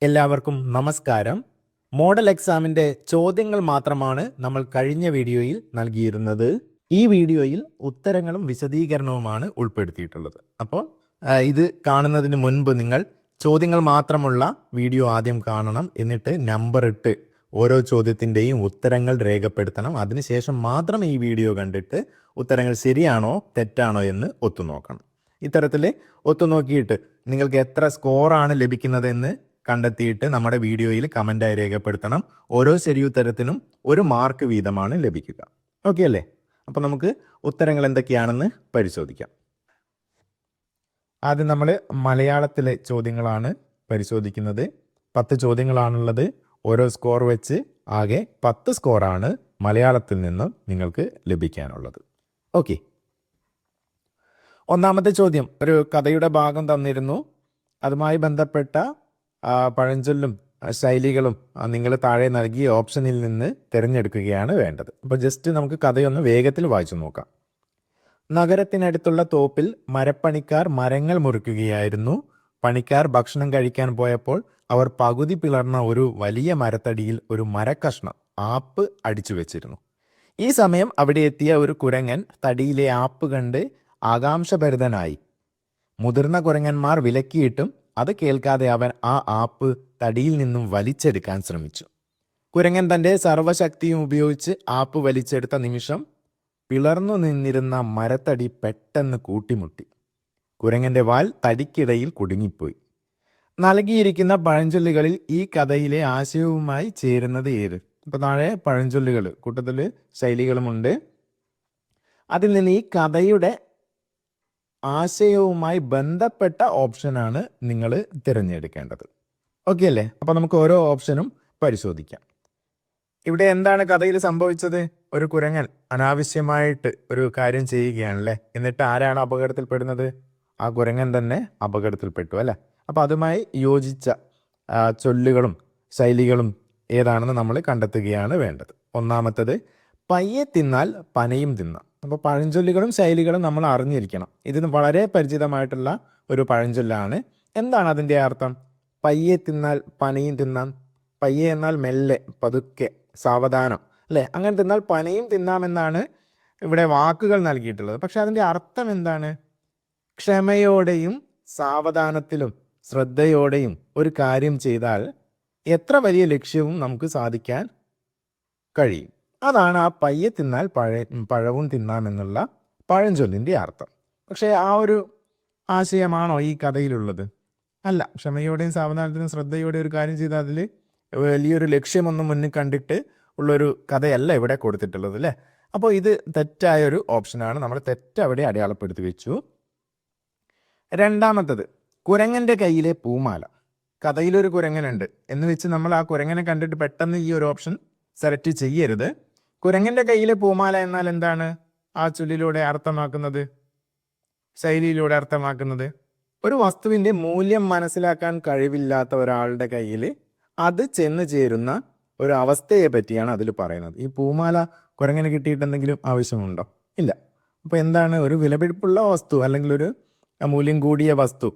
എല്ലാവർക്കും നമസ്കാരം. മോഡൽ എക്സാമിൻ്റെ ചോദ്യങ്ങൾ മാത്രമാണ് നമ്മൾ കഴിഞ്ഞ വീഡിയോയിൽ നൽകിയിരുന്നത്. ഈ വീഡിയോയിൽ ഉത്തരങ്ങളും വിശദീകരണവുമാണ് ഉൾപ്പെടുത്തിയിട്ടുള്ളത്. അപ്പോൾ ഇത് കാണുന്നതിന് മുൻപ് നിങ്ങൾ ചോദ്യങ്ങൾ മാത്രമുള്ള വീഡിയോ ആദ്യം കാണണം. എന്നിട്ട് നമ്പർ ഇട്ട് ഓരോ ചോദ്യത്തിൻ്റെയും ഉത്തരങ്ങൾ രേഖപ്പെടുത്തണം. അതിനുശേഷം മാത്രം ഈ വീഡിയോ കണ്ടിട്ട് ഉത്തരങ്ങൾ ശരിയാണോ തെറ്റാണോ എന്ന് ഒത്തുനോക്കണം. ഇത്തരത്തിൽ ഒത്തുനോക്കിയിട്ട് നിങ്ങൾക്ക് എത്ര സ്കോറാണ് ലഭിക്കുന്നതെന്ന് കണ്ടെത്തിയിട്ട് നമ്മുടെ വീഡിയോയിൽ കമൻ്റായി രേഖപ്പെടുത്തണം. ഓരോ ശരിയുത്തരത്തിനും 1 മാർക്ക് വീതമാണ് ലഭിക്കുക. ഓക്കെ അല്ലേ? അപ്പോൾ നമുക്ക് ഉത്തരങ്ങൾ എന്തൊക്കെയാണെന്ന് പരിശോധിക്കാം. ആദ്യം നമ്മൾ മലയാളത്തിലെ ചോദ്യങ്ങളാണ് പരിശോധിക്കുന്നത്. 10 ചോദ്യങ്ങളാണുള്ളത്. ഓരോ സ്കോർ വെച്ച് ആകെ 10 സ്കോറാണ് മലയാളത്തിൽ നിന്നും നിങ്ങൾക്ക് ലഭിക്കാനുള്ളത്. ഓക്കെ, ഒന്നാമത്തെ ചോദ്യം ഒരു കഥയുടെ ഭാഗം തന്നിരുന്നു. അതുമായി ബന്ധപ്പെട്ട പഴഞ്ചൊല്ലും ശൈലികളും നിങ്ങൾ താഴെ നൽകിയ ഓപ്ഷനിൽ നിന്ന് തിരഞ്ഞെടുക്കുകയാണ് വേണ്ടത്. അപ്പോൾ ജസ്റ്റ് നമുക്ക് കഥയൊന്ന് വേഗത്തിൽ വായിച്ചു നോക്കാം. നഗരത്തിനടുത്തുള്ള തോപ്പിൽ മരപ്പണിക്കാർ മരങ്ങൾ മുറിക്കുകയായിരുന്നു. പണിക്കാർ ഭക്ഷണം കഴിക്കാൻ പോയപ്പോൾ അവർ പകുതി പിളർന്ന ഒരു വലിയ മരത്തടിയിൽ ഒരു മരക്കഷ്ണം ആപ്പ് അടിച്ചു വെച്ചിരുന്നു. ഈ സമയം അവിടെ എത്തിയ ഒരു കുരങ്ങൻ തടിയിലെ ആപ്പ് കണ്ട് ആകാംക്ഷഭരിതനായി. മുതിർന്ന കുരങ്ങന്മാർ വിലക്കിയിട്ടും അത് കേൾക്കാതെ അവൻ ആ ആപ്പ് തടിയിൽ നിന്നും വലിച്ചെടുക്കാൻ ശ്രമിച്ചു. കുരങ്ങൻ തൻ്റെ സർവ്വശക്തിയും ഉപയോഗിച്ച് ആപ്പ് വലിച്ചെടുത്ത നിമിഷം പിളർന്നു നിന്നിരുന്ന മരത്തടി പെട്ടെന്ന് കൂട്ടിമുട്ടി. കുരങ്ങൻ്റെ വാൽ തടിക്കിടയിൽ കുടുങ്ങിപ്പോയി. നൽകിയിരിക്കുന്ന പഴഞ്ചൊല്ലുകളിൽ ഈ കഥയിലെ ആശയവുമായി ചേരുന്നത് ഏത്? ഇപ്പോൾ താഴെ പഴഞ്ചൊല്ലുകൾ കൂട്ടത്തിൽ ശൈലികളുമുണ്ട്. അതിൽ നിന്ന് ഈ കഥയുടെ ആശയവുമായി ബന്ധപ്പെട്ട ഓപ്ഷനാണ് നിങ്ങൾ തിരഞ്ഞെടുക്കേണ്ടത്. ഓക്കെ അല്ലേ? അപ്പോൾ നമുക്ക് ഓരോ ഓപ്ഷനും പരിശോധിക്കാം. ഇവിടെ എന്താണ് കഥയിൽ സംഭവിച്ചത്? ഒരു കുരങ്ങൻ അനാവശ്യമായിട്ട് ഒരു കാര്യം ചെയ്യുകയാണല്ലേ. എന്നിട്ട് ആരാണ് അപകടത്തിൽപ്പെടുന്നത്? ആ കുരങ്ങൻ തന്നെ അപകടത്തിൽപ്പെട്ടു അല്ലേ. അപ്പോൾ അതുമായി യോജിച്ച ചൊല്ലുകളും ശൈലികളും ഏതാണെന്ന് നമ്മൾ കണ്ടെത്തുകയാണ് വേണ്ടത്. ഒന്നാമത്തത് പയ്യെ തിന്നാൽ പനയും തിന്നാം. അപ്പോൾ പഴഞ്ചൊല്ലുകളും ശൈലികളും നമ്മൾ അറിഞ്ഞിരിക്കണം. ഇതിന് വളരെ പരിചിതമായിട്ടുള്ള ഒരു പഴഞ്ചൊല്ലാണ്. എന്താണ് അതിൻ്റെ അർത്ഥം? പയ്യെ തിന്നാൽ പനയും തിന്നാം. പയ്യെ എന്നാൽ മെല്ലെ, പതുക്കെ, സാവധാനം അല്ലേ. അങ്ങനെ തിന്നാൽ പനയും തിന്നാമെന്നാണ് ഇവിടെ വാക്കുകൾ നൽകിയിട്ടുള്ളത്. പക്ഷെ അതിൻ്റെ അർത്ഥം എന്താണ്? ക്ഷമയോടെയും സാവധാനത്തിലും ശ്രദ്ധയോടെയും ഒരു കാര്യം ചെയ്താൽ എത്ര വലിയ ലക്ഷ്യവും നമുക്ക് സാധിക്കാൻ കഴിയും. അതാണ് ആ പയ്യെ തിന്നാൽ പഴവും തിന്നാമെന്നുള്ള പഴഞ്ചൊല്ലിൻ്റെ അർത്ഥം. പക്ഷേ ആ ഒരു ആശയമാണോ ഈ കഥയിലുള്ളത്? അല്ല. ക്ഷമയോടെയും സാവധാനത്തിനും ശ്രദ്ധയോടെ ഒരു കാര്യം ചെയ്താൽ അതിൽ വലിയൊരു ലക്ഷ്യമൊന്നും മുന്നിൽ കണ്ടിട്ട് ഉള്ളൊരു കഥയല്ല ഇവിടെ കൊടുത്തിട്ടുള്ളത് അല്ലേ. അപ്പോൾ ഇത് തെറ്റായൊരു ഓപ്ഷനാണ്. നമ്മൾ തെറ്റവിടെ അടയാളപ്പെടുത്തി വെച്ചു. രണ്ടാമത്തത് കുരങ്ങൻ്റെ കയ്യിലെ പൂമാല. കഥയിലൊരു കുരങ്ങനുണ്ട് എന്ന് വെച്ച് നമ്മൾ ആ കുരങ്ങനെ കണ്ടിട്ട് പെട്ടെന്ന് ഈ ഒരു ഓപ്ഷൻ സെലക്ട് ചെയ്യരുത്. കുരങ്ങൻ്റെ കയ്യിലെ പൂമാല എന്നാൽ എന്താണ് ആ ചൊല്ലിലൂടെ അർത്ഥമാക്കുന്നത്, ശൈലിയിലൂടെ അർത്ഥമാക്കുന്നത്? ഒരു വസ്തുവിൻ്റെ മൂല്യം മനസ്സിലാക്കാൻ കഴിവില്ലാത്ത ഒരാളുടെ കയ്യിൽ അത് ചെന്ന് ചേരുന്ന ഒരു അവസ്ഥയെ പറ്റിയാണ് അതിൽ പറയുന്നത്. ഈ പൂമാല കുരങ്ങനെ കിട്ടിയിട്ട് എന്തെങ്കിലും ആവശ്യമുണ്ടോ? ഇല്ല. അപ്പോൾ എന്താണ്? ഒരു വിലപിടിപ്പുള്ള വസ്തു അല്ലെങ്കിൽ ഒരു മൂല്യം കൂടിയ വസ്തു,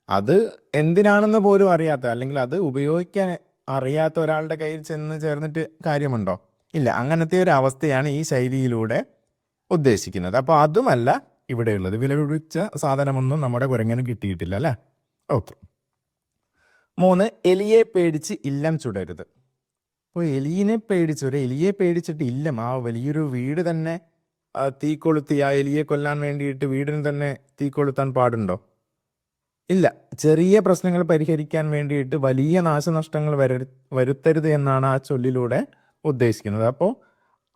അത് എന്തിനാണെന്ന് പോലും അറിയാത്ത അല്ലെങ്കിൽ അത് ഉപയോഗിക്കാൻ അറിയാത്ത ഒരാളുടെ കയ്യിൽ ചെന്ന് ചേർന്നിട്ട് കാര്യമുണ്ടോ? ഇല്ല. അങ്ങനത്തെ ഒരു അവസ്ഥയാണ് ഈ ശൈലിയിലൂടെ ഉദ്ദേശിക്കുന്നത്. അപ്പോൾ അതുമല്ല ഇവിടെയുള്ളത്. വില പിടിച്ച സാധനമൊന്നും നമ്മുടെ കുരങ്ങന് കിട്ടിയിട്ടില്ല അല്ലേ. ഓക്കെ. 3 എലിയെ പേടിച്ച് ഇല്ലം ചുടരുത്. അപ്പോൾ എലിയെ പേടിച്ചിട്ട് ഇല്ലം, ആ വലിയൊരു വീട് തന്നെ തീ കൊളുത്തി ആ എലിയെ കൊല്ലാൻ വേണ്ടിയിട്ട് വീടിന് തന്നെ തീ കൊളുത്താൻ പാടുണ്ടോ? ഇല്ല. ചെറിയ പ്രശ്നങ്ങൾ പരിഹരിക്കാൻ വേണ്ടിയിട്ട് വലിയ നാശനഷ്ടങ്ങൾ വരുത്തരുത് എന്നാണ് ആ ചൊല്ലിലൂടെ ഉദ്ദേശിക്കുന്നത്. അപ്പോൾ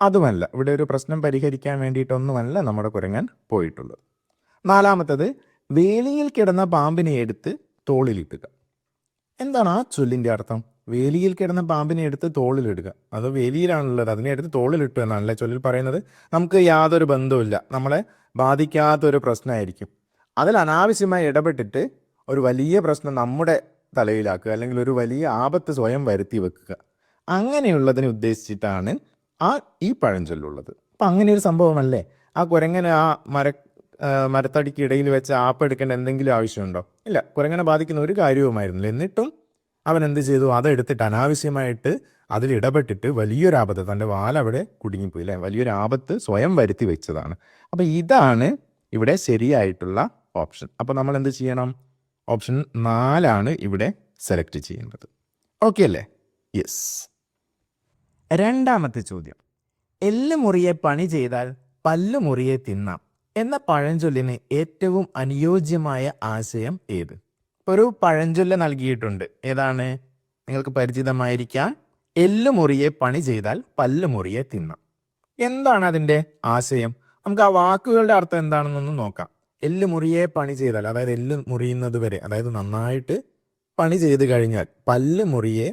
അതുമല്ല, ഇവിടെ ഒരു പ്രശ്നം പരിഹരിക്കാൻ വേണ്ടിയിട്ടൊന്നുമല്ല നമ്മുടെ കുരങ്ങൻ പോയിട്ടുള്ളത്. നാലാമത്തത് വേലിയിൽ കിടന്ന പാമ്പിനെ എടുത്ത് തോളിലിട്ടുക. എന്താണ് ആ ചൊല്ലിൻ്റെ അർത്ഥം? വേലിയിൽ കിടന്ന പാമ്പിനെ എടുത്ത് തോളിലിടുക. അത് വേലിയിലാണുള്ളത്, അതിനെ എടുത്ത് തോളിലിട്ടു എന്നാണല്ലേ ചൊല്ലിൽ പറയുന്നത്. നമുക്ക് യാതൊരു ബന്ധവുമില്ല, നമ്മളെ ബാധിക്കാത്തൊരു പ്രശ്നമായിരിക്കും. അതിൽ അനാവശ്യമായി ഇടപെട്ടിട്ട് ഒരു വലിയ പ്രശ്നം നമ്മുടെ തലയിലാക്കുക, അല്ലെങ്കിൽ ഒരു വലിയ ആപത്ത് സ്വയം വരുത്തി വെക്കുക, അങ്ങനെയുള്ളതിനെ ഉദ്ദേശിച്ചിട്ടാണ് ഈ പഴഞ്ചൊല്ലുള്ളത്. അപ്പം അങ്ങനെ ഒരു സംഭവമല്ലേ. ആ കുരങ്ങനെ ആ മരത്തടിക്ക് ഇടയിൽ വെച്ച് ആപ്പ് എടുക്കേണ്ട എന്തെങ്കിലും ആവശ്യമുണ്ടോ? ഇല്ല. കുരങ്ങനെ ബാധിക്കുന്ന ഒരു കാര്യവുമായിരുന്നില്ല. എന്നിട്ടും അവൻ എന്ത് ചെയ്തു? അതെടുത്തിട്ട് അനാവശ്യമായിട്ട് അതിൽ ഇടപെട്ടിട്ട് വലിയൊരു ആപത്ത്, തൻ്റെ വാലവിടെ കുടുങ്ങിപ്പോയി അല്ലേ, വലിയൊരു ആപത്ത് സ്വയം വരുത്തി വെച്ചതാണ്. അപ്പം ഇതാണ് ഇവിടെ ശരിയായിട്ടുള്ള ഓപ്ഷൻ. അപ്പോൾ നമ്മൾ എന്ത് ചെയ്യണം? ഓപ്ഷൻ 4 ഇവിടെ സെലക്ട് ചെയ്യേണ്ടത്. ഓക്കെ അല്ലേ? യെസ്. രണ്ടാമത്തെ ചോദ്യം, എല്ല് മുറിയെ പണി ചെയ്താൽ പല്ല് മുറിയെ തിന്നാം എന്ന പഴഞ്ചൊല്ലിന് ഏറ്റവും അനുയോജ്യമായ ആശയം ഏത്? ഇപ്പോൾ ഒരു പഴഞ്ചൊല്ല് നൽകിയിട്ടുണ്ട്. ഏതാണ്? നിങ്ങൾക്ക് പരിചിതമായിരിക്കാം. എല്ല് മുറിയെ പണി ചെയ്താൽ പല്ല് മുറിയെ തിന്നാം. എന്താണ് അതിൻ്റെ ആശയം? നമുക്ക് ആ വാക്കുകളുടെ അർത്ഥം എന്താണെന്നൊന്ന് നോക്കാം. എല്ല് മുറിയെ പണി ചെയ്താൽ, അതായത് എല്ല് മുറിയുന്നത് വരെ, അതായത് നന്നായിട്ട് പണി ചെയ്ത് കഴിഞ്ഞാൽ പല്ല് മുറിയെ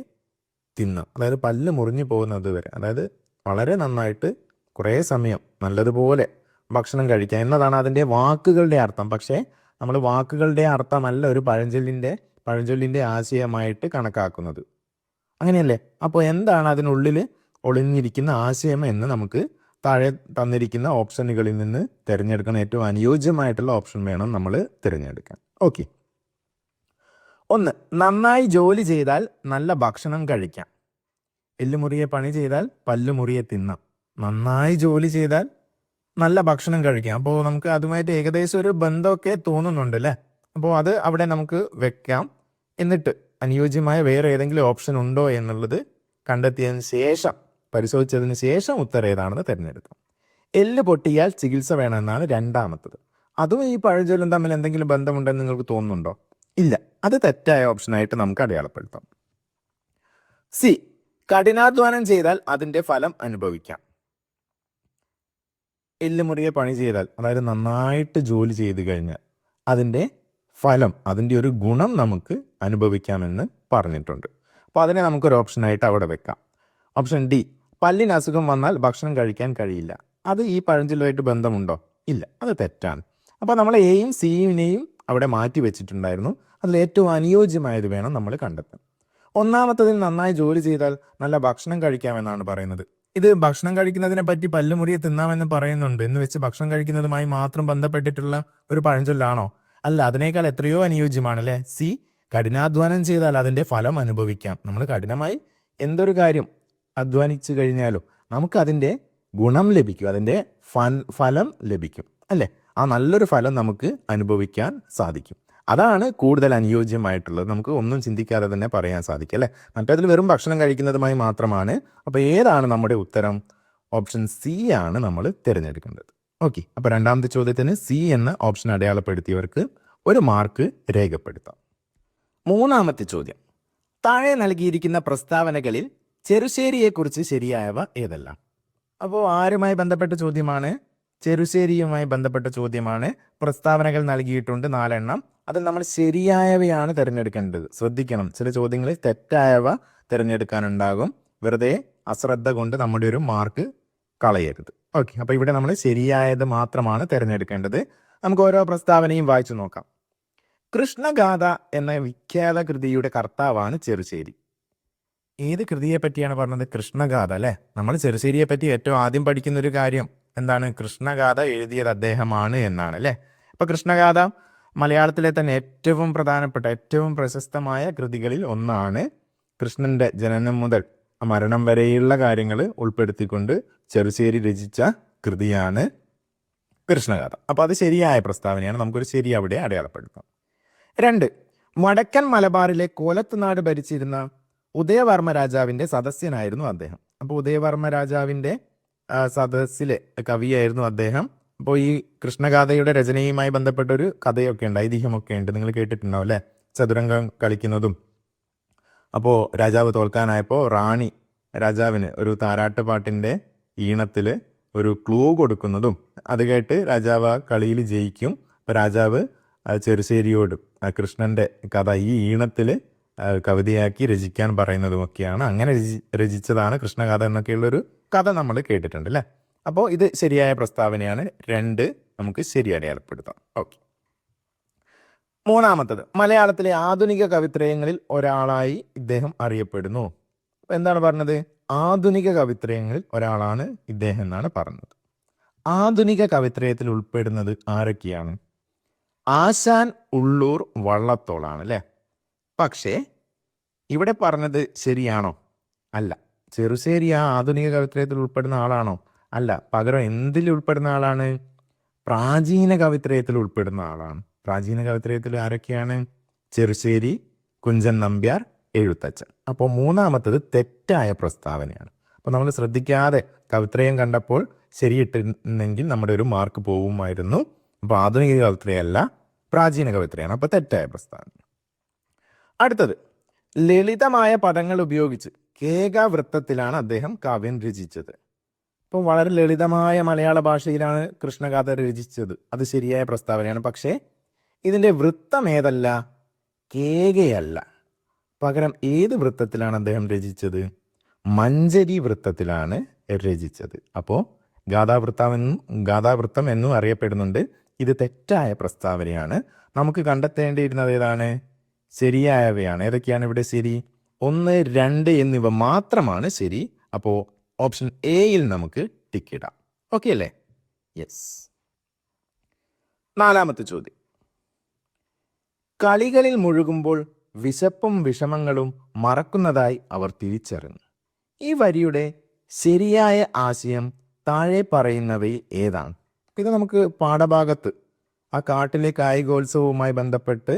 തിന്നാം, അതായത് പല്ല് മുറിഞ്ഞു പോകുന്നത് വരെ, അതായത് വളരെ നന്നായിട്ട് കുറേ സമയം നല്ലതുപോലെ ഭക്ഷണം കഴിക്കാം എന്നതാണ് അതിൻ്റെ വാക്കുകളുടെ അർത്ഥം. പക്ഷേ നമ്മൾ വാക്കുകളുടെ അർത്ഥമല്ല ഒരു പഴഞ്ചൊല്ലിൻ്റെ ആശയമായിട്ട് കണക്കാക്കുന്നത്. അങ്ങനെയല്ലേ? അപ്പോൾ എന്താണ് അതിനുള്ളിൽ ഒളിഞ്ഞിരിക്കുന്ന ആശയം എന്ന് നമുക്ക് താഴെ തന്നിരിക്കുന്ന ഓപ്ഷനുകളിൽ നിന്ന് തിരഞ്ഞെടുക്കണം. ഏറ്റവും അനുയോജ്യമായിട്ടുള്ള ഓപ്ഷൻ വേണം നമ്മൾ തിരഞ്ഞെടുക്കാൻ. ഓക്കെ. 1, നന്നായി ജോലി ചെയ്താൽ നല്ല ഭക്ഷണം കഴിക്കാം. എല്ലുമുറിയെ പണി ചെയ്താൽ പല്ലുമുറിയെ തിന്നാം. നന്നായി ജോലി ചെയ്താൽ നല്ല ഭക്ഷണം കഴിക്കാം. അപ്പോൾ നമുക്ക് അതുമായിട്ട് ഏകദേശം ഒരു ബന്ധമൊക്കെ തോന്നുന്നുണ്ട് അല്ലേ? അപ്പോൾ അത് അവിടെ നമുക്ക് വെക്കാം. എന്നിട്ട് അനുയോജ്യമായ വേറെ ഏതെങ്കിലും ഓപ്ഷൻ ഉണ്ടോ എന്നുള്ളത് കണ്ടെത്തിയതിന് ശേഷം, പരിശോധിച്ചതിന് ശേഷം ഉത്തരം ഏതാണെന്ന് തിരഞ്ഞെടുക്കാം. എല്ല് പൊട്ടിയാൽ ചികിത്സ വേണമെന്നാണ് രണ്ടാമത്തത്. അതും ഈ പഴഞ്ചൊല്ലും തമ്മിൽ എന്തെങ്കിലും ബന്ധമുണ്ടെന്ന് നിങ്ങൾക്ക് തോന്നുന്നുണ്ടോ? ഇല്ല. അത് തെറ്റായ ഓപ്ഷനായിട്ട് നമുക്ക് അടയാളപ്പെടുത്താം. സി, കഠിനാധ്വാനം ചെയ്താൽ അതിൻ്റെ ഫലം അനുഭവിക്കാം. എല്ലുമുറിയെ പണി ചെയ്താൽ, അതായത് നന്നായിട്ട് ജോലി ചെയ്ത് കഴിഞ്ഞാൽ അതിൻ്റെ ഫലം, അതിൻ്റെ ഒരു ഗുണം നമുക്ക് അനുഭവിക്കാമെന്ന് പറഞ്ഞിട്ടുണ്ട്. അപ്പോൾ അതിനെ നമുക്കൊരു ഓപ്ഷനായിട്ട് അവിടെ വെക്കാം. ഓപ്ഷൻ ഡി, പല്ലിന് അസുഖം വന്നാൽ ഭക്ഷണം കഴിക്കാൻ കഴിയില്ല. അത് ഈ പഴഞ്ചൊല്ലുമായിട്ട് ബന്ധമുണ്ടോ? ഇല്ല, അത് തെറ്റാണ്. അപ്പോൾ നമ്മൾ എയും സിയുനെയും അവിടെ മാറ്റി വെച്ചിട്ടുണ്ടായിരുന്നു. അതിൽ ഏറ്റവും അനുയോജ്യമായത് വേണം നമ്മൾ കണ്ടെത്താൻ. ഒന്നാമത്തതിൽ നന്നായി ജോലി ചെയ്താൽ നല്ല ഭക്ഷണം കഴിക്കാമെന്നാണ് പറയുന്നത്. ഇത് ഭക്ഷണം കഴിക്കുന്നതിനെ പറ്റി പല്ലുമുറിയെ തിന്നാമെന്ന് പറയുന്നുണ്ട് എന്ന് വെച്ച് ഭക്ഷണം കഴിക്കുന്നതുമായി മാത്രം ബന്ധപ്പെട്ടിട്ടുള്ള ഒരു പഴഞ്ചൊല്ലാണോ? അല്ല, അതിനേക്കാൾ എത്രയോ അനുയോജ്യമാണ് അല്ലേ? സി, കഠിനാധ്വാനം ചെയ്താൽ അതിൻ്റെ ഫലം അനുഭവിക്കാം. നമ്മൾ കഠിനമായി എന്തൊരു കാര്യം അധ്വാനിച്ചു കഴിഞ്ഞാലോ നമുക്ക് അതിൻ്റെ ഗുണം ലഭിക്കും, അതിൻ്റെ ഫലം ലഭിക്കും അല്ലേ? ആ നല്ലൊരു ഫലം നമുക്ക് അനുഭവിക്കാൻ സാധിക്കും. അതാണ് കൂടുതൽ അനുയോജ്യമായിട്ടുള്ളത്. നമുക്ക് ഒന്നും ചിന്തിക്കാതെ തന്നെ പറയാൻ സാധിക്കും അല്ലേ? മറ്റേതിൽ വെറും ഭക്ഷണം കഴിക്കുന്നതുമായി മാത്രമാണ്. അപ്പോൾ ഏതാണ് നമ്മുടെ ഉത്തരം? ഓപ്ഷൻ സി ആണ് നമ്മൾ തിരഞ്ഞെടുക്കേണ്ടത്. ഓക്കെ. അപ്പോൾ രണ്ടാമത്തെ ചോദ്യത്തിന് സി എന്ന ഓപ്ഷൻ അടയാളപ്പെടുത്തിയവർക്ക് 1 മാർക്ക് രേഖപ്പെടുത്താം. മൂന്നാമത്തെ ചോദ്യം, താഴെ നൽകിയിരിക്കുന്ന പ്രസ്താവനകളിൽ ചെറുശ്ശേരിയെക്കുറിച്ച് ശരിയായവ ഏതെല്ലാം? അപ്പോൾ ആരുമായി ബന്ധപ്പെട്ട ചോദ്യമാണ്? ചെറുശ്ശേരിയുമായി ബന്ധപ്പെട്ട ചോദ്യമാണ്. പ്രസ്താവനകൾ നൽകിയിട്ടുണ്ട് 4 എണ്ണം. അതിൽ നമ്മൾ ശരിയായവയാണ് തിരഞ്ഞെടുക്കേണ്ടത്. ശ്രദ്ധിക്കണം, ചില ചോദ്യങ്ങളിൽ തെറ്റായവ തിരഞ്ഞെടുക്കാനുണ്ടാകും. വെറുതെ അശ്രദ്ധ കൊണ്ട് നമ്മുടെ ഒരു മാർക്ക് കളയരുത്. ഓക്കെ. അപ്പോൾ ഇവിടെ നമ്മൾ ശരിയായത് മാത്രമാണ് തിരഞ്ഞെടുക്കേണ്ടത്. നമുക്ക് ഓരോ പ്രസ്താവനയും വായിച്ചു നോക്കാം. കൃഷ്ണഗാഥ എന്ന വിഖ്യാത കൃതിയുടെ കർത്താവാണ് ചെറുശ്ശേരി. ഏത് കൃതിയെ പറ്റിയാണ് പറഞ്ഞത്? കൃഷ്ണഗാഥ അല്ലേ? നമ്മൾ ചെറുശ്ശേരിയെ പറ്റി ഏറ്റവും ആദ്യം പഠിക്കുന്ന ഒരു കാര്യം എന്താണ്? കൃഷ്ണഗാഥ എഴുതിയത് അദ്ദേഹമാണ് എന്നാണ് അല്ലേ? അപ്പോൾ കൃഷ്ണഗാഥ മലയാളത്തിലെ തന്നെ ഏറ്റവും പ്രധാനപ്പെട്ട, ഏറ്റവും പ്രശസ്തമായ കൃതികളിൽ ഒന്നാണ്. കൃഷ്ണന്റെ ജനനം മുതൽ മരണം വരെയുള്ള കാര്യങ്ങൾ ഉൾപ്പെടുത്തിക്കൊണ്ട് ചെറുശ്ശേരി രചിച്ച കൃതിയാണ് കൃഷ്ണഗാഥ. അപ്പോൾ അത് ശരിയായ പ്രസ്താവനയാണ്. നമുക്കൊരു ശരി അവിടെ അടയാളപ്പെടുത്താം. 2, വടക്കൻ മലബാറിലെ കോലത്തുനാട് ഭരിച്ചിരുന്ന ഉദയവർമ്മ രാജാവിൻ്റെ സദസ്യനായിരുന്നു അദ്ദേഹം. അപ്പോൾ ഉദയവർമ്മ രാജാവിൻ്റെ സദസ്സിലെ കവിയായിരുന്നു അദ്ദേഹം. അപ്പോൾ ഈ കൃഷ്ണഗാഥയുടെ രചനയുമായി ബന്ധപ്പെട്ടൊരു കഥയൊക്കെ ഉണ്ട്, ഐതിഹ്യമൊക്കെ ഉണ്ട്. നിങ്ങൾ കേട്ടിട്ടുണ്ടാവും അല്ലേ? ചതുരംഗം കളിക്കുന്നതും, അപ്പോൾ രാജാവ് തോൽക്കാനായപ്പോൾ റാണി രാജാവിന് ഒരു താരാട്ടുപാട്ടിൻ്റെ ഈണത്തിൽ ഒരു ക്ലൂ കൊടുക്കുന്നതും, അത് കേട്ട് രാജാവ് ആ കളിയിൽ ജയിക്കും. അപ്പോൾ രാജാവ് ചെറുശ്ശേരിയോട് കൃഷ്ണൻ്റെ കഥ ഈ ഈണത്തിൽ കവിതയാക്കി രചിക്കാൻ പറയുന്നതുമൊക്കെയാണ്. അങ്ങനെ രചിച്ചതാണ് കൃഷ്ണഗാഥ എന്നൊക്കെയുള്ളൊരു കഥ നമ്മൾ കേട്ടിട്ടുണ്ട് അല്ലേ? അപ്പോൾ ഇത് ശരിയായ പ്രസ്താവനയാണ്. 2 നമുക്ക് ശരി അടയാളപ്പെടുത്താം. ഓക്കെ. മൂന്നാമത്തത്, മലയാളത്തിലെ ആധുനിക കവിത്രയങ്ങളിൽ ഒരാളായി ഇദ്ദേഹം അറിയപ്പെടുന്നു. എന്താണ് പറഞ്ഞത്? ആധുനിക കവിത്രയങ്ങളിൽ ഒരാളാണ് ഇദ്ദേഹം എന്നാണ് പറഞ്ഞത്. ആധുനിക കവിത്രയത്തിൽ ഉൾപ്പെടുന്നത് ആരൊക്കെയാണ്? ആശാൻ, ഉള്ളൂർ, വള്ളത്തോളാണ് അല്ലേ? പക്ഷേ ഇവിടെ പറഞ്ഞത് ശരിയാണോ? അല്ല. ചെറുശ്ശേരി ആ ആധുനിക കവിത്രയത്തിൽ ഉൾപ്പെടുന്ന ആളാണോ? അല്ല. പകരം എന്തിൽ ഉൾപ്പെടുന്ന ആളാണ്? പ്രാചീന കവിത്രയത്തിൽ ഉൾപ്പെടുന്ന ആളാണ്. പ്രാചീന കവിത്രയത്തിൽ ആരൊക്കെയാണ്? ചെറുശ്ശേരി, കുഞ്ചൻ നമ്പ്യാർ, എഴുത്തച്ഛൻ. അപ്പോൾ മൂന്നാമത്തത് തെറ്റായ പ്രസ്താവനയാണ്. അപ്പോൾ നമ്മൾ ശ്രദ്ധിക്കാതെ കവിത്രയം കണ്ടപ്പോൾ ശരിയിട്ടിരുന്നെങ്കിൽ നമ്മുടെ ഒരു മാർക്ക് പോവുമായിരുന്നു. അപ്പോൾ ആധുനിക കവിത്രയല്ല, പ്രാചീന കവിത്രയാണ്. അപ്പോൾ തെറ്റായ പ്രസ്താവന. അടുത്തത്, ലളിതമായ പദങ്ങൾ ഉപയോഗിച്ച് കേകാവൃത്തത്തിലാണ് അദ്ദേഹം കാവ്യം രചിച്ചത്. അപ്പോൾ വളരെ ലളിതമായ മലയാള ഭാഷയിലാണ് കൃഷ്ണഗാഥ രചിച്ചത്. അത് ശരിയായ പ്രസ്താവനയാണ്. പക്ഷേ ഇതിൻ്റെ വൃത്തം ഏതല്ല? കേകയല്ല. പകരം ഏത് വൃത്തത്തിലാണ് അദ്ദേഹം രചിച്ചത്? മഞ്ചരി വൃത്തത്തിലാണ് രചിച്ചത്. അപ്പോൾ ഗാഥാവൃത്തം എന്നും അറിയപ്പെടുന്നുണ്ട്. ഇത് തെറ്റായ പ്രസ്താവനയാണ്. നമുക്ക് കണ്ടെത്തേണ്ടിയിരുന്നത് ഏതാണ്? ശരിയായവയാണ്. ഏതൊക്കെയാണ് ഇവിടെ ശരി? 1, 2 എന്നിവ മാത്രമാണ് ശരി. അപ്പോൾ ഓപ്ഷൻ എയിൽ നമുക്ക് ടിക്ക് ഇടാം. ഓക്കെ അല്ലേ? യെസ്. 4ാമത്തെ ചോദ്യം, കളികളിൽ മുഴുകുമ്പോൾ വിശപ്പും വിഷമങ്ങളും മറക്കുന്നതായി അവർ തിരിച്ചറിഞ്ഞു. ഈ വരിയുടെ ശരിയായ ആശയം താഴെ പറയുന്നവയിൽ ഏതാണ്? ഇത് നമുക്ക് പാഠഭാഗത്ത് ആ കാട്ടിലെ കായികോത്സവവുമായി ബന്ധപ്പെട്ട്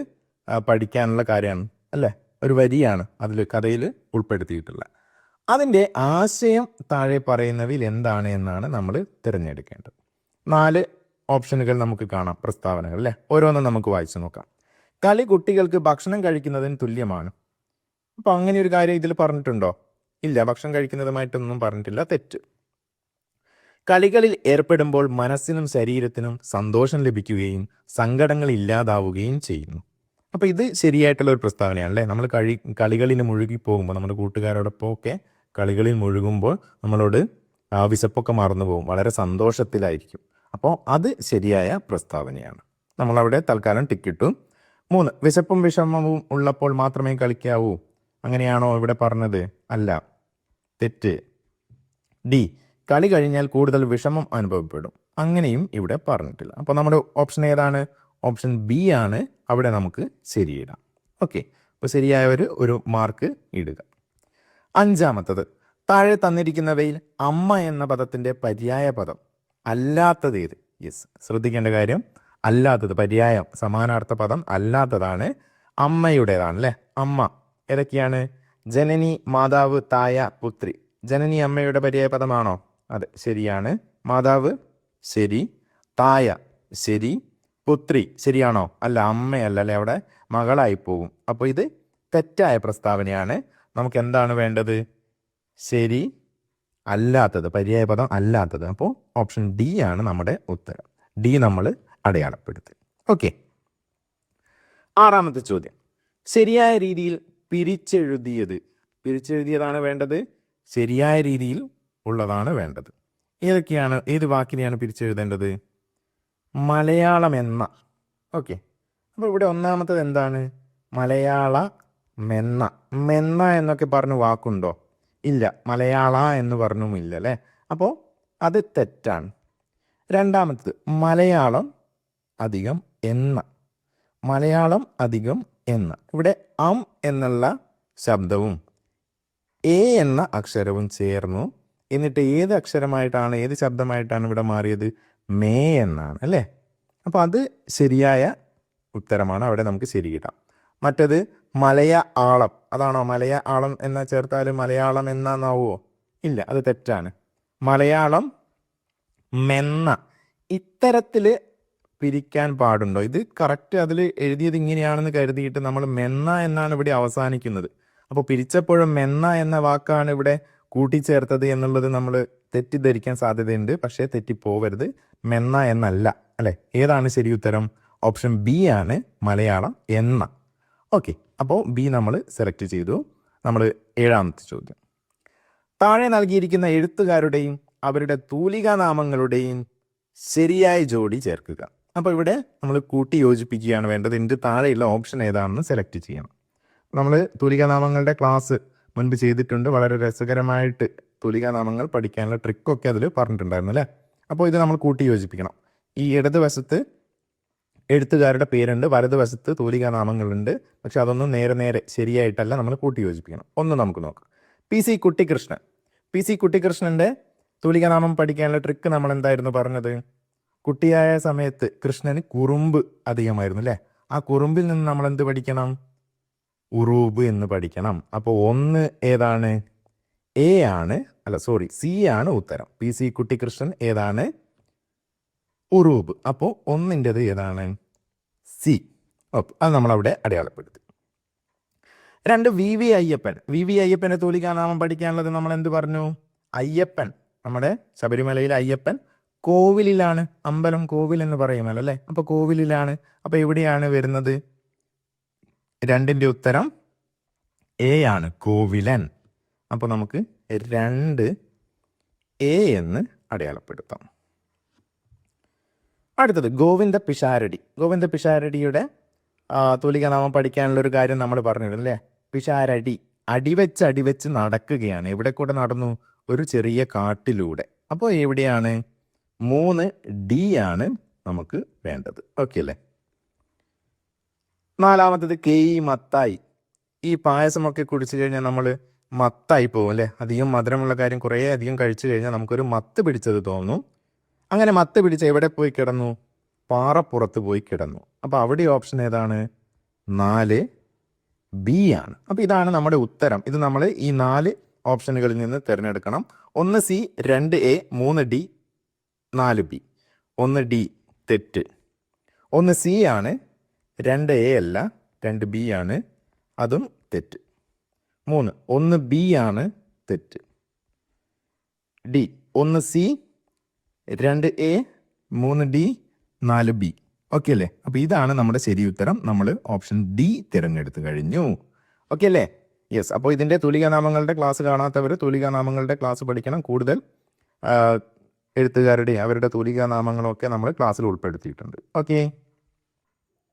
പഠിക്കാനുള്ള കാര്യമാണ് അല്ലേ? ഒരു വരിയാണ് അതിൽ കഥയിൽ ഉൾപ്പെടുത്തിയിട്ടുള്ള. അതിൻ്റെ ആശയം താഴെ പറയുന്നവയിൽ എന്താണ് എന്നാണ് നമ്മൾ തിരഞ്ഞെടുക്കേണ്ടത്. 4 ഓപ്ഷനുകൾ നമുക്ക് കാണാം, പ്രസ്താവനകൾ അല്ലേ? ഓരോന്നും നമുക്ക് വായിച്ചു നോക്കാം. കളി കുട്ടികൾക്ക് ഭക്ഷണം കഴിക്കുന്നതിന് തുല്യമാണ്. അപ്പോൾ അങ്ങനെ ഒരു കാര്യം ഇതിൽ പറഞ്ഞിട്ടുണ്ടോ? ഇല്ല, ഭക്ഷണം കഴിക്കുന്നതുമായിട്ടൊന്നും പറഞ്ഞിട്ടില്ല. തെറ്റ്. കളികളിൽ ഏർപ്പെടുമ്പോൾ മനസ്സിനും ശരീരത്തിനും സന്തോഷം ലഭിക്കുകയും സങ്കടങ്ങൾ ഇല്ലാതാവുകയും ചെയ്യുന്നു. അപ്പോൾ ഇത് ശരിയായിട്ടുള്ള ഒരു പ്രസ്താവനയാണ് അല്ലേ? നമ്മൾ കളികളിൽ മുഴുകി പോകുമ്പോൾ, നമ്മുടെ കൂട്ടുകാരോടൊപ്പം ഒക്കെ കളികളിൽ മുഴുകുമ്പോൾ നമ്മളോട് വിശപ്പൊക്കെ മറന്നു പോകും, വളരെ സന്തോഷത്തിലായിരിക്കും. അപ്പോൾ അത് ശരിയായ പ്രസ്താവനയാണ്. നമ്മളവിടെ തൽക്കാലം ടിക്കിട്ടു. 3, വിശപ്പും വിഷമവും ഉള്ളപ്പോൾ മാത്രമേ കളിക്കാവൂ. അങ്ങനെയാണോ ഇവിടെ പറഞ്ഞത്? അല്ല, തെറ്റ്. ഡി, കളി കഴിഞ്ഞാൽ കൂടുതൽ വിഷമം അനുഭവപ്പെടും. അങ്ങനെയും ഇവിടെ പറഞ്ഞിട്ടില്ല. അപ്പോൾ നമ്മുടെ ഓപ്ഷൻ ഏതാണ്? ഓപ്ഷൻ ബി ആണ് അവിടെ നമുക്ക് ശരിയിടാം. ഓക്കെ, അപ്പോൾ ശരിയായ ഒരു മാർക്ക് ഇടുക. 5ാമത്തത്, താഴെ തന്നിരിക്കുന്നവയിൽ അമ്മ എന്ന പദത്തിൻ്റെ പര്യായ പദം അല്ലാത്തത് ഏത്? യെസ്, ശ്രദ്ധിക്കേണ്ട കാര്യം അല്ലാത്തത്, പര്യായം സമാനാർത്ഥ പദം അല്ലാത്തതാണ് അമ്മയുടേതാണ് അല്ലേ? അമ്മ ഏതൊക്കെയാണ്? ജനനി, മാതാവ്, തായ, പുത്രി. ജനനി അമ്മയുടെ പര്യായ പദമാണോ? അതെ, ശരിയാണ്. മാതാവ് ശരി, തായ ശരി, പുത്രി ശരിയാണോ? അല്ല, അമ്മയല്ല അല്ലേ, അവിടെ മകളായി പോകും. അപ്പോൾ ഇത് തെറ്റായ പ്രസ്താവനയാണ്. നമുക്ക് എന്താണ് വേണ്ടത്? ശരി അല്ലാത്തത്, പര്യായ പദം അല്ലാത്തത്. അപ്പോൾ ഓപ്ഷൻ ഡി ആണ് നമ്മുടെ ഉത്തരം. ഡി നമ്മൾ അടയാളപ്പെടുത്തി. ഓക്കെ. 6ാമത്തെ ചോദ്യം, ശരിയായ രീതിയിൽ പിരിച്ചെഴുതിയതാണ് വേണ്ടത്. ശരിയായ രീതിയിൽ ഉള്ളതാണ് വേണ്ടത്. ഏത് വാക്കിനെയാണ് പിരിച്ചെഴുതേണ്ടത്? മലയാളം എന്ന. ഓക്കെ, അപ്പോൾ ഇവിടെ ഒന്നാമത്തത് എന്താണ്? മലയാളമെന്ന. മെന്ന എന്നൊക്കെ പറഞ്ഞ് വാക്കുണ്ടോ? ഇല്ല. മലയാള എന്ന് പറഞ്ഞുമില്ല അല്ലേ? അപ്പോൾ അത് തെറ്റാണ്. 2ാമത്തത് മലയാളം അധികം എന്ന. മലയാളം അധികം എന്ന. ഇവിടെ എന്നുള്ള ശബ്ദവും എ എന്ന അക്ഷരവും ചേർന്നു. എന്നിട്ട് ഏത് അക്ഷരമായിട്ടാണ്, ഏത് ശബ്ദമായിട്ടാണ് ഇവിടെ മാറിയത്? മേ എന്നാണ് അല്ലേ? അപ്പോൾ അത് ശരിയായ ഉത്തരമാണ്. അവിടെ നമുക്ക് ശരിയിടാം. മറ്റത് മലയ ആളം. അതാണോ? മലയ ആളം എന്ന ചേർത്താൽ മലയാളം എന്നാവുമോ? ഇല്ല, അത് തെറ്റാണ്. മലയാളം മെന്ന. ഇത്തരത്തിൽ പിരിക്കാൻ പാടുണ്ടോ? ഇത് കറക്റ്റ് അതിൽ എഴുതിയത് ഇങ്ങനെയാണെന്ന് കരുതിയിട്ട് നമ്മൾ മെന്ന എന്നാണ് ഇവിടെ അവസാനിക്കുന്നത്. അപ്പോൾ പിരിച്ചപ്പോഴും മെന്ന എന്ന വാക്കാണ് ഇവിടെ കൂട്ടിച്ചേർത്തത് എന്നുള്ളത് നമ്മൾ തെറ്റിദ്ധരിക്കാൻ സാധ്യതയുണ്ട്. പക്ഷേ തെറ്റിപ്പോവരുത്. മെന്ന എന്നല്ല അല്ലേ? ഏതാണ് ശരി ഉത്തരം? ഓപ്ഷൻ ബി ആണ്, മലയാളം എന്ന. ഓക്കെ, അപ്പോൾ ബി നമ്മൾ സെലക്ട് ചെയ്തു. നമ്മൾ 7ാമത്തെ ചോദ്യം, താഴെ നൽകിയിരിക്കുന്ന എഴുത്തുകാരുടെയും അവരുടെ തൂലികാനാമങ്ങളുടെയും ശരിയായ ജോഡി ചേർക്കുക. അപ്പോൾ ഇവിടെ നമ്മൾ കൂട്ടി യോജിപ്പിക്കുകയാണ് വേണ്ടത്. ഇതിൻ്റെ താഴെയുള്ള ഓപ്ഷൻ ഏതാണെന്ന് സെലക്ട് ചെയ്യണം. നമ്മൾ തൂലികാനാമങ്ങളുടെ ക്ലാസ് മുൻപ് ചെയ്തിട്ടുണ്ട്. വളരെ രസകരമായിട്ട് തൂലികാനാമങ്ങൾ പഠിക്കാനുള്ള ട്രിക്കൊക്കെ അതിൽ പറഞ്ഞിട്ടുണ്ടായിരുന്നു അല്ലേ? അപ്പോൾ ഇത് നമ്മൾ കൂട്ടി യോജിപ്പിക്കണം. ഈ ഇടതുവശത്ത് എഴുത്തുകാരുടെ പേരുണ്ട്, വലതുവശത്ത് തൂലികാ നാമങ്ങളുണ്ട്. പക്ഷെ അതൊന്നും നേരെ ശരിയായിട്ടല്ല, നമ്മൾ കൂട്ടി യോജിപ്പിക്കണം. ഒന്ന് നമുക്ക് നോക്കാം. PC കുട്ടിക്കൃഷ്ണൻ. PC കുട്ടിക്കൃഷ്ണൻ്റെ തൂലികാനാമം പഠിക്കാനുള്ള ട്രിക്ക് നമ്മൾ എന്തായിരുന്നു പറഞ്ഞത്? കുട്ടിയായ സമയത്ത് കൃഷ്ണന് കുറുമ്പ് അധികമായിരുന്നു അല്ലേ? ആ കുറുമ്പിൽ നിന്ന് നമ്മൾ എന്ത് പഠിക്കണം? ഉറൂബ് എന്ന് പഠിക്കണം. അപ്പോൾ ഒന്ന് ഏതാണ്? C ആണ് ഉത്തരം. PC കുട്ടിക്കൃഷ്ണൻ ഏതാണ്? ഉറൂബ്. അപ്പോൾ ഒന്നിൻ്റെത് ഏതാണ്? C. ഓക്കെ, അത് നമ്മളവിടെ അടയാളപ്പെടുത്തി. 2 VV അയ്യപ്പൻ. VV അയ്യപ്പൻ്റെ തൂലികാനാമം പഠിക്കാനുള്ളത് നമ്മൾ എന്ത് പറഞ്ഞു? അയ്യപ്പൻ, നമ്മുടെ ശബരിമലയിലെ അയ്യപ്പൻ കോവിലിലാണ്. അമ്പലം കോവിൽ എന്ന് പറയുമല്ലോ അല്ലേ? അപ്പോൾ കോവിലിലാണ്. അപ്പോൾ എവിടെയാണ് വരുന്നത്? 2ൻ്റെ ഉത്തരം A ആണ്, കോവിലൻ. അപ്പോൾ നമുക്ക് 2A എന്ന് അടയാളപ്പെടുത്താം. അടുത്തത് ഗോവിന്ദ പിഷാരടി. ഗോവിന്ദ പിഷാരടിയുടെ തൂലികാനാമം പഠിക്കാനുള്ളൊരു കാര്യം നമ്മൾ പറഞ്ഞിരുന്നു അല്ലേ? പിഷാരടി അടിവെച്ച് നടക്കുകയാണ്. എവിടെ കൂടെ നടന്നു? ഒരു ചെറിയ കാട്ടിലൂടെ. അപ്പോൾ എവിടെയാണ്? 3D ആണ് നമുക്ക് വേണ്ടത്. ഓക്കെ അല്ലേ? 4-മത്തത് KE മത്തായി. ഈ പായസമൊക്കെ കുടിച്ചു കഴിഞ്ഞാൽ നമ്മൾ മത്തായി പോകും അല്ലേ? അധികം മധുരമുള്ള കാര്യം കുറേ അധികം കഴിച്ചു കഴിഞ്ഞാൽ നമുക്കൊരു മത്ത് പിടിച്ചത് തോന്നും. അങ്ങനെ മത്ത് പിടിച്ച് എവിടെ പോയി കിടന്നു? പാറപ്പുറത്ത് പോയി കിടന്നു. അപ്പോൾ അവിടെ ഓപ്ഷൻ ഏതാണ്? 4B ആണ്. അപ്പോൾ ഇതാണ് നമ്മുടെ ഉത്തരം. ഇത് നമ്മൾ ഈ 4 ഓപ്ഷനുകളിൽ നിന്ന് തിരഞ്ഞെടുക്കണം. 1C, 2A, 3D, 4B. 1D തെറ്റ്. 1C ആണ്, 2A അല്ല, 2B ആണ്, അതും തെറ്റ്. 1B ആണ് തെറ്റ്. D 1C, 2A, 3D, 4B. Okay അല്ലേ? അപ്പോൾ ഇതാണ് നമ്മുടെ ശരി ഉത്തരം. നമ്മൾ ഓപ്ഷൻ D തിരഞ്ഞെടുത്ത് കഴിഞ്ഞു. ഓക്കെ അല്ലേ? യെസ്. അപ്പോൾ ഇതിൻ്റെ തൂലികാനാമങ്ങളുടെ ക്ലാസ് കാണാത്തവർ തൂലികാനാമങ്ങളുടെ ക്ലാസ് പഠിക്കണം. കൂടുതൽ എഴുത്തുകാരുടെ അവരുടെ തൂലികാനാമങ്ങളൊക്കെ നമ്മൾ ക്ലാസ്സിൽ ഉൾപ്പെടുത്തിയിട്ടുണ്ട്. ഓക്കെ.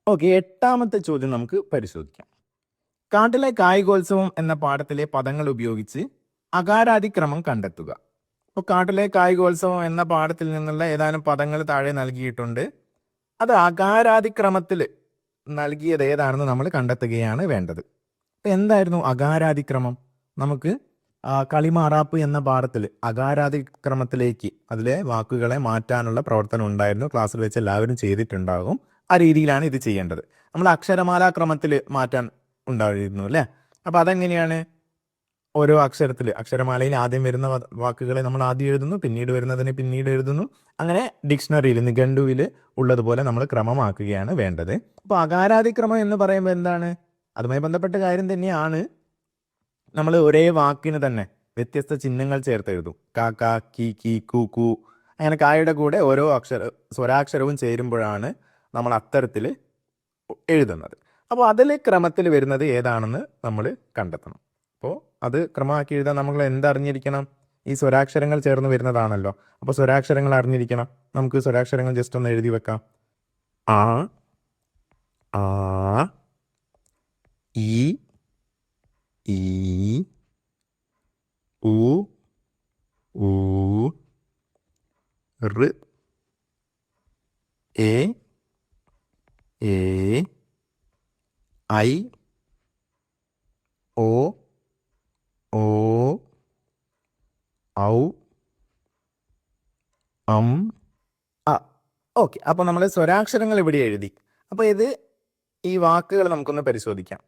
8-മത്തെ ചോദ്യം നമുക്ക് പരിശോധിക്കാം. കാട്ടിലെ കായികോത്സവം എന്ന പാഠത്തിലെ പദങ്ങൾ ഉപയോഗിച്ച് അകാരാദിക്രമം കണ്ടെത്തുക. അപ്പോൾ കാട്ടിലെ കായികോത്സവം എന്ന പാഠത്തിൽ നിന്നുള്ള ഏതാനും പദങ്ങൾ താഴെ നൽകിയിട്ടുണ്ട്. അത് അകാരാദിക്രമത്തിൽ നൽകിയത് ഏതാണെന്ന് നമ്മൾ കണ്ടെത്തുകയാണ് വേണ്ടത്. അപ്പം എന്തായിരുന്നു അകാരാദിക്രമം? നമുക്ക് കളിമാറാപ്പ് എന്ന പാഠത്തിൽ അകാരാദിക്രമത്തിലേക്ക് അതിലെ വാക്കുകളെ മാറ്റാനുള്ള പ്രവർത്തനം ഉണ്ടായിരുന്നു. ക്ലാസ്സിൽ വെച്ച് എല്ലാവരും ചെയ്തിട്ടുണ്ടാകും. ആ രീതിയിലാണ് ഇത് ചെയ്യേണ്ടത്. നമ്മൾ അക്ഷരമാലാക്രമത്തിൽ മാറ്റാൻ ഉണ്ടായിരുന്നു അല്ലേ? അപ്പോൾ അതെങ്ങനെയാണ്? ഓരോ അക്ഷരമാലയിൽ ആദ്യം വരുന്ന വാക്കുകളെ നമ്മൾ ആദ്യം എഴുതുന്നു, പിന്നീട് വരുന്നതിനെ പിന്നീട് എഴുതുന്നു. അങ്ങനെ ഡിക്ഷണറിയിൽ നിഘണ്ടുവിൽ ഉള്ളതുപോലെ നമ്മൾ ക്രമമാക്കുകയാണ് വേണ്ടത്. അപ്പോൾ അകാരാദിക്രമം എന്ന് പറയുമ്പോൾ എന്താണ്? അതുമായി ബന്ധപ്പെട്ട കാര്യം തന്നെയാണ്. നമ്മൾ ഒരേ വാക്കിന് തന്നെ വ്യത്യസ്ത ചിഹ്നങ്ങൾ ചേർത്ത് എഴുതും. കാക്ക, കീ, കീ, കൂ, കൂ. അങ്ങനെ കായുടെ കൂടെ ഓരോ സ്വരാക്ഷരവും ചേരുമ്പോഴാണ് നമ്മൾ അത്തരത്തിൽ എഴുതുന്നത്. അപ്പോൾ അതിൽ ക്രമത്തിൽ വരുന്നത് ഏതാണെന്ന് നമ്മൾ കണ്ടെത്തണം. അപ്പോൾ അത് ക്രമമാക്കി എഴുതാൻ നമ്മൾ എന്തറിഞ്ഞിരിക്കണം? ഈ സ്വരാക്ഷരങ്ങൾ ചേർന്ന് വരുന്നതാണല്ലോ. അപ്പോൾ സ്വരാക്ഷരങ്ങൾ അറിഞ്ഞിരിക്കണം. നമുക്ക് സ്വരാക്ഷരങ്ങൾ ജസ്റ്റ് ഒന്ന് എഴുതി വെക്കാം. ആ, ഈ, ഈ, ഉ, ഊ, ഋ, എ, ഐ, ഓ, ഓ, ഔ, അ. ഓക്കെ. അപ്പോൾ നമ്മൾ സ്വരാക്ഷരങ്ങൾ ഇവിടെ എഴുതി. അപ്പോൾ ഈ വാക്കുകൾ നമുക്കൊന്ന് പരിശോധിക്കാം.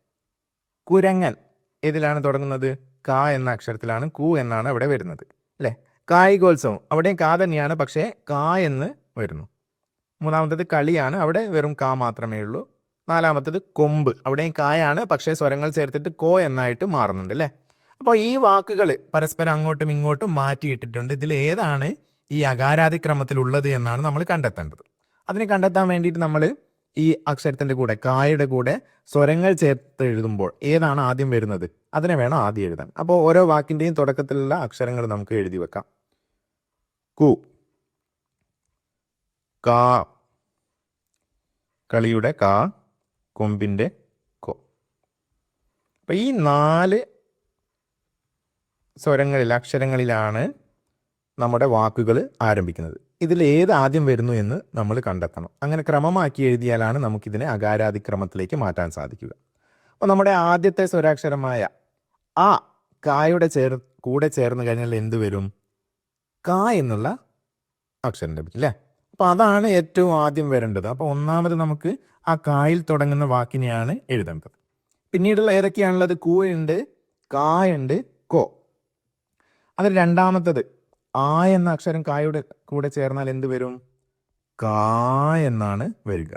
കുരങ്ങൻ ഏതിലാണ് തുടങ്ങുന്നത്? ക എന്ന അക്ഷരത്തിലാണ്. കു എന്നാണ് അവിടെ വരുന്നത് അല്ലേ? കായികോത്സവം അവിടെയും കാ തന്നെയാണ്, പക്ഷേ കാ എന്ന് വരുന്നു. 3-മത്തേത് കളിയാണ്, അവിടെ വെറും കാ മാത്രമേ ഉള്ളൂ. 4-മത്തേത് കൊമ്പ്, അവിടെയും കായാണ്, പക്ഷേ സ്വരങ്ങൾ ചേർത്തിട്ട് കോ എന്നായിട്ട് മാറുന്നുണ്ട് അല്ലേ? അപ്പോൾ ഈ വാക്കുകൾ പരസ്പരം അങ്ങോട്ടും ഇങ്ങോട്ടും മാറ്റിയിട്ടിട്ടുണ്ട്. ഇതിൽ ഏതാണ് ഈ അകാരാദിക്രമത്തിലുള്ളത് എന്നാണ് നമ്മൾ കണ്ടെത്തേണ്ടത്. അതിനെ കണ്ടെത്താൻ വേണ്ടിയിട്ട് നമ്മൾ ഈ അക്ഷരത്തിൻ്റെ കൂടെ കായുടെ കൂടെ സ്വരങ്ങൾ ചേർത്ത് എഴുതുമ്പോൾ ഏതാണ് ആദ്യം വരുന്നത് അതിനെ വേണം ആദ്യം എഴുതാൻ. അപ്പോൾ ഓരോ വാക്കിൻ്റെയും തുടക്കത്തിലുള്ള അക്ഷരങ്ങൾ നമുക്ക് എഴുതി വെക്കാം. കു, കാ, കളിയുടെ കാ, കൊമ്പിൻ്റെ കൊ. അപ്പം ഈ 4 സ്വരങ്ങളിൽ അക്ഷരങ്ങളിലാണ് നമ്മുടെ വാക്കുകൾ ആരംഭിക്കുന്നത്. ഇതിൽ ഏത് ആദ്യം വരുന്നു എന്ന് നമ്മൾ കണ്ടെത്തണം. അങ്ങനെ ക്രമമാക്കി എഴുതിയാലാണ് നമുക്കിതിനെ അകാരാദിക്രമത്തിലേക്ക് മാറ്റാൻ സാധിക്കുക. അപ്പോൾ നമ്മുടെ ആദ്യത്തെ സ്വരാക്ഷരമായ ആ കായുടെ കൂടെ ചേർന്ന് കഴിഞ്ഞാൽ എന്ത് വരും? കാ എന്നുള്ള അക്ഷരം ലഭിക്കും അല്ലേ? അപ്പോൾ അതാണ് ഏറ്റവും ആദ്യം വരേണ്ടത്. അപ്പോൾ ഒന്നാമത് നമുക്ക് ആ കായിൽ തുടങ്ങുന്ന വാക്കിനെയാണ് എഴുതേണ്ടത്. പിന്നീടുള്ള ഏതൊക്കെയാണുള്ളത്? കൂ ഉണ്ട്, കാ ഉണ്ട്, കോ. അതിൽ രണ്ടാമത്തത് ആ എന്ന അക്ഷരം കായുടെ കൂടെ ചേർന്നാൽ എന്ത് വരും? കാ എന്നാണ് വരിക.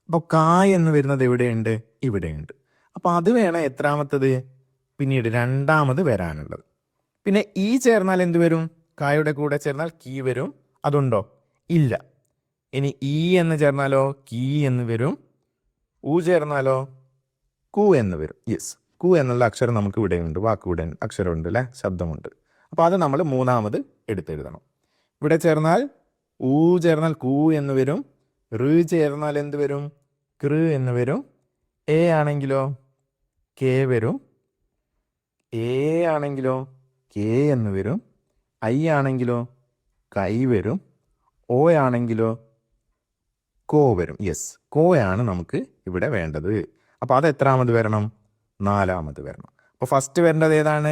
അപ്പോൾ കാ എന്ന് വരുന്നത് എവിടെയുണ്ട്? ഇവിടെയുണ്ട്. അപ്പോൾ അത് വേണം എത്രാമത്തത്? പിന്നീട് രണ്ടാമത് വരാനുള്ളത്. പിന്നെ ഈ ചേർന്നാൽ എന്ത് വരും? കായുടെ കൂടെ ചേർന്നാൽ കീ വരും. അതുണ്ടോ? ഇല്ല. ഇനി ഈ എന്ന് ചേർന്നാലോ? കീ എന്ന് വരും. ഊ ചേർന്നാലോ? കു എന്ന് വരും. യെസ്, കു എന്നുള്ള അക്ഷരം നമുക്ക് ഇവിടെയുണ്ട്. വാക്കിവിടെ അക്ഷരമുണ്ട് അല്ലേ? ശബ്ദമുണ്ട്. അപ്പോൾ അത് നമ്മൾ മൂന്നാമത് എടുത്തെഴുതണം. ഇവിടെ ചേർന്നാൽ ഊ ചേർന്നാൽ കൂ എന്ന് വരും. റ് ചേർന്നാൽ എന്ത് വരും? കൃ എന്ന് വരും. എ ആണെങ്കിലോ കെ വരും. എ ആണെങ്കിലോ കെ എന്ന് വരും. ഐ ആണെങ്കിലോ കൈ വരും. ഓ ആണെങ്കിലോ കോ വരും. യെസ്, കോയാണ് നമുക്ക് ഇവിടെ വേണ്ടത്. അപ്പോൾ അത് എത്രാമത് വരണം? നാലാമത് വരണം. അപ്പോൾ ഫസ്റ്റ് വരേണ്ടത് ഏതാണ്?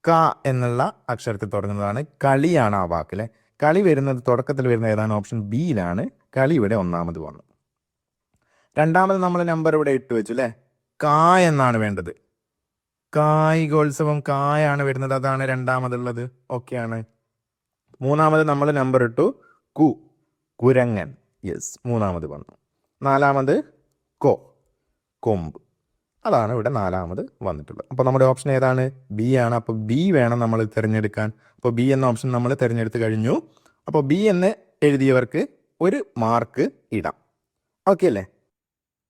ക എന്നുള്ള അക്ഷരത്തിൽ തുടങ്ങുന്നതാണ്. കളിയാണ് ആ വാക്കിലെ. കളി വരുന്നത് തുടക്കത്തിൽ വരുന്ന ഏതാണ്? ഓപ്ഷൻ ബിയിലാണ്. കളി ഇവിടെ ഒന്നാമത് വന്നു. രണ്ടാമത് നമ്മൾ നമ്പർ ഇവിടെ ഇട്ട് വെച്ചു അല്ലേ? കാ എന്നാണ് വേണ്ടത്. കായികോത്സവം കായാണ് വരുന്നത്. അതാണ് രണ്ടാമതുള്ളത്. ഓക്കെയാണ്. മൂന്നാമത് നമ്മൾ നമ്പർ ഇട്ടു കു, കുരങ്ങൻ. യെസ്, മൂന്നാമത് വന്നു. നാലാമത് കോ, കൊമ്പ്. അതാണ് ഇവിടെ നാലാമത് വന്നിട്ടുള്ളത്. അപ്പോൾ നമ്മുടെ ഓപ്ഷൻ ഏതാണ്? ബി ആണ്. അപ്പോൾ ബി വേണം നമ്മൾ തിരഞ്ഞെടുക്കാൻ. അപ്പോൾ ബി എന്ന ഓപ്ഷൻ നമ്മൾ തിരഞ്ഞെടുത്ത് കഴിഞ്ഞു. അപ്പോൾ ബി എന്ന് എഴുതിയവർക്ക് 1 മാർക്ക് ഇടാം. ഓക്കെ അല്ലേ?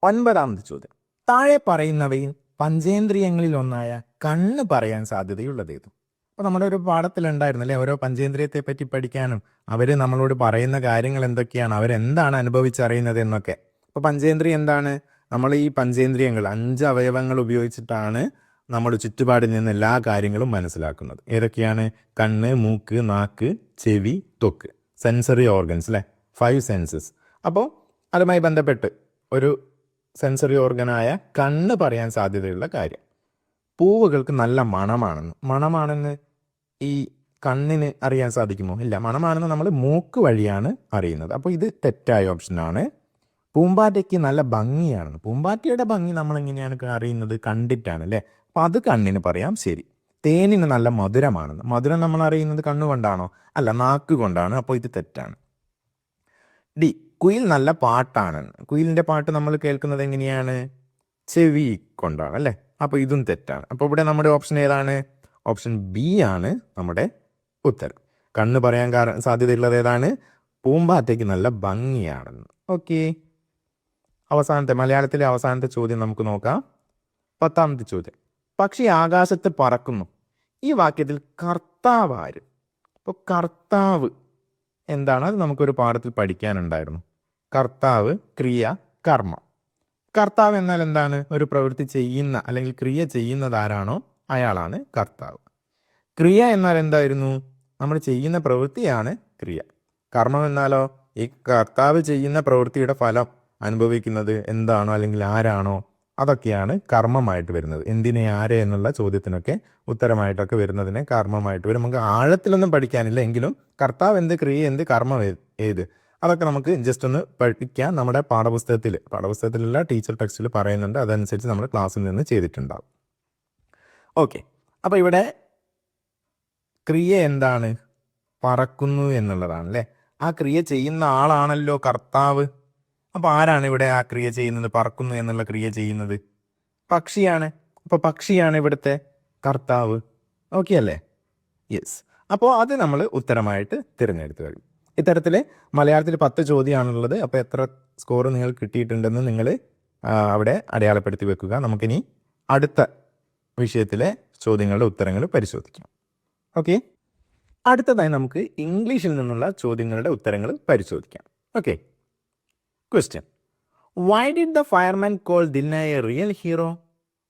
9ാമത് ചോദ്യം. താഴെ പറയുന്നവയിൽ പഞ്ചേന്ദ്രിയങ്ങളിൽ ഒന്നായ കണ്ണ് പറയാൻ സാധ്യതയുള്ളത് ഏത്? അപ്പോൾ നമ്മുടെ ഒരു പാഠത്തിലുണ്ടായിരുന്നു അല്ലേ, ഓരോ പഞ്ചേന്ദ്രിയത്തെ പറ്റി പഠിക്കാനും അവർ നമ്മളോട് പറയുന്ന കാര്യങ്ങൾ എന്തൊക്കെയാണ്, അവരെന്താണ് അനുഭവിച്ചറിയുന്നത് എന്നൊക്കെ. അപ്പോൾ പഞ്ചേന്ദ്രിയം എന്താണ്? നമ്മൾ ഈ പഞ്ചേന്ദ്രിയങ്ങൾ 5 അവയവങ്ങൾ ഉപയോഗിച്ചിട്ടാണ് നമ്മുടെ ചുറ്റുപാടിൽ നിന്ന് എല്ലാ കാര്യങ്ങളും മനസ്സിലാക്കുന്നത്. ഏതൊക്കെയാണ്? കണ്ണ്, മൂക്ക്, നാക്ക്, ചെവി, ത്വക്ക്. സെൻസറി ഓർഗൻസ് അല്ലേ? 5 സെൻസസ്. അപ്പോൾ അതുമായി ബന്ധപ്പെട്ട് ഒരു സെൻസറി ഓർഗനായ കണ്ണ് പറയാൻ സാധ്യതയുള്ള കാര്യം, പൂവുകൾക്ക് നല്ല മണമാണെന്ന് ഈ കണ്ണിന് അറിയാൻ സാധിക്കുമോ? ഇല്ല. മണമാണെന്ന് നമ്മൾ മൂക്ക് വഴിയാണ് അറിയുന്നത്. അപ്പോൾ ഇത് തെറ്റായ ഓപ്ഷനാണ്. പൂമ്പാറ്റയ്ക്ക് നല്ല ഭംഗിയാണെന്ന്. പൂമ്പാറ്റയുടെ ഭംഗി നമ്മൾ എങ്ങനെയാണ് അറിയുന്നത്? കണ്ടിട്ടാണ് അല്ലേ? അപ്പോൾ അത് കണ്ണിന് പറയാം. ശരി. തേനിന് നല്ല മധുരമാണെന്ന്. മധുരം നമ്മൾ അറിയുന്നത് കണ്ണുകൊണ്ടാണോ? അല്ല, നാക്ക് കൊണ്ടാണ്. അപ്പോൾ ഇത് തെറ്റാണ്. ഡി, കുയിൽ നല്ല പാട്ടാണെന്ന്. കുയിലിൻ്റെ പാട്ട് നമ്മൾ കേൾക്കുന്നത് എങ്ങനെയാണ്? ചെവി കൊണ്ടാണ് അല്ലേ? അപ്പോൾ ഇതും തെറ്റാണ്. അപ്പോൾ ഇവിടെ നമ്മുടെ ഓപ്ഷൻ ഏതാണ്? ഓപ്ഷൻ ബി ആണ് നമ്മുടെ ഉത്തരം. കണ്ണ് പറയാൻ സാധ്യതയുള്ളത് ഏതാണ്? പൂമ്പാറ്റയ്ക്ക് നല്ല ഭംഗിയാണെന്ന്. ഓക്കെ. മലയാളത്തിലെ അവസാനത്തെ ചോദ്യം നമുക്ക് നോക്കാം. 10ാമത്തെ ചോദ്യം. പക്ഷി ആകാശത്ത് പറക്കുന്നു. ഈ വാക്യത്തിൽ കർത്താവ് ആര്? അപ്പോൾ കർത്താവ് എന്താണ്? അത് നമുക്കൊരു പാഠത്തിൽ പഠിക്കാനുണ്ടായിരുന്നു. കർത്താവ്, ക്രിയ, കർമ്മം. കർത്താവ് എന്നാൽ എന്താണ്? ഒരു പ്രവൃത്തി ചെയ്യുന്ന അല്ലെങ്കിൽ ക്രിയ ചെയ്യുന്നത് ആരാണോ അയാളാണ് കർത്താവ്. ക്രിയ എന്നാൽ എന്തായിരുന്നു? നമ്മൾ ചെയ്യുന്ന പ്രവൃത്തിയാണ് ക്രിയ. കർമ്മം എന്നാലോ ഈ കർത്താവ് ചെയ്യുന്ന പ്രവൃത്തിയുടെ ഫലം അനുഭവിക്കുന്നത് എന്താണോ അല്ലെങ്കിൽ ആരാണോ അതൊക്കെയാണ് കർമ്മമായിട്ട് വരുന്നത്. എന്തിനെ, ആരെ എന്നുള്ള ചോദ്യത്തിനൊക്കെ ഉത്തരമായിട്ടൊക്കെ വരുന്നതിനെ കർമ്മമായിട്ട് വരും. നമുക്ക് ആഴത്തിലൊന്നും പഠിക്കാനില്ല, എങ്കിലും കർത്താവ് എന്ത്, ക്രിയ എന്ത്, കർമ്മം ഏത്, അതൊക്കെ നമുക്ക് ജസ്റ്റ് ഒന്ന് പഠിക്കാൻ നമ്മുടെ പാഠപുസ്തകത്തിലുള്ള ടീച്ചർ ടെക്സ്റ്റിൽ പറയുന്നുണ്ട്. അതനുസരിച്ച് നമ്മൾ ക്ലാസ്സിൽ നിന്ന് ചെയ്തിട്ടുണ്ടാവും. ഓക്കെ. അപ്പോൾ ഇവിടെ ക്രിയ എന്താണ്? പറക്കുന്നു എന്നുള്ളതാണ് അല്ലേ? ആ ക്രിയ ചെയ്യുന്ന ആളാണല്ലോ കർത്താവ്. അപ്പോൾ ആരാണ് ഇവിടെ ആ ക്രിയ ചെയ്യുന്നത്? പറക്കുന്നു എന്നുള്ള ക്രിയ ചെയ്യുന്നത് പക്ഷിയാണ്. അപ്പോൾ പക്ഷിയാണ് ഇവിടുത്തെ കർത്താവ്. ഓക്കെ അല്ലേ? യെസ്. അപ്പോൾ അത് നമ്മൾ ഉത്തരമായിട്ട് തിരഞ്ഞെടുത്ത് കഴിയും. ഇത്തരത്തിൽ മലയാളത്തിൽ 10 ചോദ്യമാണുള്ളത്. അപ്പോൾ എത്ര സ്കോർ നിങ്ങൾ കിട്ടിയിട്ടുണ്ടെന്ന് നിങ്ങൾ അവിടെ അടയാളപ്പെടുത്തി വെക്കുക. നമുക്കിനി അടുത്ത വിഷയത്തിലെ ചോദ്യങ്ങളുടെ ഉത്തരങ്ങൾ പരിശോധിക്കാം. ഓക്കെ. അടുത്തതായി നമുക്ക് ഇംഗ്ലീഷിൽ നിന്നുള്ള ചോദ്യങ്ങളുടെ ഉത്തരങ്ങൾ പരിശോധിക്കാം. Okay. Question. Why did the fireman call ദിൽനയെ റിയൽ ഹീറോ?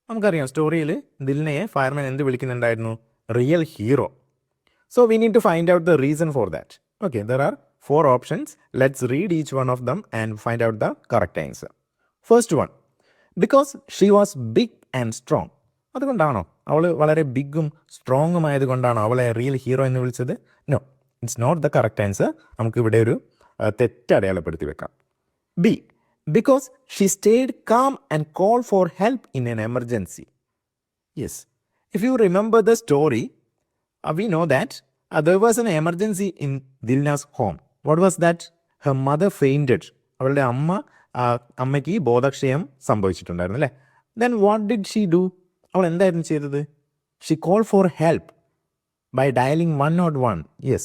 നമുക്കറിയാം സ്റ്റോറിയിൽ ദിൽനയെ ഫയർമാൻ എന്ത് വിളിക്കുന്നുണ്ടായിരുന്നു? Real hero. So we need to find out the reason for that. Okay. There are 4 options. Let's read each one of them and find out the correct answer. First one, because she was big and strong. അതുകൊണ്ടാണോ അവൾ വളരെ ബിഗും സ്ട്രോങ്ങും ആയതുകൊണ്ടാണോ അവളെ real hero എന്ന് വിളിച്ചത്? No, it's not the correct answer. നമുക്ക് ഇവിടെ ഒരു തെറ്റ് അടയാളപ്പെടുത്തി വെക്കാം. B, because she stayed calm and called for help in an emergency. Yes, if you remember the story, we know that there was an emergency in Dilna's home. What was that? Her mother fainted. അവളുടെ അമ്മയ്ക്ക് ബോധക്ഷയം സംഭവിച്ചിട്ടുണ്ടായിരുന്നു അല്ലേ? Then what did she do? അവൾ എന്തായിരുന്നു ചെയ്തത്? She called for help by dialing 101. Yes,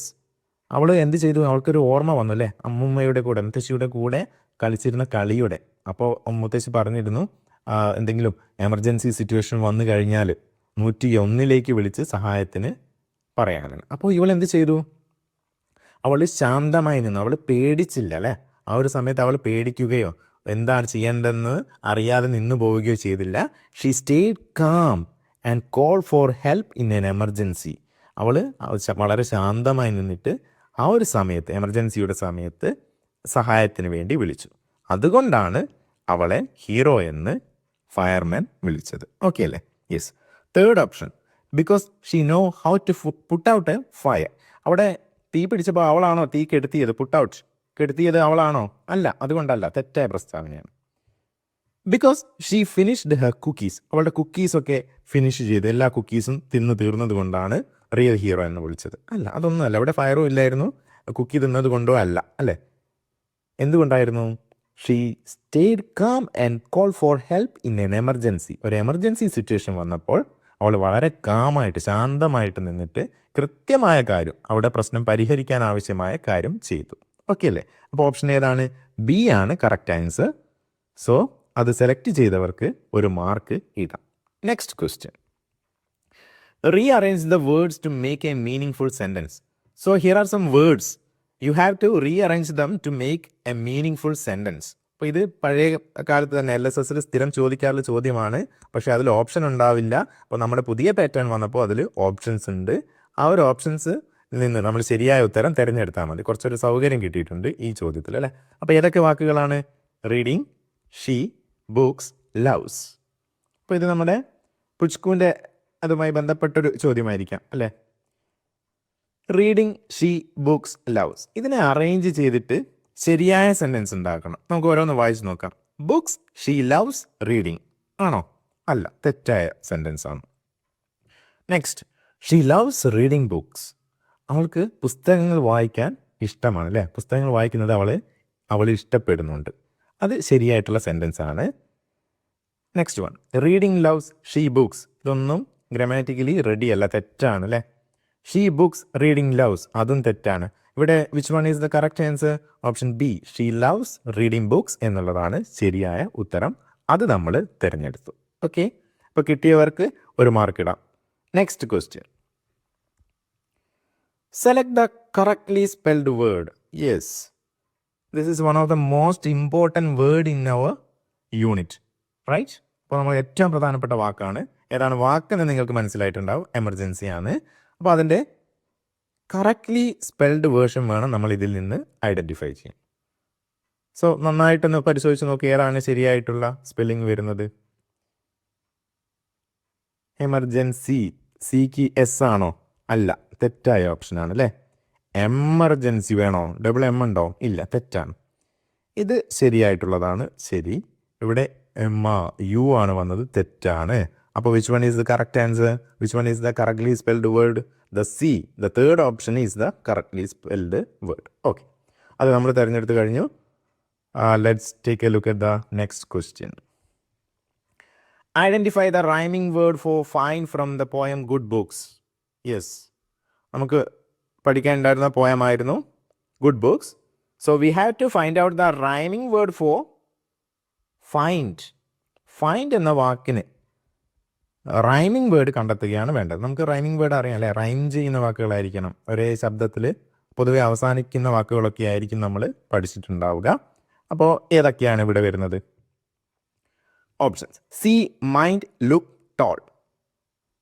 അവൾ എന്ത് ചെയ്തു? അവൾക്കൊരു ഓർമ്മ വന്നു അല്ലേ, അമ്മുമ്മയുടെ കൂടെ മുത്തശ്ശിയുടെ കൂടെ കളിച്ചിരുന്ന കളിയുടെ. അപ്പോൾ മുത്തശ്ശി പറഞ്ഞിരുന്നു എന്തെങ്കിലും എമർജൻസി സിറ്റുവേഷൻ വന്നു കഴിഞ്ഞാൽ 101 വിളിച്ച് സഹായത്തിന് പറയാനാണ്. അപ്പോൾ ഇവൾ എന്ത് ചെയ്തു? അവൾ ശാന്തമായി നിന്നു. അവൾ പേടിച്ചില്ല അല്ലേ. ആ ഒരു സമയത്ത് അവൾ പേടിക്കുകയോ എന്താണ് ചെയ്യേണ്ടതെന്ന് അറിയാതെ നിന്നു പോവുകയോ ചെയ്തില്ല. She stayed calm and call for help in an emergency. അവൾ വളരെ ശാന്തമായി നിന്നിട്ട് ആ ഒരു സമയത്ത്, എമർജൻസിയുടെ സമയത്ത് സഹായത്തിന് വേണ്ടി വിളിച്ചു. അതുകൊണ്ടാണ് അവളെ ഹീറോ എന്ന് ഫയർമാൻ വിളിച്ചത്. ഓക്കെ അല്ലേ? Yes. Third option, because she know how to put out a fire. അവിടെ തീ പിടിച്ചപ്പോൾ അവളാണോ തീ കെടുത്തിയത്? Put out കെടുത്തിയത് അവളാണോ? അല്ല, അതുകൊണ്ടല്ല, തെറ്റായ പ്രസ്താവനയാണ്. Because she finished her cookies. അവളുടെ കുക്കീസൊക്കെ ഫിനിഷ് ചെയ്ത് എല്ലാ കുക്കീസും തിന്ന് തീർന്നത് കൊണ്ടാണ് റിയൽ ഹീറോ എന്ന് വിളിച്ചത്. അല്ല, അതൊന്നുമല്ല. അവിടെ ഫയറും ഇല്ലായിരുന്നു, കുക്കി തിന്നത് കൊണ്ടോ അല്ല അല്ലേ. എന്തുകൊണ്ടായിരുന്നു? She stayed calm and call for help in an emergency. ഒരു എമർജൻസി സിറ്റുവേഷൻ വന്നപ്പോൾ അവൾ വളരെ കാമായിട്ട് ശാന്തമായിട്ട് നിന്നിട്ട് കൃത്യമായ കാര്യം, അവിടെ പ്രശ്നം പരിഹരിക്കാൻ ആവശ്യമായ കാര്യം ചെയ്തു. ഓക്കെ അല്ലേ? അപ്പോൾ ഓപ്ഷൻ ഏതാണ്? ബി ആണ് കറക്റ്റ് ആൻസർ. സോ അത് സെലക്ട് ചെയ്തവർക്ക് ഒരു മാർക്ക് ഇടാം. Next question, rearrange the words to make a meaningful sentence. So here are some words. You have to rearrange them to make a meaningful sentence. അപ്പോൾ ഇത് പഴയ കാലത്ത് തന്നെ LSSൽ സ്ഥിരം ചോദിക്കാറുള്ള ചോദ്യമാണ്. പക്ഷേ അതിൽ ഓപ്ഷൻ ഉണ്ടാവില്ല. അപ്പോൾ നമ്മുടെ പുതിയ പാറ്റേൺ വന്നപ്പോൾ അതിൽ ഓപ്ഷൻസ് ഉണ്ട്. ആ ഒരു ഓപ്ഷൻസ് നിന്ന് നമ്മൾ ശരിയായ ഉത്തരം തിരഞ്ഞെടുത്താൽ മതി. കുറച്ചൊരു സൗകര്യം കിട്ടിയിട്ടുണ്ട് ഈ ചോദ്യത്തിൽ അല്ലേ. അപ്പോൾ ഏതൊക്കെ വാക്കുകളാണ്? Reading, she, books, loves. അപ്പോൾ ഇത് നമ്മുടെ പുച്കുവിൻ്റെ അതുമായി ബന്ധപ്പെട്ടൊരു ചോദ്യമായിരിക്കാം അല്ലേ. Reading, she, books, loves. ഇതിനെ അറേഞ്ച് ചെയ്തിട്ട് ശരിയായ സെൻറ്റൻസ് ഉണ്ടാക്കണം. നമുക്ക് ഓരോന്ന് വായിച്ച് നോക്കാം. ബുക്സ്, ഷീ ലവ്സ് റീഡിങ് ആണോ? അല്ല, തെറ്റായ സെൻറ്റൻസ് ആണ്. Next, she loves reading books. അവൾക്ക് പുസ്തകങ്ങൾ വായിക്കാൻ ഇഷ്ടമാണ് അല്ലേ. പുസ്തകങ്ങൾ വായിക്കുന്നത് അവൾ ഇഷ്ടപ്പെടുന്നുണ്ട്. അത് ശരിയായിട്ടുള്ള സെൻറ്റൻസ് ആണ്. Next one, reading loves she books. ഇതൊന്നും ഗ്രാമാറ്റിക്കലി റെഡി അല്ല, തെറ്റാണ് അല്ലേ. ഷീ ബുക്സ് റീഡിങ് ലവ്സ്, അതും തെറ്റാണ്. ഇവിടെ which one is the correct answer? Option B, she loves reading books എന്നുള്ളതാണ് ശരിയായ ഉത്തരം. അത് നമ്മൾ തിരഞ്ഞെടുത്തു. ഓക്കെ, അപ്പോൾ കിട്ടിയവർക്ക് ഒരു മാർക്ക് ഇടാം. Next question, select the correctly spelled word. Yes, this is one of the most important word in our unit, right? അപ്പോൾ നമ്മൾ ഏറ്റവും പ്രധാനപ്പെട്ട വാക്കാണ്. ഏതാണ് വാക്കെന്ന് നിങ്ങൾക്ക് മനസ്സിലായിട്ടുണ്ടാവും. എമർജൻസി ആണ്. അപ്പോൾ അതിൻ്റെ കറക്റ്റ്ലി സ്പെൽഡ് വേർഷൻ വേണം നമ്മൾ ഇതിൽ നിന്ന് ഐഡൻറ്റിഫൈ ചെയ്യാൻ. സോ നന്നായിട്ടൊന്ന് പരിശോധിച്ച് നോക്കി ഏതാണ് ശരിയായിട്ടുള്ള സ്പെല്ലിംഗ് വരുന്നത്. എമർജൻസി, സിക്ക് എസ് ആണോ? അല്ല, തെറ്റായ ഓപ്ഷനാണ് അല്ലേ. എമർജൻസി വേണോ? ഡബിൾ എം ഉണ്ടോ? ഇല്ല, തെറ്റാണ്. ഇത് ശരിയായിട്ടുള്ളതാണ്. ശരി, ഇവിടെ യു ആണ് വന്നത്, തെറ്റാണ്. അപ്പോൾ which one is the correct answer? Which one is the correctly spelled word? The C, the third option is the correctly spelled word. Okay, അത് നമ്മൾ തിരഞ്ഞെടുത്ത് കഴിഞ്ഞു. Let's take a look at the next question. Identify the rhyming word for fine from the poem good books. Yes, നമുക്ക് പഠിക്കാനുണ്ടായിരുന്ന പോയമായിരുന്നു good books. So we have to find out the rhyming word for find. Find എന്ന വാക്കിന് rhyming word കണ്ടെത്തുകയാണ് വേണ്ടത്. നമുക്ക് rhyming word അറിയാം അല്ലേ. റൈം ചെയ്യുന്ന വാക്കുകളായിരിക്കണം. ഒരേ ശബ്ദത്തിൽ പൊതുവെ അവസാനിക്കുന്ന വാക്കുകളൊക്കെ ആയിരിക്കും നമ്മൾ പഠിച്ചിട്ടുണ്ടാവുക. അപ്പോൾ ഏതൊക്കെയാണ് ഇവിടെ വരുന്നത്? Options: C, mind, look, tall.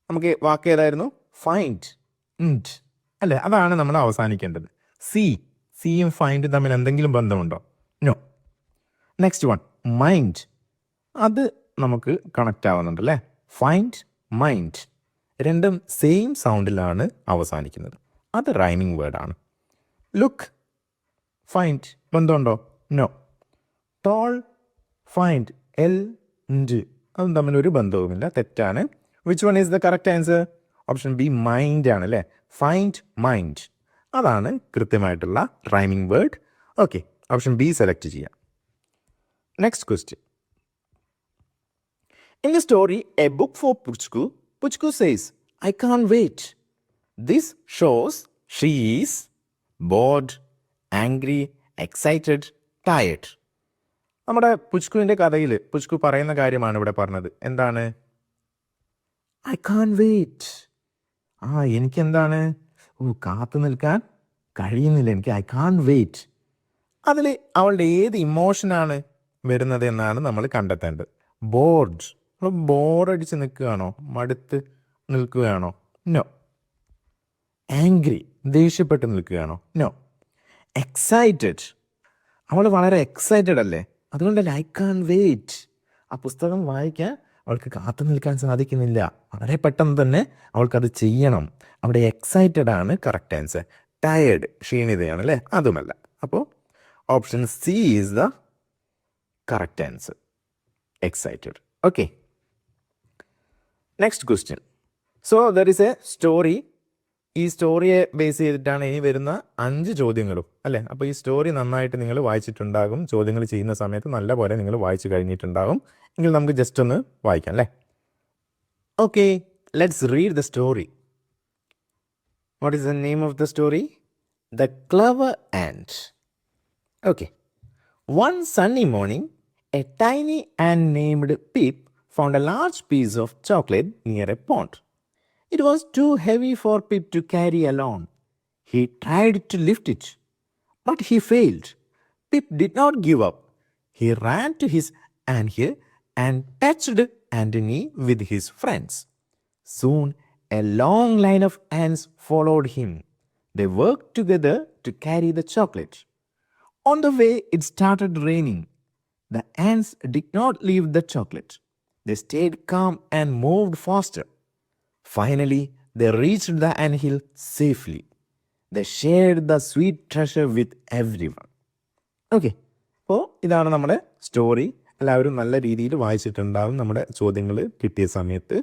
നമുക്ക് വാക്ക് ഏതായിരുന്നു? ഫൈൻഡ് അല്ലേ, അതാണ് നമ്മൾ അവസാനിക്കേണ്ടത്. സി, സിയും ഫൈൻഡ് തമ്മിൽ എന്തെങ്കിലും ബന്ധമുണ്ടോ? നോ. Next one, mind. അത് നമുക്ക് കണക്റ്റ് ആവുന്നുണ്ട് അല്ലേ? ഫൈൻഡ്, മൈൻഡ് രണ്ടും സെയിം സൗണ്ടിലാണ് അവസാനിക്കുന്നത്. അത് റൈമിംഗ് വേർഡാണ്. ലുക്ക്, ഫൈൻഡ് ബന്ധമുണ്ടോ? നോ. ടോൾ, ഫൈൻഡ്, എൽ, ൻഡ് അതും തമ്മിലൊരു ബന്ധവുമില്ല, തെറ്റാണ്. Which one is the correct answer? Option B, mind ആണ് അല്ലേ? ഫൈൻഡ്, മൈൻഡ് അതാണ് കൃത്യമായിട്ടുള്ള rhyming word. Okay, option B select ചെയ്യാം. Next question. In the story A Book for Puchku, Puchku says, I can't wait. This shows she is bored, angry, excited, tired. നമ്മുടെ പുച്കുവിൻ്റെ കഥയിൽ പുച്കു പറയുന്ന കാര്യമാണ് ഇവിടെ പറഞ്ഞത്. എന്താണ്? I can wait. എനിക്കെന്താണ് കാത്തു നിൽക്കാൻ കഴിയുന്നില്ല, എനിക്ക് ഐ കാൻ വെയിറ്റ്. അതിൽ അവളുടെ ഏത് ഇമോഷനാണ് വരുന്നത് എന്നാണ് നമ്മൾ കണ്ടെത്തേണ്ടത്. ബോർഡ്, ബോറടിച്ച് നിൽക്കുകയാണോ? മടുത്ത് നിൽക്കുകയാണോ? നോ. ആംഗ്രി, ദേഷ്യപ്പെട്ട് നിൽക്കുകയാണോ? നോ. എക്സൈറ്റഡ്, അവൾ വളരെ എക്സൈറ്റഡ് അല്ലേ? അതുകൊണ്ടല്ലേ ഐ കാൻ വെയിറ്റ്. ആ പുസ്തകം വായിക്കാൻ അവൾക്ക് കാത്തു നിൽക്കാൻ സാധിക്കുന്നില്ല, വളരെ പെട്ടെന്ന് തന്നെ അവൾക്കത് ചെയ്യണം. അവിടെ എക്സൈറ്റഡ് ആണ് കറക്റ്റ് ആൻസർ. ടയേർഡ്, ക്ഷീണിതയാണ് അല്ലേ? അതുമല്ല. അപ്പോൾ option C is the correct answer, excited. Okay, next question. So there is A story. ഈ സ്റ്റോറിയെ ബേസ് ചെയ്തിട്ടാണ് ഇനി വരുന്ന 5 ചോദ്യങ്ങളും അല്ലേ? അപ്പോൾ ഈ സ്റ്റോറി നന്നായിട്ട് നിങ്ങൾ വായിച്ചിട്ടുണ്ടാകും. ചോദ്യങ്ങൾ ചെയ്യുന്ന സമയത്ത് നല്ല പോലെ നിങ്ങൾ വായിച്ചു കഴിഞ്ഞിട്ടുണ്ടാകും. എങ്കിൽ നമുക്ക് ജസ്റ്റ് ഒന്ന് വായിക്കാം അല്ലേ? Okay, let's read the story. What is the name of the story? The clever and. Okay. One sunny morning, a tiny ant named Pip found a large piece of chocolate near a pond. It was too heavy for Pip to carry alone. He tried to lift it, but he failed. Pip did not give up. He ran to his anthill and touched Anthony with his friends. Soon, a long line of ants followed him. They worked together to carry the chocolate. On the way, it started raining. The ants did not leave the chocolate. They stayed calm and moved faster. Finally, they reached the anthill safely. They shared the sweet treasure with everyone. Okay, അപ്പോൾ ഇതാണ് നമ്മുടെ story. എല്ലാവരും നല്ല രീതിയിൽ വായിച്ചിട്ടുണ്ടാകും നമ്മുടെ ചോദ്യങ്ങൾ കിട്ടിയ സമയത്ത്.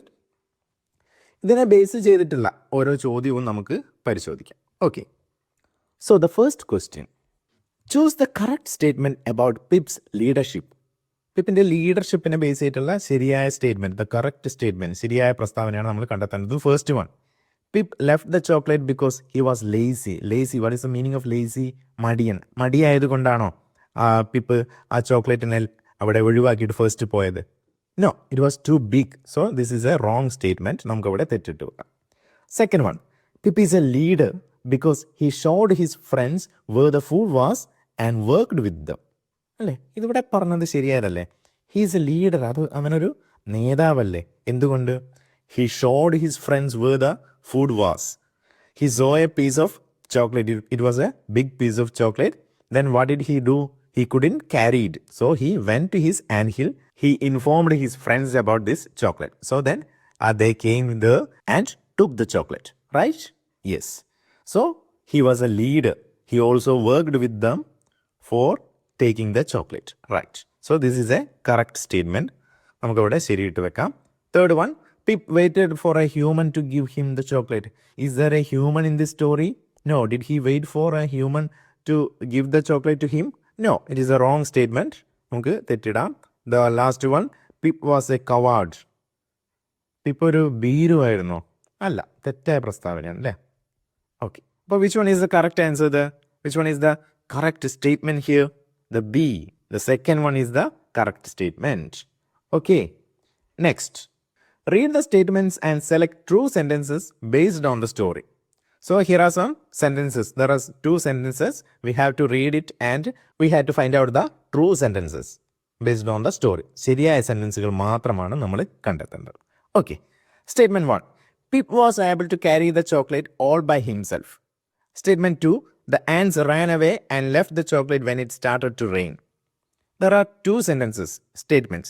ഇതിനെ ബേസ് ചെയ്തിട്ടുള്ള ഓരോ ചോദ്യവും നമുക്ക് പരിശോധിക്കാം. Okay, so the first question. Choose the correct statement about Pip's leadership. പിപ്പിൻ്റെ ലീഡർഷിപ്പിനെ ബേസ് ചെയ്തിട്ടുള്ള ശരിയായ സ്റ്റേറ്റ്മെൻറ്റ്, ദ കറക്റ്റ് സ്റ്റേറ്റ്മെൻറ്റ്, ശരിയായ പ്രസ്താവനയാണ് നമ്മൾ കണ്ടെത്തേണ്ടത്. First one, Pip left the chocolate because he was lazy. Lazy, what is the meaning of lazy? മടിയൻ. മടിയായതുകൊണ്ടാണോ പിപ്പ് ആ ചോക്ലേറ്റിനെ അവിടെ ഒഴിവാക്കിയിട്ട് ഫസ്റ്റ് പോയത്? No, it was too big. So this is a wrong statement. നമുക്കവിടെ തെറ്റിട്ട് പോകാം. Second one, Pip is a leader because he showed his friends where the food was and worked with them. അല്ലേ? ഇതിവിടെ പറഞ്ഞത് ശരിയായതല്ലേ? He's A leader, അത് അവനൊരു നേതാവല്ലേ? എന്തുകൊണ്ട്? He showed his friends where the food was. He saw a piece of chocolate. It was a big piece of chocolate. Then what did he do? He couldn't carry it. So he went to his anthill. He informed his friends about this chocolate. So then they came there and took the chocolate. Right? Yes. So he was a leader. He also worked with them for taking the chocolate. Right. So this is a correct statement. നമുക്കവിടെ ശരിയിട്ട് വെക്കാം. Third one, Pip waited for a human to give him the chocolate. Is there a human in this story? No. Did he wait for a human to give the chocolate to him? No, it is a wrong statement. നമുക്ക് തെറ്റിടാം. The last one, Pip was a coward. Pip ഒരു ഭീരുവായിരുന്നോ? അല്ല, തെറ്റായ പ്രസ്താവനയാണ് അല്ലേ? Okay, അപ്പോൾ which one is the correct answer there? Which one is the correct statement here? The B. The second one is the correct statement. Okay, next. Read the statements and select true sentences based on the story. So here are some sentences. There are 2 sentences. We have to read it and we have to find out the true sentences based on the story. ശരിയായ സെൻറ്റൻസുകൾ മാത്രമാണ് നമ്മൾ കണ്ടെത്തേണ്ടത്. Okay, statement 1, Pip was able to carry the chocolate all by himself. Statement 2, The ants ran away and left the chocolate when it started to rain. There are two statements.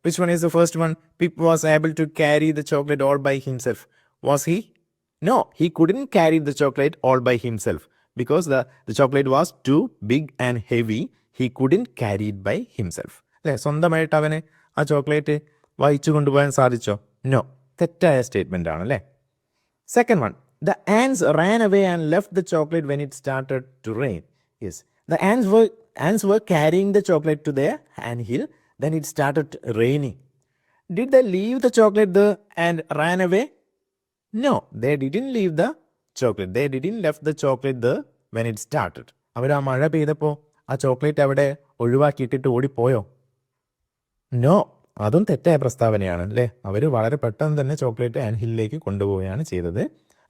Which one is the first one? Pip was able to carry the chocolate all by himself. Was he? No, he couldn't carry the chocolate all by himself because the chocolate was too big and heavy. He couldn't carry it by himself. സ്വന്തമായിട്ട് അവന് ആ chocolate വഹിച്ചു കൊണ്ടുപോകാൻ സാധിച്ചോ? No, തെറ്റായ statement ആണ് അല്ലേ. Second one, the ants ran away and left the chocolate when it started to rain. Yes, the ants were carrying the chocolate to their anthill. Then it started raining. Did they leave the chocolate there and ran away? No, they didn't leave the chocolate. They didn't left the chocolate there when it started. അവർ ആ മഴ പെയ്തപ്പോൾ ആ chocolate അവിടെ ഒഴിവാക്കിയിട്ടിട്ട് ഓടിപ്പോയോ? No, അതും തെറ്റായ പ്രസ്താവനയാണ് അല്ലേ. അവർ വളരെ പെട്ടെന്ന് തന്നെ ചോക്ലേറ്റ് ആൻഹില്ലിലേക്ക് കൊണ്ടുപോവുകയാണ് ചെയ്തത്.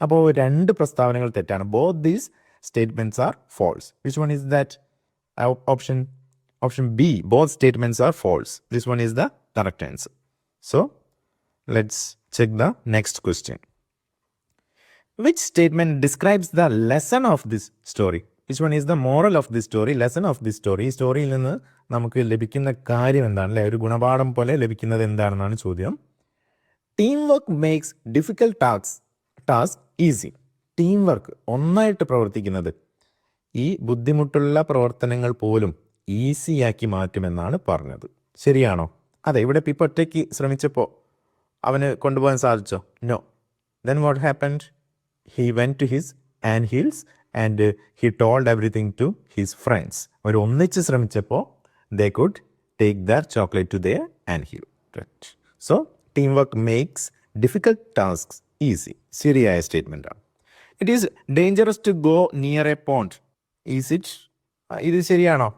അപ്പോൾ രണ്ട് പ്രസ്താവനകൾ തെറ്റാണ്. Both these statements are false. Which one is that? Option B, both statements are false. This one is the correct answer. So, let's check the next question. Which statement describes the lesson of this story? Which one is the moral of this story, lesson of this story? ഈ സ്റ്റോറിയിൽ നിന്ന് നമുക്ക് ലഭിക്കുന്ന കാര്യം എന്താണ് അല്ലേ? ഒരു ഗുണപാഠം പോലെ ലഭിക്കുന്നത് എന്താണെന്നാണ് ചോദ്യം. Team work makes difficult task easy. Team work, ഒന്നായിട്ട് പ്രവർത്തിക്കുന്നത്, ഈ ബുദ്ധിമുട്ടുള്ള പ്രവർത്തനങ്ങൾ പോലും ഈസിയാക്കി മാറ്റുമെന്നാണ് പറഞ്ഞത്. ശരിയാണോ? അതെ, ഇവിടെ പിപ്പ് ഒറ്റയ്ക്ക് ശ്രമിച്ചപ്പോൾ അവന് കൊണ്ടുപോകാൻ സാധിച്ചോ? No. Then what happened? He went to his anthills and he told everything to his friends. അവർ ഒന്നിച്ച് ശ്രമിച്ചപ്പോൾ they could take their chocolate to their anthill. So team work makes difficult tasks easy. ശരിയായ സ്റ്റേറ്റ്മെൻറ്റാണ്. It is dangerous to go near a pond. Is it? ഇത് ശരിയാണോ?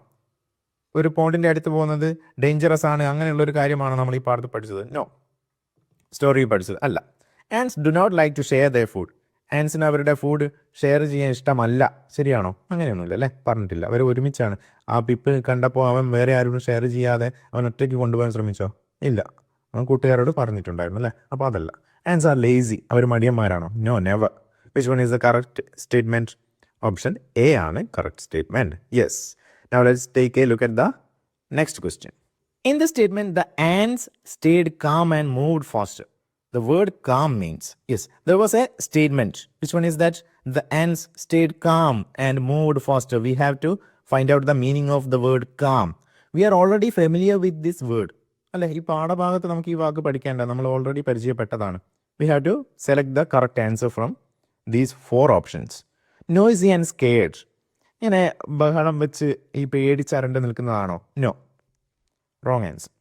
ഒരു പോണ്ടിൻ്റെ അടുത്ത് പോകുന്നത് ഡേഞ്ചറസ് ആണ്, അങ്ങനെയുള്ളൊരു കാര്യമാണ് നമ്മൾ ഈ പാഠത്തിൽ പഠിച്ചത്? നോ. സ്റ്റോറി പഠിച്ചത് അല്ല. Ants do not like to share their food. ആൻഡ്സിന് അവരുടെ ഫുഡ് ഷെയർ ചെയ്യാൻ ഇഷ്ടമല്ല. ശരിയാണോ? അങ്ങനെയൊന്നുമില്ല അല്ലേ, പറഞ്ഞിട്ടില്ല. അവർ ഒരുമിച്ചാണ്. ആ പിപ്പ് കണ്ടപ്പോൾ അവൻ വേറെ ആരോടും ഷെയർ ചെയ്യാതെ അവൻ ഒറ്റയ്ക്ക് കൊണ്ടുപോകാൻ ശ്രമിച്ചോ? ഇല്ല, അവൻ കൂട്ടുകാരോട് പറഞ്ഞിട്ടുണ്ടായിരുന്നു അല്ലേ. അപ്പോൾ അതല്ല. Ants are lazy. അവർ മടിയന്മാരാണോ? No, never. Which one is the correct statement? Option A ആണ് correct statement. Yes. Now let's take a look at the next question. In the statement, the ants stayed calm and moved faster. The word calm means, yes, there was a statement. Which one is that? The ants stayed calm and moved faster. We have to find out the meaning of the word calm. We are already familiar with this word. അല്ലേ, ഈ പാഠഭാഗത്ത് നമുക്ക് ഈ വാക്ക് പഠിക്കേണ്ട, നമ്മൾ already പരിചയപ്പെട്ടതാണ്. We have to select the correct answer from these 4 options. Noisy and scared. ഇങ്ങനെ ബഹളം വെച്ച് ഈ പേടിച്ചരണ്ട് നിൽക്കുന്നതാണോ? No, wrong answer.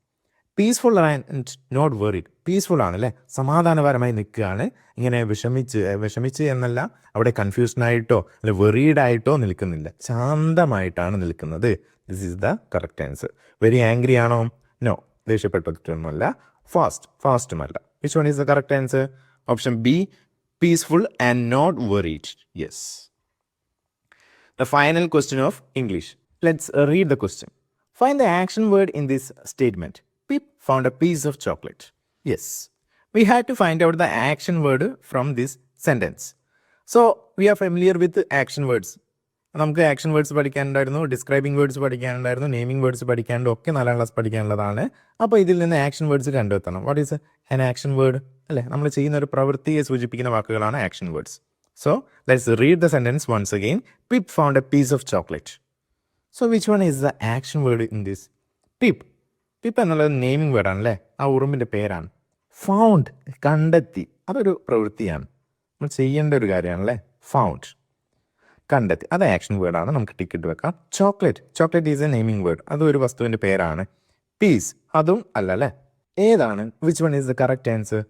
Peaceful and not worried. Peaceful ആണല്ലേ, സമാധാനപരമായി നിൽക്കുകയാണ്. ഇങ്ങനെ വിഷമിച്ച് എന്നല്ല, അവിടെ കൺഫ്യൂഷനായിട്ടോ അല്ലെ വെറീഡായിട്ടോ നിൽക്കുന്നില്ല, ശാന്തമായിട്ടാണ് നിൽക്കുന്നത്. This is the correct answer. Very angry ആണോ? നോ, ദേഷ്യപ്പെട്ടിട്ടൊന്നുമല്ല. ഫാസ്റ്റുമല്ല. Which one is the correct answer? Option B, peaceful and not worried. Yes. The final question of English. Let's read the question. Find the action word in this statement. Pip found a piece of chocolate. Yes, we had to find out the action word from this sentence. So, we are familiar with action words. നമുക്ക് action words പഠിക്കാനുണ്ടായിരുന്നു, describing words പഠിക്കാനുണ്ടായിരുന്നു, naming words പഠിക്കാനുണ്ട്, ഒക്കെ 4ാം class പഠിക്കാനുള്ളതാണ്. അപ്പോൾ ഇതിൽ നിന്ന് ആക്ഷൻ വേർഡ്സ് കണ്ടെത്തണം. What is an action word? അല്ലേ, നമ്മൾ ചെയ്യുന്ന ഒരു പ്രവൃത്തിയെ സൂചിപ്പിക്കുന്ന വാക്കുകളാണ് action words. So, let's read the sentence once again. Pip found a piece of chocolate. So, which one is the action word in this? Pip. Pip എന്നുള്ളത് naming വേർഡാണ് അല്ലേ, ആ ഉറുമ്പിൻ്റെ പേരാണ്. ഫൗണ്ട്, കണ്ടെത്തി, അതൊരു പ്രവൃത്തിയാണ്, നമ്മൾ ചെയ്യേണ്ട ഒരു കാര്യമാണല്ലേ. ഫൗണ്ട്, കണ്ടെത്തി, അത് ആക്ഷൻ വേർഡാണ്. നമുക്ക് ടിക്കറ്റ് വെക്കാം. Chocolate is A naming word, അതും ഒരു വസ്തുവിൻ്റെ പേരാണ്. പീസ്, അതും അല്ല അല്ലേ. ഏതാണ്? Which one is the correct answer?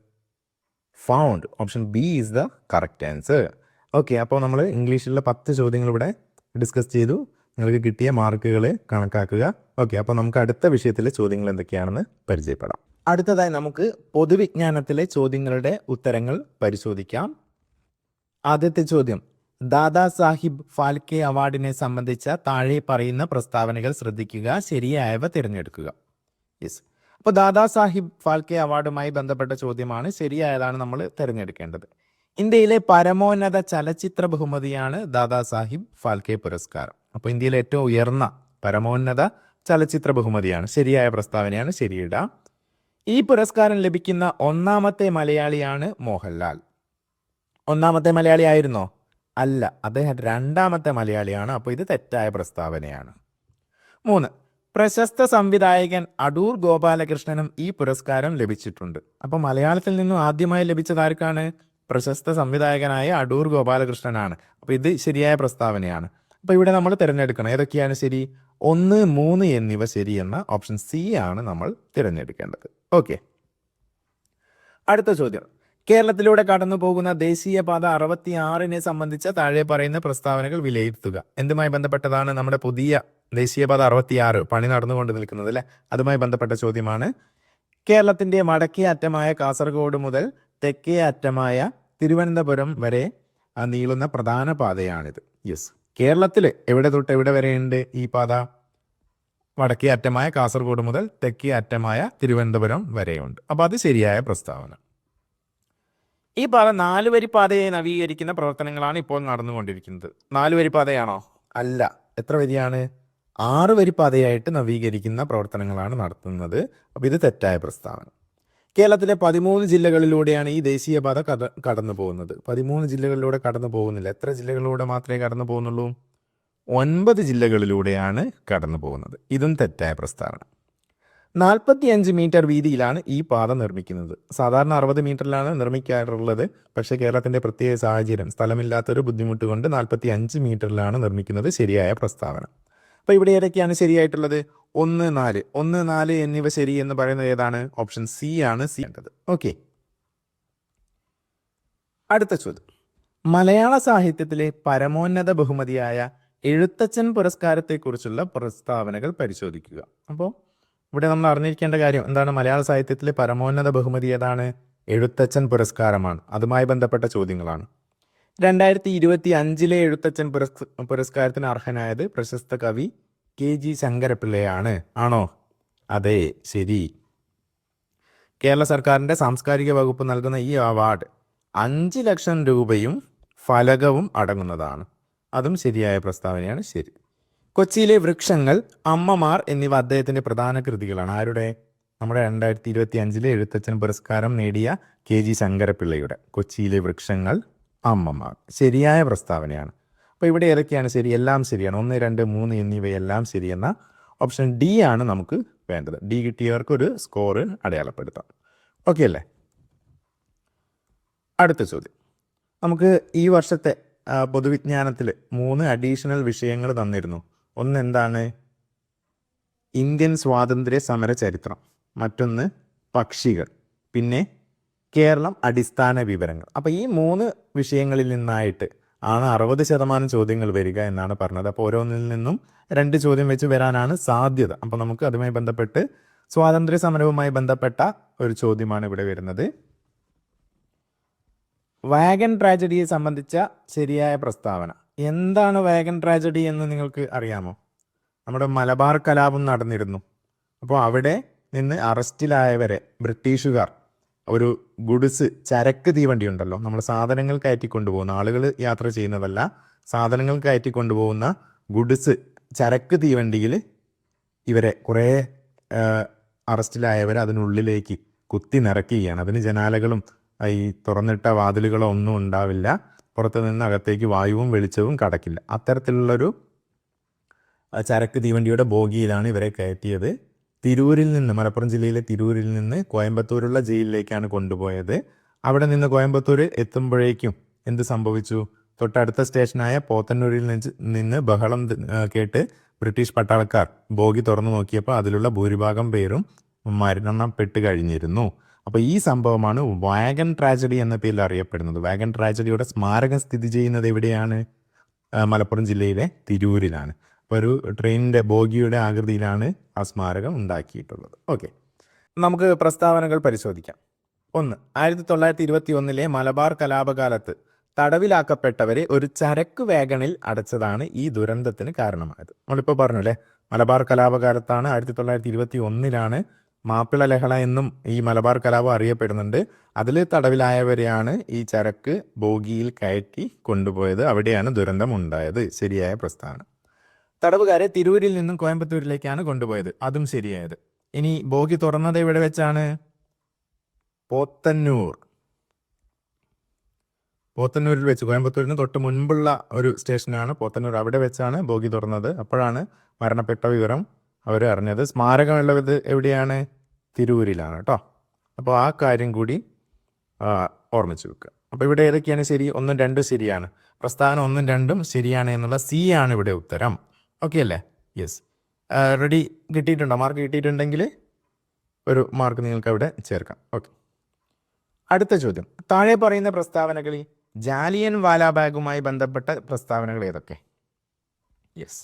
Found. Option B is the correct answer. Okay, അപ്പോൾ നമ്മൾ ഇംഗ്ലീഷിലുള്ള 10 ചോദ്യങ്ങൾ ഇവിടെ ഡിസ്കസ് ചെയ്തു. നിങ്ങൾക്ക് കിട്ടിയ മാർക്കുകൾ കണക്കാക്കുക. ഓക്കെ, അപ്പോൾ നമുക്ക് അടുത്ത വിഷയത്തിലെ ചോദ്യങ്ങൾ എന്തൊക്കെയാണെന്ന് പരിചയപ്പെടാം. അടുത്തതായി നമുക്ക് പൊതുവിജ്ഞാനത്തിലെ ചോദ്യങ്ങളുടെ ഉത്തരങ്ങൾ പരിശോധിക്കാം. ആദ്യത്തെ ചോദ്യം, ദാദാ സാഹിബ് ഫാൽക്കെ അവാർഡിനെ സംബന്ധിച്ച താഴെ പറയുന്ന പ്രസ്താവനകൾ ശ്രദ്ധിക്കുക, ശരിയായവ തിരഞ്ഞെടുക്കുക. യെസ്, അപ്പോൾ ദാദാ സാഹിബ് ഫാൽക്കെ അവാർഡുമായി ബന്ധപ്പെട്ട ചോദ്യമാണ്. ശരിയായതാണ് നമ്മൾ തിരഞ്ഞെടുക്കേണ്ടത്. ഇന്ത്യയിലെ പരമോന്നത ചലച്ചിത്ര ബഹുമതിയാണ് ദാദാ സാഹിബ് ഫാൽക്കെ പുരസ്കാരം. അപ്പോൾ ഇന്ത്യയിലെ ഏറ്റവും ഉയർന്ന പരമോന്നത ചലച്ചിത്ര ബഹുമതിയാണ്. ശരിയായ പ്രസ്താവനയാണ്, ശരിയിടാം. ഈ പുരസ്കാരം ലഭിക്കുന്ന ഒന്നാമത്തെ മലയാളിയാണ് മോഹൻലാൽ. ഒന്നാമത്തെ മലയാളി ആയിരുന്നോ? അല്ല, അദ്ദേഹം രണ്ടാമത്തെ മലയാളിയാണ്. അപ്പോൾ ഇത് തെറ്റായ പ്രസ്താവനയാണ്. 3. പ്രശസ്ത സംവിധായകൻ അടൂർ ഗോപാലകൃഷ്ണനും ഈ പുരസ്കാരം ലഭിച്ചിട്ടുണ്ട്. അപ്പോൾ മലയാളത്തിൽ നിന്നും ആദ്യമായി ലഭിച്ചത് ആർക്കാണ്? പ്രശസ്ത സംവിധായകനായ അടൂർ ഗോപാലകൃഷ്ണനാണ്. അപ്പോൾ ഇത് ശരിയായ പ്രസ്താവനയാണ്. അപ്പോൾ ഇവിടെ നമ്മൾ തിരഞ്ഞെടുക്കണം ഏതൊക്കെയാണ് ശരി. 1, 3 എന്നിവ ശരി എന്ന ഓപ്ഷൻ സി ആണ് നമ്മൾ തിരഞ്ഞെടുക്കേണ്ടത്. ഓക്കെ, അടുത്ത ചോദ്യം. കേരളത്തിലൂടെ കടന്നു പോകുന്ന ദേശീയപാത 66 സംബന്ധിച്ച താഴെ പറയുന്ന പ്രസ്താവനകൾ വിലയിരുത്തുക. എന്തുമായി ബന്ധപ്പെട്ടതാണ്? നമ്മുടെ പുതിയ ദേശീയപാത 66 പണി നടന്നുകൊണ്ട് നിൽക്കുന്നത് അല്ലെ, അതുമായി ബന്ധപ്പെട്ട ചോദ്യമാണ്. കേരളത്തിന്റെ വടക്കേ അറ്റമായ കാസർഗോഡ് മുതൽ തെക്കേ അറ്റമായ തിരുവനന്തപുരം വരെ നീളുന്ന പ്രധാന പാതയാണിത്. യെസ്, കേരളത്തിൽ എവിടെ തൊട്ട് എവിടെ വരെയുണ്ട് ഈ പാത? വടക്കേ അറ്റമായ കാസർഗോഡ് മുതൽ തെക്കേ അറ്റമായ തിരുവനന്തപുരം വരെയുണ്ട്. അപ്പോൾ അത് ശരിയായ പ്രസ്താവന. ഈ പാത 4 വരി പാതയെ നവീകരിക്കുന്ന പ്രവർത്തനങ്ങളാണ് ഇപ്പോൾ നടന്നുകൊണ്ടിരിക്കുന്നത്. 4 വരി പാതയാണോ? അല്ല. എത്ര വരിയാണ്? 6 വരി പാതയായിട്ട് നവീകരിക്കുന്ന പ്രവർത്തനങ്ങളാണ് നടത്തുന്നത്. അപ്പോൾ ഇത് തെറ്റായ പ്രസ്താവന. കേരളത്തിലെ 13 ജില്ലകളിലൂടെയാണ് ഈ ദേശീയപാത കടന്നു പോകുന്നത്. 13 ജില്ലകളിലൂടെ കടന്നു പോകുന്നില്ല. എത്ര ജില്ലകളിലൂടെ മാത്രമേ കടന്നു പോകുന്നുള്ളൂ? 9 ജില്ലകളിലൂടെയാണ് കടന്നു പോകുന്നത്. ഇതും തെറ്റായ പ്രസ്താവന. 45 മീറ്റർ വീതിയിലാണ് ഈ പാത നിർമ്മിക്കുന്നത്. സാധാരണ 60 മീറ്ററിലാണ് നിർമ്മിക്കാറുള്ളത്. പക്ഷേ കേരളത്തിൻ്റെ പ്രത്യേക സാഹചര്യം, സ്ഥലമില്ലാത്തൊരു ബുദ്ധിമുട്ട് കൊണ്ട് 45 മീറ്ററിലാണ് നിർമ്മിക്കുന്നത്. ശരിയായ പ്രസ്താവന. അപ്പോൾ ഇവിടെ ഏതൊക്കെയാണ് ശരിയായിട്ടുള്ളത്? 1, 4, 1, 4 എന്നിവ ശരി എന്ന് പറയുന്നത് ഏതാണ്? ഓപ്ഷൻ സി ആണ് സി വേണ്ടത്. ഓക്കെ, അടുത്ത ചോദ്യം. മലയാള സാഹിത്യത്തിലെ പരമോന്നത ബഹുമതിയായ എഴുത്തച്ഛൻ പുരസ്കാരത്തെക്കുറിച്ചുള്ള പ്രസ്താവനകൾ പരിശോധിക്കുക. അപ്പോൾ ഇവിടെ നമ്മൾ അറിഞ്ഞിരിക്കേണ്ട കാര്യം എന്താണ്? മലയാള സാഹിത്യത്തിലെ പരമോന്നത ബഹുമതി ഏതാണ്? എഴുത്തച്ഛൻ പുരസ്കാരമാണ്. അതുമായി ബന്ധപ്പെട്ട ചോദ്യങ്ങളാണ്. 2025 എഴുത്തച്ഛൻ പുരസ്കാരത്തിന് അർഹനായത് പ്രശസ്ത കവി KG ശങ്കരപ്പിള്ളയാണ്. ആണോ? അതെ, ശരി. കേരള സർക്കാരിൻ്റെ സാംസ്കാരിക വകുപ്പ് നൽകുന്ന ഈ അവാർഡ് 5 ലക്ഷം രൂപയും ഫലകവും അടങ്ങുന്നതാണ്. അതും ശരിയായ പ്രസ്താവനയാണ്. ശരി. കൊച്ചിയിലെ വൃക്ഷങ്ങൾ, അമ്മമാർ എന്നിവ അദ്ദേഹത്തിൻ്റെ പ്രധാന കൃതികളാണ്. ആരുടെ? നമ്മുടെ 2025 എഴുത്തച്ഛൻ പുരസ്കാരം നേടിയ KG ശങ്കരപ്പിള്ളയുടെ കൊച്ചിയിലെ വൃക്ഷങ്ങൾ, അമ്മമാർ. ശരിയായ പ്രസ്താവനയാണ്. അപ്പോൾ ഇവിടെ ഏതൊക്കെയാണ് ശരി? എല്ലാം ശരിയാണ്. 1, 2, 3 എന്നിവയെല്ലാം ശരിയെന്ന ഓപ്ഷൻ ഡി ആണ് നമുക്ക് വേണ്ടത്. ഡി കിട്ടിയവർക്ക് ഒരു സ്കോർ അടയാളപ്പെടുത്താം. ഓക്കെ അല്ലേ? അടുത്ത ചോദ്യം. നമുക്ക് ഈ വർഷത്തെ പൊതുവിജ്ഞാനത്തിൽ 3 അഡീഷണൽ വിഷയങ്ങൾ തന്നിരുന്നു. ഒന്ന് എന്താണ്? ഇന്ത്യൻ സ്വാതന്ത്ര്യ സമര ചരിത്രം. മറ്റൊന്ന് പക്ഷികൾ. പിന്നെ കേരളം അടിസ്ഥാന വിവരങ്ങൾ. അപ്പോൾ ഈ 3 വിഷയങ്ങളിൽ നിന്നായിട്ട് ആണ് 60% ചോദ്യങ്ങൾ വരിക എന്നാണ് പറഞ്ഞത്. അപ്പോൾ ഓരോന്നിൽ നിന്നും 2 ചോദ്യം വെച്ച് വരാനാണ് സാധ്യത. അപ്പോൾ നമുക്ക് അതുമായി ബന്ധപ്പെട്ട് സ്വാതന്ത്ര്യ സമരവുമായി ബന്ധപ്പെട്ട ഒരു ചോദ്യമാണ് ഇവിടെ വരുന്നത്. വാഗൻ ട്രാജഡിയെ സംബന്ധിച്ച ശരിയായ പ്രസ്താവന. എന്താണ് വാഗൻ ട്രാജഡി എന്ന് നിങ്ങൾക്ക് അറിയാമോ? നമ്മുടെ മലബാർ കലാപം നടന്നിരുന്നു. അപ്പോൾ അവിടെ നിന്ന് അറസ്റ്റിലായവരെ ബ്രിട്ടീഷുകാർ ഒരു ഗുഡ്സ് ചരക്ക് തീവണ്ടി ഉണ്ടല്ലോ, നമ്മൾ സാധനങ്ങൾ കയറ്റിക്കൊണ്ടുപോകുന്ന, ആളുകൾ യാത്ര ചെയ്യുന്നതല്ല, സാധനങ്ങൾ കയറ്റിക്കൊണ്ടുപോകുന്ന ഗുഡ്സ് ചരക്ക് തീവണ്ടിയിൽ ഇവരെ കുറേ അറസ്റ്റിലായവരെ അതിനുള്ളിലേക്ക് കുത്തി നിറയ്ക്കുകയാണ്. അതിന് ജനാലകളും ഈ തുറന്നിട്ട വാതിലുകളോ ഒന്നും ഉണ്ടാവില്ല. പുറത്തു നിന്ന് അകത്തേക്ക് വായുവും വെളിച്ചവും കടക്കില്ല. അത്തരത്തിലുള്ളൊരു ചരക്ക് തീവണ്ടിയുടെ ബോഗിയിലാണ് ഇവരെ കയറ്റിയത്. തിരൂരിൽ നിന്ന്, മലപ്പുറം ജില്ലയിലെ തിരൂരിൽ നിന്ന് കോയമ്പത്തൂരുള്ള ജയിലിലേക്കാണ് കൊണ്ടുപോയത്. അവിടെ നിന്ന് കോയമ്പത്തൂർ എത്തുമ്പോഴേക്കും എന്ത് സംഭവിച്ചു? തൊട്ടടുത്ത സ്റ്റേഷനായ പോത്തന്നൂരിൽ നിന്ന് ബഹളം കേട്ട് ബ്രിട്ടീഷ് പട്ടാളക്കാർ ബോഗി തുറന്നു നോക്കിയപ്പോൾ അതിലുള്ള ഭൂരിഭാഗം പേരും മരണപ്പെട്ട് കഴിഞ്ഞിരുന്നു. അപ്പോൾ ഈ സംഭവമാണ് വാഗൻ ട്രാജഡി എന്ന പേരിൽ അറിയപ്പെടുന്നത്. വാഗൻ ട്രാജഡിയുടെ സ്മാരകം സ്ഥിതി ചെയ്യുന്നത് എവിടെയാണ്? മലപ്പുറം ജില്ലയിലെ തിരൂരിലാണ്. അപ്പോൾ ഒരു ട്രെയിനിൻ്റെ ബോഗിയുടെ ആകൃതിയിലാണ് ആ സ്മാരകം ഉണ്ടാക്കിയിട്ടുള്ളത്. ഓക്കെ, നമുക്ക് പ്രസ്താവനകൾ പരിശോധിക്കാം. 1. 1921 മലബാർ കലാപകാലത്ത് തടവിലാക്കപ്പെട്ടവരെ ഒരു ചരക്ക് വാഗണിൽ അടച്ചതാണ് ഈ ദുരന്തത്തിന് കാരണമായത്. നമ്മളിപ്പോൾ പറഞ്ഞു അല്ലേ, മലബാർ കലാപകാലത്താണ് 1921 മാപ്പിള ലഹള എന്നും ഈ മലബാർ കലാപം അറിയപ്പെടുന്നുണ്ട്. അതിൽ തടവിലായവരെയാണ് ഈ ചരക്ക് ബോഗിയിൽ കയറ്റി കൊണ്ടുപോയത്. അവിടെയാണ് ദുരന്തം ഉണ്ടായത്. ശരിയായ പ്രസ്താവന. തടവുകാരെ തിരൂരിൽ നിന്നും കോയമ്പത്തൂരിലേക്കാണ് കൊണ്ടുപോയത്. അതും ശരിയായത്. ഇനി ബോഗി തുറന്നത് എവിടെ വെച്ചാണ്? പോത്തന്നൂർ. പോത്തന്നൂരിൽ വെച്ച്, കോയമ്പത്തൂരിന് തൊട്ട് മുൻപുള്ള ഒരു സ്റ്റേഷനാണ് പോത്തന്നൂർ. അവിടെ വെച്ചാണ് ബോഗി തുറന്നത്. അപ്പോഴാണ് മരണപ്പെട്ട വിവരം അവർ അറിഞ്ഞത്. സ്മാരകമുള്ളത് എവിടെയാണ്? തിരൂരിലാണ് കേട്ടോ. അപ്പോൾ ആ കാര്യം കൂടി ഓർമ്മിച്ച് വെക്കുക. അപ്പോൾ ഇവിടെ ഏതൊക്കെയാണ് ശരി? 1, 2 ശരിയാണ്. പ്രസ്താവന 1, 2 ശരിയാണ് എന്നുള്ള സി ആണ് ഇവിടെ ഉത്തരം. ഓക്കെ അല്ലേ? യെസ്. റെഡി? കിട്ടിയിട്ടുണ്ടോ? മാർക്ക് കിട്ടിയിട്ടുണ്ടെങ്കിൽ ഒരു മാർക്ക് നിങ്ങൾക്ക് അവിടെ ചേർക്കാം. ഓക്കെ. അടുത്ത ചോദ്യം. താഴെ പറയുന്ന പ്രസ്താവനകളിൽ ജാലിയൻ വാലാബാഗുമായി ബന്ധപ്പെട്ട പ്രസ്താവനകൾ ഏതൊക്കെ? യെസ്,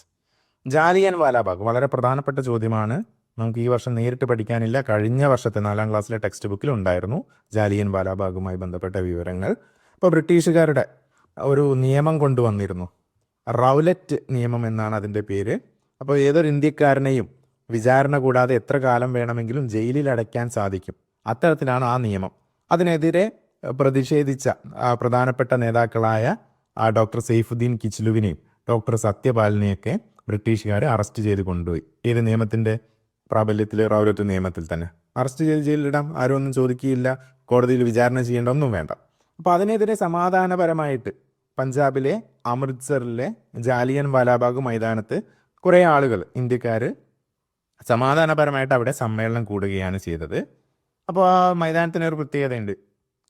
ജാലിയൻ വാലാബാഗ് വളരെ പ്രധാനപ്പെട്ട ചോദ്യമാണ്. നമുക്ക് ഈ വർഷം നേരിട്ട് പഠിക്കാനില്ല. കഴിഞ്ഞ വർഷത്തെ 4ാം ക്ലാസ്സിലെ ടെക്സ്റ്റ് ബുക്കിൽ ഉണ്ടായിരുന്നു ജാലിയൻ വാലാബാഗുമായി ബന്ധപ്പെട്ട വിവരങ്ങൾ. അപ്പോൾ ബ്രിട്ടീഷുകാരുടെ ഒരു നിയമം കൊണ്ടുവന്നിരുന്നു. റൗലറ്റ് നിയമം എന്നാണ് അതിൻ്റെ പേര്. അപ്പോൾ ഏതൊരു ഇന്ത്യക്കാരനെയും വിചാരണ കൂടാതെ എത്ര കാലം വേണമെങ്കിലും ജയിലിൽ അടയ്ക്കാൻ സാധിക്കും. അത്തരത്തിലാണ് ആ നിയമം. അതിനെതിരെ പ്രതിഷേധിച്ച പ്രധാനപ്പെട്ട നേതാക്കളായ ഡോക്ടർ സെയ്ഫുദ്ദീൻ കിച്ലുവിനെയും ഡോക്ടർ സത്യപാലിനെയൊക്കെ ബ്രിട്ടീഷുകാർ അറസ്റ്റ് ചെയ്ത് കൊണ്ടുപോയി. ഏത് നിയമത്തിൻ്റെ പ്രാബല്യത്തിൽ? റൗലറ്റ് നിയമത്തിൽ തന്നെ. അറസ്റ്റ് ചെയ്ത് ജയിലിലിടാം, ആരും ഒന്നും ചോദിക്കുകയില്ല, കോടതിയിൽ വിചാരണ ചെയ്യേണ്ട ഒന്നും വേണ്ട. അപ്പോൾ അതിനെതിരെ സമാധാനപരമായിട്ട് പഞ്ചാബിലെ അമൃത്സറിലെ ജാലിയൻ വാലാബാഗ് മൈതാനത്ത് കുറേ ആളുകൾ, ഇന്ത്യക്കാർ, സമാധാനപരമായിട്ട് അവിടെ സമ്മേളനം കൂടുകയാണ് ചെയ്തത്. അപ്പോൾ ആ മൈതാനത്തിന് ഒരു പ്രത്യേകതയുണ്ട്.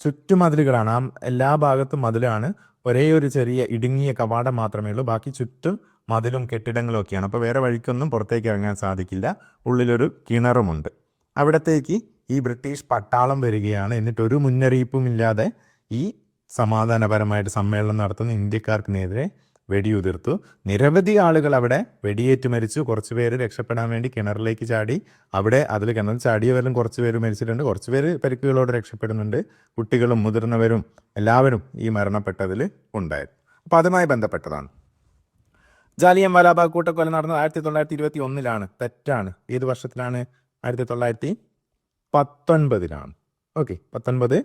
ചുറ്റുമതിലുകളാണ്. ആ എല്ലാ ഭാഗത്തും മതിലാണ്. ഒരേ ഒരു ചെറിയ ഇടുങ്ങിയ കവാടം മാത്രമേ ഉള്ളൂ. ബാക്കി ചുറ്റും മതിലും കെട്ടിടങ്ങളും ഒക്കെയാണ്. അപ്പോൾ വേറെ വഴിക്കൊന്നും പുറത്തേക്ക് ഇറങ്ങാൻ സാധിക്കില്ല. ഉള്ളിലൊരു കിണറുമുണ്ട്. അവിടത്തേക്ക് ഈ ബ്രിട്ടീഷ് പട്ടാളം വരികയാണ്. എന്നിട്ടൊരു മുന്നറിയിപ്പും ഇല്ലാതെ ഈ സമാധാനപരമായിട്ട് സമ്മേളനം നടത്തുന്ന ഇന്ത്യക്കാർക്കിനെതിരെ വെടിയുതിർത്തു. നിരവധി ആളുകൾ അവിടെ വെടിയേറ്റ് മരിച്ചു. കുറച്ച് പേര് രക്ഷപ്പെടാൻ വേണ്ടി കിണറിലേക്ക് ചാടി. അവിടെ അതിൽ കിണറിൽ ചാടിയവരും കുറച്ച് പേര് മരിച്ചിട്ടുണ്ട്. കുറച്ച് പേര് പരിക്കുകളോട് രക്ഷപ്പെടുന്നുണ്ട്. കുട്ടികളും മുതിർന്നവരും എല്ലാവരും ഈ മരണപ്പെട്ടതിൽ ഉണ്ടായിരുന്നു. അപ്പോൾ അതുമായി ബന്ധപ്പെട്ടതാണ്. ജാലിയൻ വാലാബാഗ് കൂട്ടക്കൊല നടന്നത് 1921 തെറ്റാണ്. ഏത് വർഷത്തിലാണ്? 1919 ഓക്കെ, 19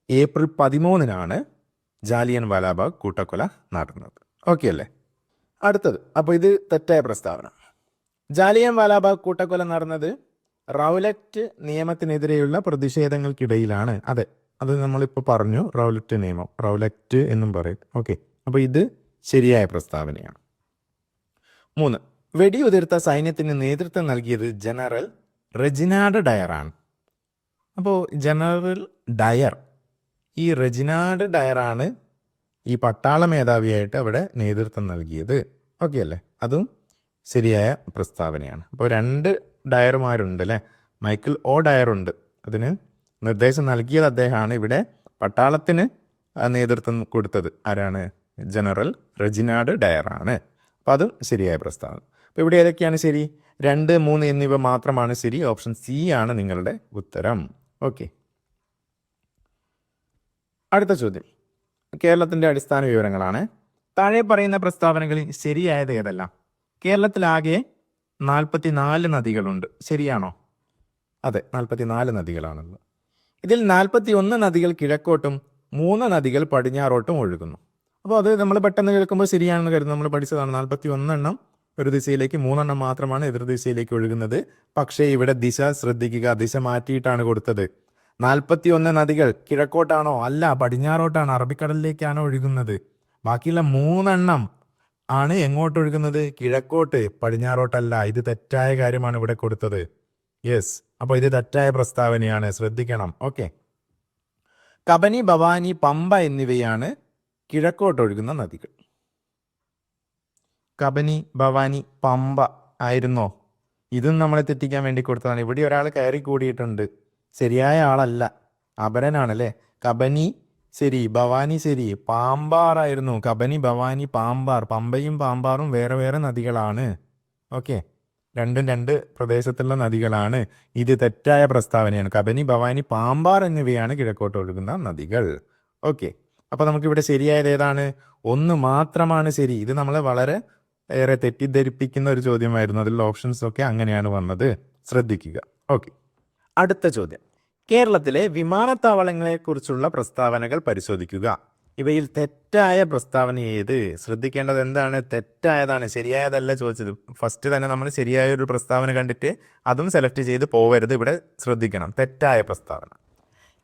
ഏപ്രിൽ 13 ജാലിയൻ വാലാബാഗ് കൂട്ടക്കൊല നടന്നത്. ഓക്കെ അല്ലേ? അടുത്തത്. അപ്പോൾ ഇത് തെറ്റായ പ്രസ്താവന. ജാലിയൻ വാലാബാഗ് കൂട്ടക്കൊല നടന്നത് റൗലറ്റ് നിയമത്തിനെതിരെയുള്ള പ്രതിഷേധങ്ങൾക്കിടയിലാണ്. അതെ, അത് നമ്മളിപ്പോൾ പറഞ്ഞു. റൗലറ്റ് നിയമം, റൗലറ്റ് എന്നും പറയും. ഓക്കെ, അപ്പോൾ ഇത് ശരിയായ പ്രസ്താവനയാണ്. 3. വെടിയുതിർത്ത സൈന്യത്തിന് നേതൃത്വം നൽകിയത് ജനറൽ റെജിനാഡ് ഡയറാണ്. അപ്പോൾ ജനറൽ ഡയർ, ഈ റെജിനാഡ് ഡയറാണ് ഈ പട്ടാള മേധാവിയായിട്ട് അവിടെ നേതൃത്വം നൽകിയത്. ഓക്കെ അല്ലേ? അതും ശരിയായ പ്രസ്താവനയാണ്. അപ്പോൾ 2 ഡയർമാരുണ്ട് അല്ലേ? മൈക്കിൾ ഒ ഡയറുണ്ട്. അതിന് നിർദ്ദേശം നൽകിയത് അദ്ദേഹമാണ്. ഇവിടെ പട്ടാളത്തിന് നേതൃത്വം കൊടുത്തത് ആരാണ്? ജനറൽ റെജിനാഡ് ഡയറാണ്. അപ്പോൾ അതും ശരിയായ പ്രസ്താവന. അപ്പോൾ ഇവിടെ ഏതൊക്കെയാണ് ശരി? 2, 3 എന്നിവ മാത്രമാണ് ശരി. ഓപ്ഷൻ സി ആണ് നിങ്ങളുടെ ഉത്തരം. ഓക്കെ. അടുത്ത ചോദ്യം കേരളത്തിൻ്റെ അടിസ്ഥാന വിവരങ്ങളാണ്. താഴെ പറയുന്ന പ്രസ്താവനകളിൽ ശരിയായത് ഏതെല്ലാം? കേരളത്തിലാകെ 44 നദികളുണ്ട്. ശരിയാണോ? അതെ, 44 നദികളാണുള്ളത്. ഇതിൽ 41 നദികൾ കിഴക്കോട്ടും 3 നദികൾ പടിഞ്ഞാറോട്ടും ഒഴുകുന്നു. അപ്പോൾ അത് നമ്മൾ പെട്ടെന്ന് കേൾക്കുമ്പോൾ ശരിയാണെന്ന് കരുതും. നമ്മൾ പഠിച്ചതാണ്. 41 ഒരു ദിശയിലേക്ക്, 3 മാത്രമാണ് എതിർദിശയിലേക്ക് ഒഴുകുന്നത്. പക്ഷേ ഇവിടെ ദിശ ശ്രദ്ധിക്കുക. ദിശ മാറ്റിയിട്ടാണ് കൊടുത്തത്. 41 നദികൾ കിഴക്കോട്ടാണോ? അല്ല, പടിഞ്ഞാറോട്ടാണ്, അറബിക്കടലിലേക്കാണ് ഒഴുകുന്നത്. ബാക്കിയുള്ള 3 ആണ് എങ്ങോട്ട് ഒഴുകുന്നത്? കിഴക്കോട്ട്, പടിഞ്ഞാറോട്ടല്ല. ഇത് തെറ്റായ കാര്യമാണ് ഇവിടെ കൊടുത്തത്. യെസ്, അപ്പോൾ ഇത് തെറ്റായ പ്രസ്താവനയാണ്. ശ്രദ്ധിക്കണം. ഓക്കെ. കബനി, ഭവാനി, പമ്പ എന്നിവയാണ് കിഴക്കോട്ടൊഴുകുന്ന നദികൾ. കബനി, ഭവാനി, പമ്പ ആയിരുന്നോ? ഇതും നമ്മളെ തെറ്റിക്കാൻ വേണ്ടി കൊടുത്തതാണ്. ഇവിടെ ഒരാൾ കയറി കൂടിയിട്ടുണ്ട്. ശരിയായ ആളല്ല, അപരനാണല്ലേ. കബനി ശരി, ഭവാനി ശരി, പാമ്പാറായിരുന്നു. കബനി, ഭവാനി, പാമ്പാർ. പമ്പയും പാമ്പാറും വേറെ വേറെ നദികളാണ്. ഓക്കെ, രണ്ടും 2 പ്രദേശത്തുള്ള നദികളാണ്. ഇത് തെറ്റായ പ്രസ്താവനയാണ്. കബനി, ഭവാനി, പാമ്പാർ എന്നിവയാണ് കിഴക്കോട്ട് ഒഴുകുന്ന നദികൾ. ഓക്കെ, അപ്പോൾ നമുക്കിവിടെ ശരിയായത് ഏതാണ്? 1 മാത്രമാണ് ശരി. ഇത് നമ്മളെ വളരെ ഏറെ തെറ്റിദ്ധരിപ്പിക്കുന്ന ഒരു ചോദ്യമായിരുന്നു. അതിലുള്ള ഓപ്ഷൻസ് ഒക്കെ അങ്ങനെയാണ് വന്നത്. ശ്രദ്ധിക്കുക. ഓക്കെ, അടുത്ത ചോദ്യം, കേരളത്തിലെ വിമാനത്താവളങ്ങളെക്കുറിച്ചുള്ള പ്രസ്താവനകൾ പരിശോധിക്കുക. ഇവയിൽ തെറ്റായ പ്രസ്താവന ഏത്? ശ്രദ്ധിക്കേണ്ടത് എന്താണ്? തെറ്റായതാണ്, ശരിയായതല്ല ചോദിച്ചത്. ഫസ്റ്റ് തന്നെ നമ്മൾ ശരിയായ ഒരു പ്രസ്താവന കണ്ടിട്ട് അതും സെലക്ട് ചെയ്ത് പോവരുത്. ഇവിടെ ശ്രദ്ധിക്കണം, തെറ്റായ പ്രസ്താവന.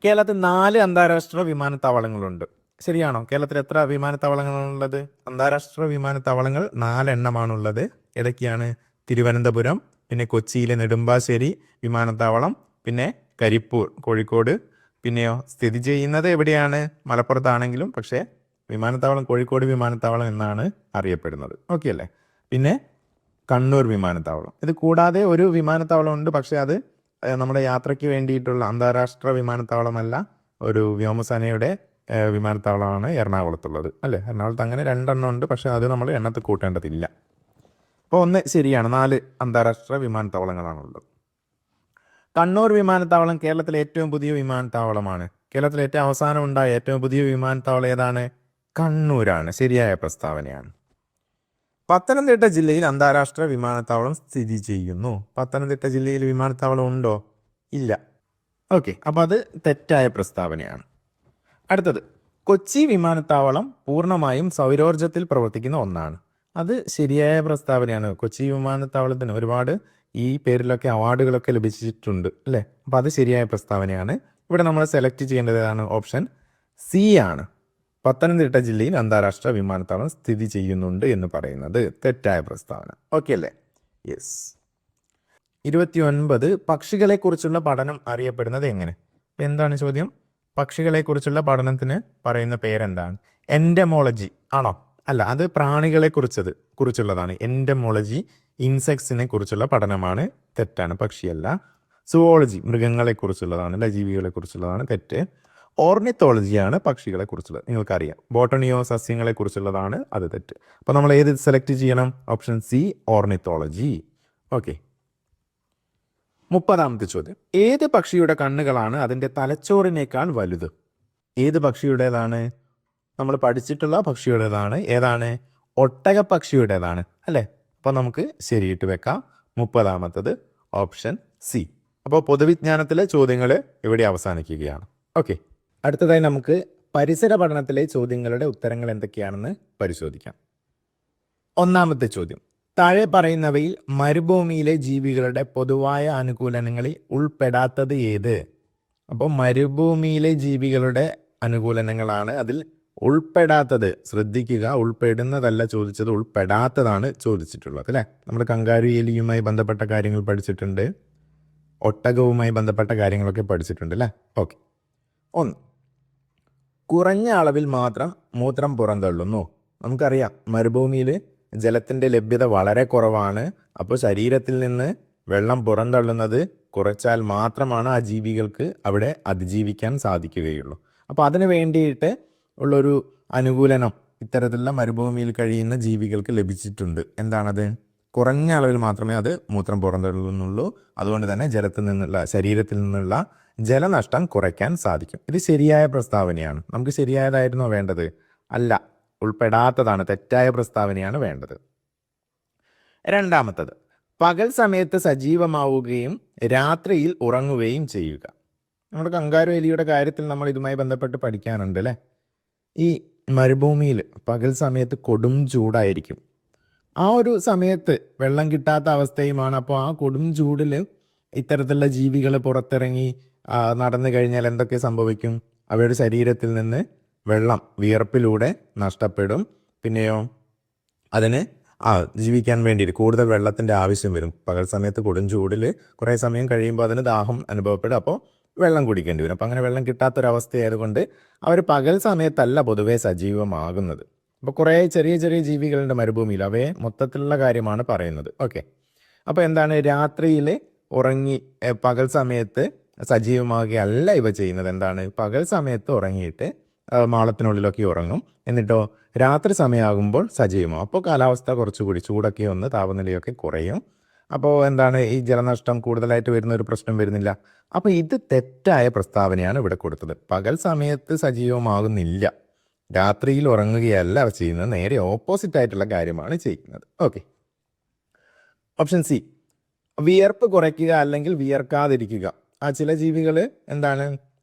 കേരളത്തിൽ 4 അന്താരാഷ്ട്ര വിമാനത്താവളങ്ങളുണ്ട്. ശരിയാണോ? കേരളത്തിൽ എത്ര വിമാനത്താവളങ്ങളാണുള്ളത്? അന്താരാഷ്ട്ര വിമാനത്താവളങ്ങൾ 4 എണ്ണമാണുള്ളത്. ഏതൊക്കെയാണ്? തിരുവനന്തപുരം, പിന്നെ കൊച്ചിയിലെ നെടുമ്പാശ്ശേരി വിമാനത്താവളം, പിന്നെ കരിപ്പൂർ കോഴിക്കോട്, പിന്നെയോ സ്ഥിതി ചെയ്യുന്നത് എവിടെയാണ്? മലപ്പുറത്താണെങ്കിലും പക്ഷേ വിമാനത്താവളം കോഴിക്കോട് വിമാനത്താവളം എന്നാണ് അറിയപ്പെടുന്നത്. ഓക്കെ അല്ലേ? പിന്നെ കണ്ണൂർ വിമാനത്താവളം. ഇത് കൂടാതെ ഒരു വിമാനത്താവളം ഉണ്ട്, പക്ഷേ അത് നമ്മുടെ യാത്രയ്ക്ക് വേണ്ടിയിട്ടുള്ള അന്താരാഷ്ട്ര വിമാനത്താവളമല്ല, ഒരു വ്യോമസേനയുടെ വിമാനത്താവളമാണ് എറണാകുളത്തുള്ളത് അല്ലേ? എറണാകുളത്ത് അങ്ങനെ 2 എണ്ണം ഉണ്ട്, പക്ഷേ അത് നമ്മൾ എണ്ണത്തിൽ കൂട്ടേണ്ടതില്ല. അപ്പോൾ ഒന്ന് ശരിയാണ്, 4 അന്താരാഷ്ട്ര വിമാനത്താവളങ്ങളാണുള്ളത്. കണ്ണൂർ വിമാനത്താവളം കേരളത്തിലെ ഏറ്റവും പുതിയ വിമാനത്താവളമാണ്. കേരളത്തിൽ ഏറ്റവും അവസാനം ഉണ്ടായ ഏറ്റവും പുതിയ വിമാനത്താവളം ഏതാണ്? കണ്ണൂരാണ്. ശരിയായ പ്രസ്താവനയാണ്. പത്തനംതിട്ട ജില്ലയിൽ അന്താരാഷ്ട്ര വിമാനത്താവളം സ്ഥിതി ചെയ്യുന്നു. പത്തനംതിട്ട ജില്ലയിൽ വിമാനത്താവളം ഉണ്ടോ? ഇല്ല. ഓക്കെ, അപ്പോൾ അത് തെറ്റായ പ്രസ്താവനയാണ്. അടുത്തത്, കൊച്ചി വിമാനത്താവളം പൂർണ്ണമായും സൗരോർജ്ജത്തിൽ പ്രവർത്തിക്കുന്ന ഒന്നാണ്. അത് ശരിയായ പ്രസ്താവനയാണ്. കൊച്ചി വിമാനത്താവളത്തിന് ഒരുപാട് ഈ പേരിലൊക്കെ അവാർഡുകളൊക്കെ ലഭിച്ചിട്ടുണ്ട് അല്ലേ? അപ്പോൾ അത് ശരിയായ പ്രസ്താവനയാണ്. ഇവിടെ നമ്മൾ സെലക്ട് ചെയ്യേണ്ടത് ഏതാണ്? ഓപ്ഷൻ സി ആണ്. പത്തനംതിട്ട ജില്ലയിൽ അന്താരാഷ്ട്ര വിമാനത്താവളം സ്ഥിതി ചെയ്യുന്നുണ്ട് എന്ന് പറയുന്നത് തെറ്റായ പ്രസ്താവന. ഓക്കെ അല്ലേ? യെസ്. 29, പക്ഷികളെക്കുറിച്ചുള്ള പഠനം അറിയപ്പെടുന്നത് എങ്ങനെ? എന്താണ് ചോദ്യം? പക്ഷികളെക്കുറിച്ചുള്ള പഠനത്തിന് പറയുന്ന പേരെന്താണ്? എൻഡമോളജി ആണോ? അല്ല, അത് പ്രാണികളെ കുറിച്ചുള്ളതാണ്. എൻഡമോളജി ഇൻസെക്ട്സിനെ കുറിച്ചുള്ള പഠനമാണ്. തെറ്റാണ്, പക്ഷിയല്ല. സുവോളജി മൃഗങ്ങളെ കുറിച്ചുള്ളതാണ്, അല്ല ജീവികളെ കുറിച്ചുള്ളതാണ്. തെറ്റ്. ഓർണിത്തോളജിയാണ് പക്ഷികളെ കുറിച്ചുള്ളത്. നിങ്ങൾക്കറിയാം, ബോട്ടണിയോ സസ്യങ്ങളെ കുറിച്ചുള്ളതാണ്. അത് തെറ്റ്. അപ്പോൾ നമ്മൾ ഏത് സെലക്ട് ചെയ്യണം? Option C, ornithology. ഓക്കെ. 30ാമത്തെ ചോദ്യം, ഏത് പക്ഷിയുടെ കണ്ണുകളാണ് അതിൻ്റെ തലച്ചോറിനേക്കാൾ വലുത്? ഏത് പക്ഷിയുടേതാണ്? നമ്മൾ പഠിച്ചിട്ടുള്ള പക്ഷിയുടേതാണ്. ഏതാണ്? ഒട്ടക പക്ഷിയുടേതാണ് അല്ലേ? അപ്പോൾ നമുക്ക് ശരിയിട്ട് വെക്കാം. 30ാമത്തത് ഓപ്ഷൻ സി. അപ്പോൾ പൊതുവിജ്ഞാനത്തിലെ ചോദ്യങ്ങൾ ഇവിടെ അവസാനിക്കുകയാണ്. ഓക്കെ, അടുത്തതായി നമുക്ക് പരിസര പഠനത്തിലെ ചോദ്യങ്ങളുടെ ഉത്തരങ്ങൾ എന്തൊക്കെയാണെന്ന് പരിശോധിക്കാം. 1ാമത്തെ ചോദ്യം, താഴെ പറയുന്നവയിൽ മരുഭൂമിയിലെ ജീവികളുടെ പൊതുവായ അനുകൂലനങ്ങളിൽ ഉൾപ്പെടാത്തത് ഏത്? അപ്പോൾ മരുഭൂമിയിലെ ജീവികളുടെ അനുകൂലനങ്ങളാണ് അതിൽ ഉൾപ്പെടാത്തത്. ശ്രദ്ധിക്കുക, ഉൾപ്പെടുന്നതല്ല ചോദിച്ചത്, ഉൾപ്പെടാത്തതാണ് ചോദിച്ചിട്ടുള്ളത് അല്ലേ? നമ്മൾ കങ്കാരു എലിയുമായി ബന്ധപ്പെട്ട കാര്യങ്ങൾ പഠിച്ചിട്ടുണ്ട്, ഒട്ടകവുമായി ബന്ധപ്പെട്ട കാര്യങ്ങളൊക്കെ പഠിച്ചിട്ടുണ്ട് അല്ലേ? ഓക്കെ. 1, കുറഞ്ഞ അളവിൽ മാത്രം മൂത്രം പുറന്തള്ളുന്നു. നമുക്കറിയാം, മരുഭൂമിയിൽ ജലത്തിൻ്റെ ലഭ്യത വളരെ കുറവാണ്. അപ്പോൾ ശരീരത്തിൽ നിന്ന് വെള്ളം പുറന്തള്ളുന്നത് കുറച്ചാൽ മാത്രമാണ് ആ ജീവികൾക്ക് അവിടെ അതിജീവിക്കാൻ സാധിക്കുകയുള്ളൂ. അപ്പോൾ അതിന് വേണ്ടിയിട്ട് ഉള്ളൊരു അനുകൂലനം ഇത്തരത്തിലുള്ള മരുഭൂമിയിൽ കഴിയുന്ന ജീവികൾക്ക് ലഭിച്ചിട്ടുണ്ട്. എന്താണത്? കുറഞ്ഞ അളവിൽ മാത്രമേ അത് മൂത്രം പുറന്തള്ളുന്നുള്ളൂ. അതുകൊണ്ട് തന്നെ ശരീരത്തിൽ നിന്നുള്ള ജലനഷ്ടം കുറയ്ക്കാൻ സാധിക്കും. ഇത് ശരിയായ പ്രസ്താവനയാണ്. നമുക്ക് ശരിയായതായിരുന്നോ വേണ്ടത്? അല്ല, ഉൾപ്പെടാത്തതാണ്. തെറ്റായ പ്രസ്താവനയാണ് വേണ്ടത്. 2ാമത്തത്, പകൽ സമയത്ത് സജീവമാവുകയും രാത്രിയിൽ ഉറങ്ങുകയും ചെയ്യുക. നമ്മുടെ കങ്കാരു എലിയുടെ കാര്യത്തിൽ നമ്മൾ ഇതുമായി ബന്ധപ്പെട്ട് പഠിക്കാനുണ്ട് അല്ലേ? ഈ മരുഭൂമിയിൽ പകൽ സമയത്ത് കൊടും ചൂടായിരിക്കും. ആ ഒരു സമയത്ത് വെള്ളം കിട്ടാത്ത അവസ്ഥയുമാണ്. അപ്പോൾ ആ കൊടും ചൂടിൽ ഇത്തരത്തിലുള്ള ജീവികൾ പുറത്തിറങ്ങി നടന്നു കഴിഞ്ഞാൽ എന്തൊക്കെ സംഭവിക്കും? അവയുടെ ശരീരത്തിൽ നിന്ന് വെള്ളം വിയർപ്പിലൂടെ നഷ്ടപ്പെടും. പിന്നെയോ അതിന് ജീവിക്കാൻ വേണ്ടിയിട്ട് കൂടുതൽ വെള്ളത്തിൻ്റെ ആവശ്യം വരും. പകൽ സമയത്ത് കൊടും ചൂടിൽ കുറേ സമയം കഴിയുമ്പോൾ അതിന് ദാഹം അനുഭവപ്പെടും. അപ്പോൾ വെള്ളം കുടിക്കേണ്ടി വരും. അപ്പോൾ അങ്ങനെ വെള്ളം കിട്ടാത്തൊരവസ്ഥയായതുകൊണ്ട് അവർ പകൽ സമയത്തല്ല പൊതുവേ സജീവമാകുന്നത്. അപ്പോൾ കുറേ ചെറിയ ചെറിയ ജീവികളുണ്ട് മരുഭൂമിയിൽ. അവയെ മൊത്തത്തിലുള്ള കാര്യമാണ് പറയുന്നത്. ഓക്കെ, അപ്പോൾ എന്താണ്? രാത്രിയിൽ ഉറങ്ങി പകൽ സമയത്ത് സജീവമാകുകയല്ല ഇവ ചെയ്യുന്നത്. എന്താണ്? പകൽ സമയത്ത് ഉറങ്ങിയിട്ട് മാളത്തിനുള്ളിലൊക്കെ ഉറങ്ങും. എന്നിട്ടോ രാത്രി സമയമാകുമ്പോൾ സജീവമാകും. അപ്പോൾ കാലാവസ്ഥ കുറച്ചുകൂടി ചൂടൊക്കെ ഒന്ന് താപനിലയൊക്കെ കുറയും. അപ്പോൾ എന്താണ്? ഈ ജലനഷ്ടം കൂടുതലായിട്ട് വരുന്ന ഒരു പ്രശ്നം വരുന്നില്ല. അപ്പോൾ ഇത് തെറ്റായ പ്രസ്താവനയാണ് ഇവിടെ കൊടുത്തത്. പകൽ സമയത്ത് സജീവമാകുന്നില്ല, രാത്രിയിൽ ഉറങ്ങുകയല്ല അവർ ചെയ്യുന്നത്, നേരെ ഓപ്പോസിറ്റ് ആയിട്ടുള്ള കാര്യമാണ് ചെയ്യുന്നത്. ഓക്കെ. ഓപ്ഷൻ സി, വിയർപ്പ് കുറയ്ക്കുക അല്ലെങ്കിൽ വിയർക്കാതിരിക്കുക. ആ ചില ജീവികൾ എന്താണ്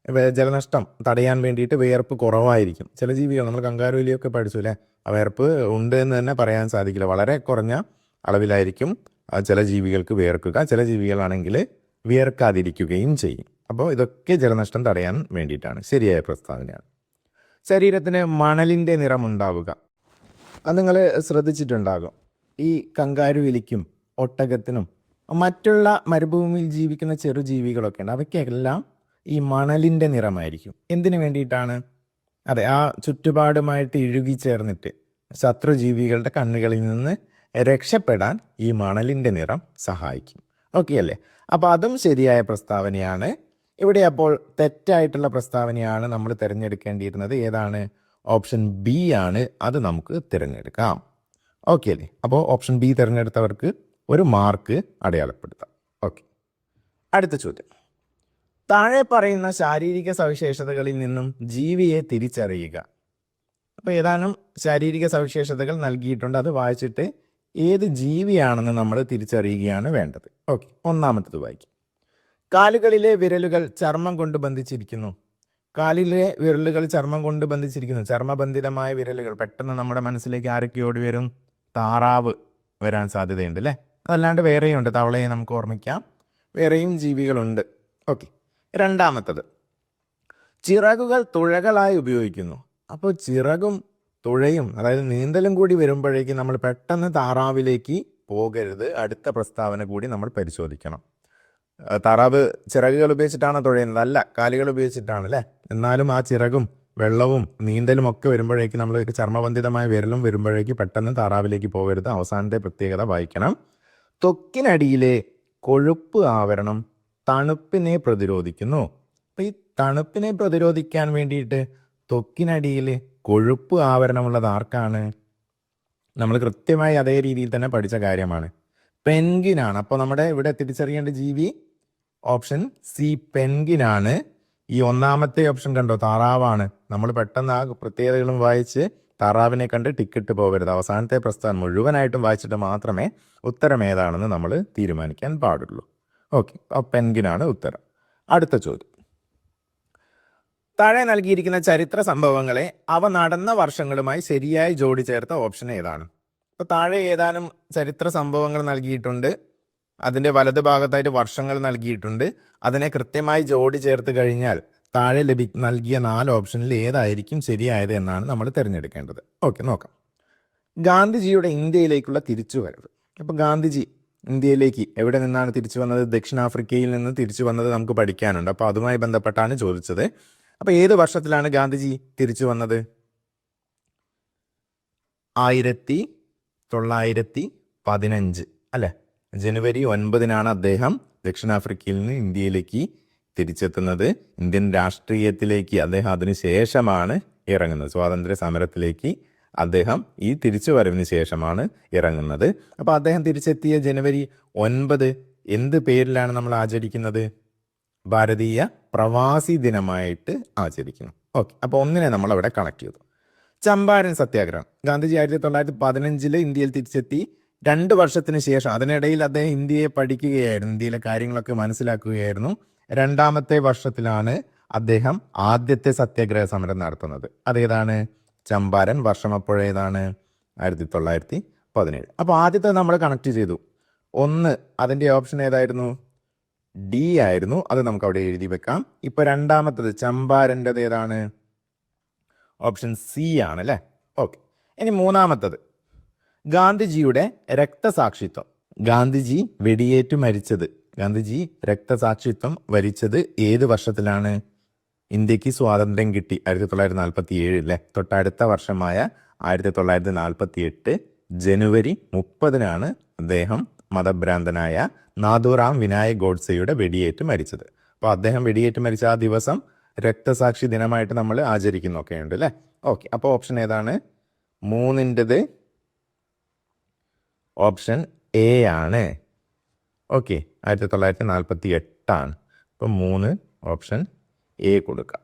ജലനഷ്ടം തടയാൻ വേണ്ടിയിട്ട് വിയർപ്പ് കുറവായിരിക്കും. ചില ജീവികൾ നമ്മൾ കങ്കാരുവിലിയൊക്കെ പഠിച്ചു അല്ലേ, ആ വിയർപ്പ് ഉണ്ട് എന്ന് തന്നെ പറയാൻ സാധിക്കില്ല. വളരെ കുറഞ്ഞ അളവിലായിരിക്കും ചില ജീവികൾക്ക് വിയർക്കുക. ചില ജീവികളാണെങ്കിൽ വിയർക്കാതിരിക്കുകയും ചെയ്യും. അപ്പോൾ ഇതൊക്കെ ജലനഷ്ടം തടയാൻ വേണ്ടിയിട്ടാണ്. ശരിയായ പ്രസ്താവനയാണ്. ശരീരത്തിന് മണലിൻ്റെ നിറമുണ്ടാവുക, അത് നിങ്ങൾ ശ്രദ്ധിച്ചിട്ടുണ്ടാകും. ഈ കങ്കാരുവിലിക്കും ഒട്ടകത്തിനും മറ്റുള്ള മരുഭൂമിയിൽ ജീവിക്കുന്ന ചെറുജീവികളൊക്കെ ഉണ്ട്, അവയ്ക്കെല്ലാം ഈ മണലിൻ്റെ നിറമായിരിക്കും. എന്തിനു വേണ്ടിയിട്ടാണ്? അതെ, ആ ചുറ്റുപാടുമായിട്ട് ഇഴുകിച്ചേർന്നിട്ട് ശത്രുജീവികളുടെ കണ്ണുകളിൽ നിന്ന് രക്ഷപ്പെടാൻ ഈ മണലിൻ്റെ നിറം സഹായിക്കും. ഓക്കെ അല്ലേ? അപ്പോൾ അതും ശരിയായ പ്രസ്താവനയാണ്. ഇവിടെ അപ്പോൾ തെറ്റായിട്ടുള്ള പ്രസ്താവനയാണ് നമ്മൾ തിരഞ്ഞെടുക്കേണ്ടിയിരുന്നത്. ഏതാണ്? ഓപ്ഷൻ ബി ആണ്. അത് നമുക്ക് തിരഞ്ഞെടുക്കാം. ഓക്കെ അല്ലേ? അപ്പോൾ ഓപ്ഷൻ ബി തിരഞ്ഞെടുത്തവർക്ക് ഒരു മാർക്ക് അടയാളപ്പെടുത്താം. ഓക്കെ, അടുത്ത ചോദ്യം. താഴെ പറയുന്ന ശാരീരിക സവിശേഷതകളിൽ നിന്നും ജീവിയെ തിരിച്ചറിയുക. അപ്പോൾ ഏതാനും ശാരീരിക സവിശേഷതകൾ നൽകിയിട്ടുണ്ട്. അത് വായിച്ചിട്ട് ഏത് ജീവിയാണെന്ന് നമ്മൾ തിരിച്ചറിയുകയാണ് വേണ്ടത്. ഓക്കെ, ഒന്നാമത്തത് വായിക്കും. കാലുകളിലെ വിരലുകൾ ചർമ്മം കൊണ്ട് ബന്ധിച്ചിരിക്കുന്നു. കാലിലെ വിരലുകൾ ചർമ്മം കൊണ്ട് ബന്ധിച്ചിരിക്കുന്നു. ചർമ്മബന്ധിതമായ വിരലുകൾ. പെട്ടെന്ന് നമ്മുടെ മനസ്സിലേക്ക് ആരൊക്കെ ഓടി വരും? താറാവ് വരാൻ സാധ്യതയുണ്ട് അല്ലേ? അതല്ലാണ്ട് വേറെയും ഉണ്ട്. തവളയെ നമുക്ക് ഓർമ്മിക്കാം. വേറെയും ജീവികളുണ്ട്. ഓക്കെ, രണ്ടാമത്തത്, ചിറകുകൾ തുഴകളായി ഉപയോഗിക്കുന്നു. അപ്പോൾ ചിറകും തുഴയും, അതായത് നീന്തലും കൂടി വരുമ്പോഴേക്കും നമ്മൾ പെട്ടെന്ന് താറാവിലേക്ക് പോകരുത്. അടുത്ത പ്രസ്താവന കൂടി നമ്മൾ പരിശോധിക്കണം. താറാവ് ചിറകുകൾ ഉപയോഗിച്ചിട്ടാണോ തുഴയുന്നത്? അല്ല, കാലുകൾ ഉപയോഗിച്ചിട്ടാണ് അല്ലേ? എന്നാലും ആ ചിറകും വെള്ളവും നീന്തലും ഒക്കെ വരുമ്പോഴേക്കും നമ്മൾ ചർമ്മബന്ധിതമായ വിരലും വരുമ്പോഴേക്ക് പെട്ടെന്ന് താറാവിലേക്ക് പോകരുത്. അവസാനത്തെ പ്രത്യേകത വായിക്കണം. ത്വക്കിനടിയിലെ കൊഴുപ്പ് ആവരണം തണുപ്പിനെ പ്രതിരോധിക്കുന്നു. അപ്പം ഈ തണുപ്പിനെ പ്രതിരോധിക്കാൻ വേണ്ടിയിട്ട് ത്വക്കിനടിയിൽ കൊഴുപ്പ് ആവരണമുള്ളത് ആർക്കാണ്? നമ്മൾ കൃത്യമായി അതേ രീതിയിൽ തന്നെ പഠിച്ച കാര്യമാണ്. പെൻഗിനാണ്. അപ്പോൾ നമ്മുടെ ഇവിടെ തിരിച്ചറിയേണ്ട ജീവി ഓപ്ഷൻ സി പെൻഗിനാണ്. ഈ ഒന്നാമത്തെ ഓപ്ഷൻ കണ്ടോ, താറാവാണ്. നമ്മൾ പെട്ടെന്ന് ആ പ്രത്യേകതകളും വായിച്ച് താറാവിനെ കണ്ട് ടിക്കറ്റ് പോകരുത്. അവസാനത്തെ പ്രസ്താവന മുഴുവനായിട്ടും വായിച്ചിട്ട് മാത്രമേ ഉത്തരം ഏതാണെന്ന് നമ്മൾ തീരുമാനിക്കാൻ പാടുള്ളൂ. ഓക്കെ, അപ്പോൾ പെൻഗിനാണ് ഉത്തരം. അടുത്ത ചോദ്യം. താഴെ നൽകിയിരിക്കുന്ന ചരിത്ര സംഭവങ്ങളെ അവ നടന്ന വർഷങ്ങളുമായി ശരിയായി ജോഡി ചേർത്ത ഓപ്ഷൻ ഏതാണ്? അപ്പോൾ താഴെ ഏതാനും ചരിത്ര സംഭവങ്ങൾ നൽകിയിട്ടുണ്ട്. അതിൻ്റെ വലത് ഭാഗത്തായിട്ട് വർഷങ്ങൾ നൽകിയിട്ടുണ്ട്. അതിനെ കൃത്യമായി ജോഡി ചേർത്ത് കഴിഞ്ഞാൽ താഴെ നൽകിയ 4 ഓപ്ഷനിൽ ഏതായിരിക്കും ശരിയായത് എന്നാണ് നമ്മൾ തിരഞ്ഞെടുക്കേണ്ടത്. ഓക്കെ, നോക്കാം. ഗാന്ധിജിയുടെ ഇന്ത്യയിലേക്കുള്ള തിരിച്ചുവരവ്. അപ്പോൾ ഗാന്ധിജി ഇന്ത്യയിലേക്ക് എവിടെ നിന്നാണ് തിരിച്ചു വന്നത്? ദക്ഷിണാഫ്രിക്കയിൽ നിന്ന് തിരിച്ചു വന്നത് നമുക്ക് പഠിക്കാനുണ്ട്. അപ്പോൾ അതുമായി ബന്ധപ്പെട്ടാണ് ചോദിച്ചത്. അപ്പോൾ ഏത് വർഷത്തിലാണ് ഗാന്ധിജി തിരിച്ചു വന്നത്? 1915 അല്ലേ? ജനുവരി 9 അദ്ദേഹം ദക്ഷിണാഫ്രിക്കയിൽ നിന്ന് ഇന്ത്യയിലേക്ക് തിരിച്ചെത്തുന്നത്. ഇന്ത്യൻ രാഷ്ട്രീയത്തിലേക്ക് അദ്ദേഹം അതിനുശേഷമാണ് ഇറങ്ങുന്നത്. സ്വാതന്ത്ര്യ സമരത്തിലേക്ക് അദ്ദേഹം ഈ തിരിച്ചുവരവിന് ശേഷമാണ് ഇറങ്ങുന്നത്. അപ്പോൾ അദ്ദേഹം തിരിച്ചെത്തിയ ജനുവരി 9 എന്ത് പേരിലാണ് നമ്മൾ ആചരിക്കുന്നത്? ഭാരതീയ പ്രവാസി ദിനമായിട്ട് ആചരിക്കുന്നു. ഓക്കെ, അപ്പോൾ ഒന്നിനെ നമ്മൾ അവിടെ കണക്ട് ചെയ്തു. ചമ്പാരൻ സത്യാഗ്രഹം. ഗാന്ധിജി 1915 ഇന്ത്യയിൽ തിരിച്ചെത്തി. 2 വർഷത്തിന് ശേഷം, അതിനിടയിൽ അദ്ദേഹം ഇന്ത്യയെ പഠിക്കുകയായിരുന്നു, ഇന്ത്യയിലെ കാര്യങ്ങളൊക്കെ മനസ്സിലാക്കുകയായിരുന്നു. 2ാമത്തെ വർഷത്തിലാണ് അദ്ദേഹം ആദ്യത്തെ സത്യാഗ്രഹ സമരം നടത്തുന്നത്. അതേതാണ്? ചമ്പാരൻ. വർഷം അപ്പോഴേതാണ്? 1917. അപ്പോൾ ആദ്യത്തെ നമ്മൾ കണക്ട് ചെയ്തു. 1 അതിൻ്റെ ഓപ്ഷൻ ഏതായിരുന്നു? ഡി ആയിരുന്നു. അത് നമുക്ക് അവിടെ എഴുതി വെക്കാം. ഇപ്പോൾ 2ാമത്തത് ചമ്പാരൻ്റെത് ഏതാണ്? ഓപ്ഷൻ സി ആണ് അല്ലേ? ഓക്കെ, ഇനി 3ാമത്തത് ഗാന്ധിജിയുടെ രക്തസാക്ഷിത്വം. ഗാന്ധിജി വെടിയേറ്റു മരിച്ചത്, ഗാന്ധിജി രക്തസാക്ഷിത്വം വരിച്ചത് ഏത് വർഷത്തിലാണ്? ഇന്ത്യക്ക് സ്വാതന്ത്ര്യം കിട്ടി 1947 അല്ലേ? തൊട്ടടുത്ത വർഷമായ 1948 ജനുവരി 30 അദ്ദേഹം മതഭ്രാന്തനായ നാഥുറാം വിനായക് ഗോഡ്സെയുടെ വെടിയേറ്റ് മരിച്ചത്. അപ്പോൾ അദ്ദേഹം വെടിയേറ്റ് മരിച്ച ആ ദിവസം രക്തസാക്ഷി ദിനമായിട്ട് നമ്മൾ ആചരിക്കുന്നൊക്കെ ഉണ്ട് അല്ലേ? ഓക്കെ, അപ്പോൾ ഓപ്ഷൻ ഏതാണ്? 3ൻ്റെത് ഓപ്ഷൻ എ ആണ്. ഓക്കെ, 1948 അപ്പം 3 ഓപ്ഷൻ എ കൊടുക്കാം.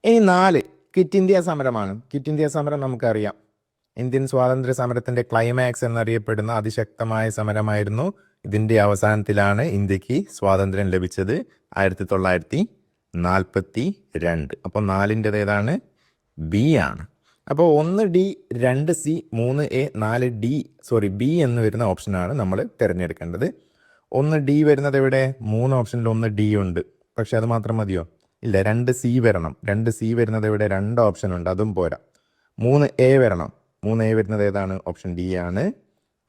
ഇനി 4 ക്വിറ്റ് ഇന്ത്യ സമരമാണ്. ക്വിറ്റ് ഇന്ത്യ സമരം നമുക്കറിയാം, ഇന്ത്യൻ സ്വാതന്ത്ര്യ സമരത്തിൻ്റെ ക്ലൈമാക്സ് എന്നറിയപ്പെടുന്ന അതിശക്തമായ സമരമായിരുന്നു ഇതിൻ്റെ അവസാനത്തിലാണ് ഇന്ത്യക്ക് സ്വാതന്ത്ര്യം ലഭിച്ചത് 1942. അപ്പോൾ 4ൻ്റെത് ഏതാണ്? ബി ആണ്. അപ്പോൾ 1D 2C 3A 4D B എന്ന് വരുന്ന ഓപ്ഷനാണ് നമ്മൾ തിരഞ്ഞെടുക്കേണ്ടത്. 1D വരുന്നത് എവിടെ? 3 ഓപ്ഷനിൽ 1D ഉണ്ട്, പക്ഷെ അത് മാത്രം മതിയോ? ഇല്ല, 2C വരണം. 2C വരുന്നത് എവിടെ? 2 ഓപ്ഷൻ ഉണ്ട്, അതും പോരാ. 3A വരണം. 3A വരുന്നത് ഏതാണ്? ഓപ്ഷൻ ഡി ആണ്.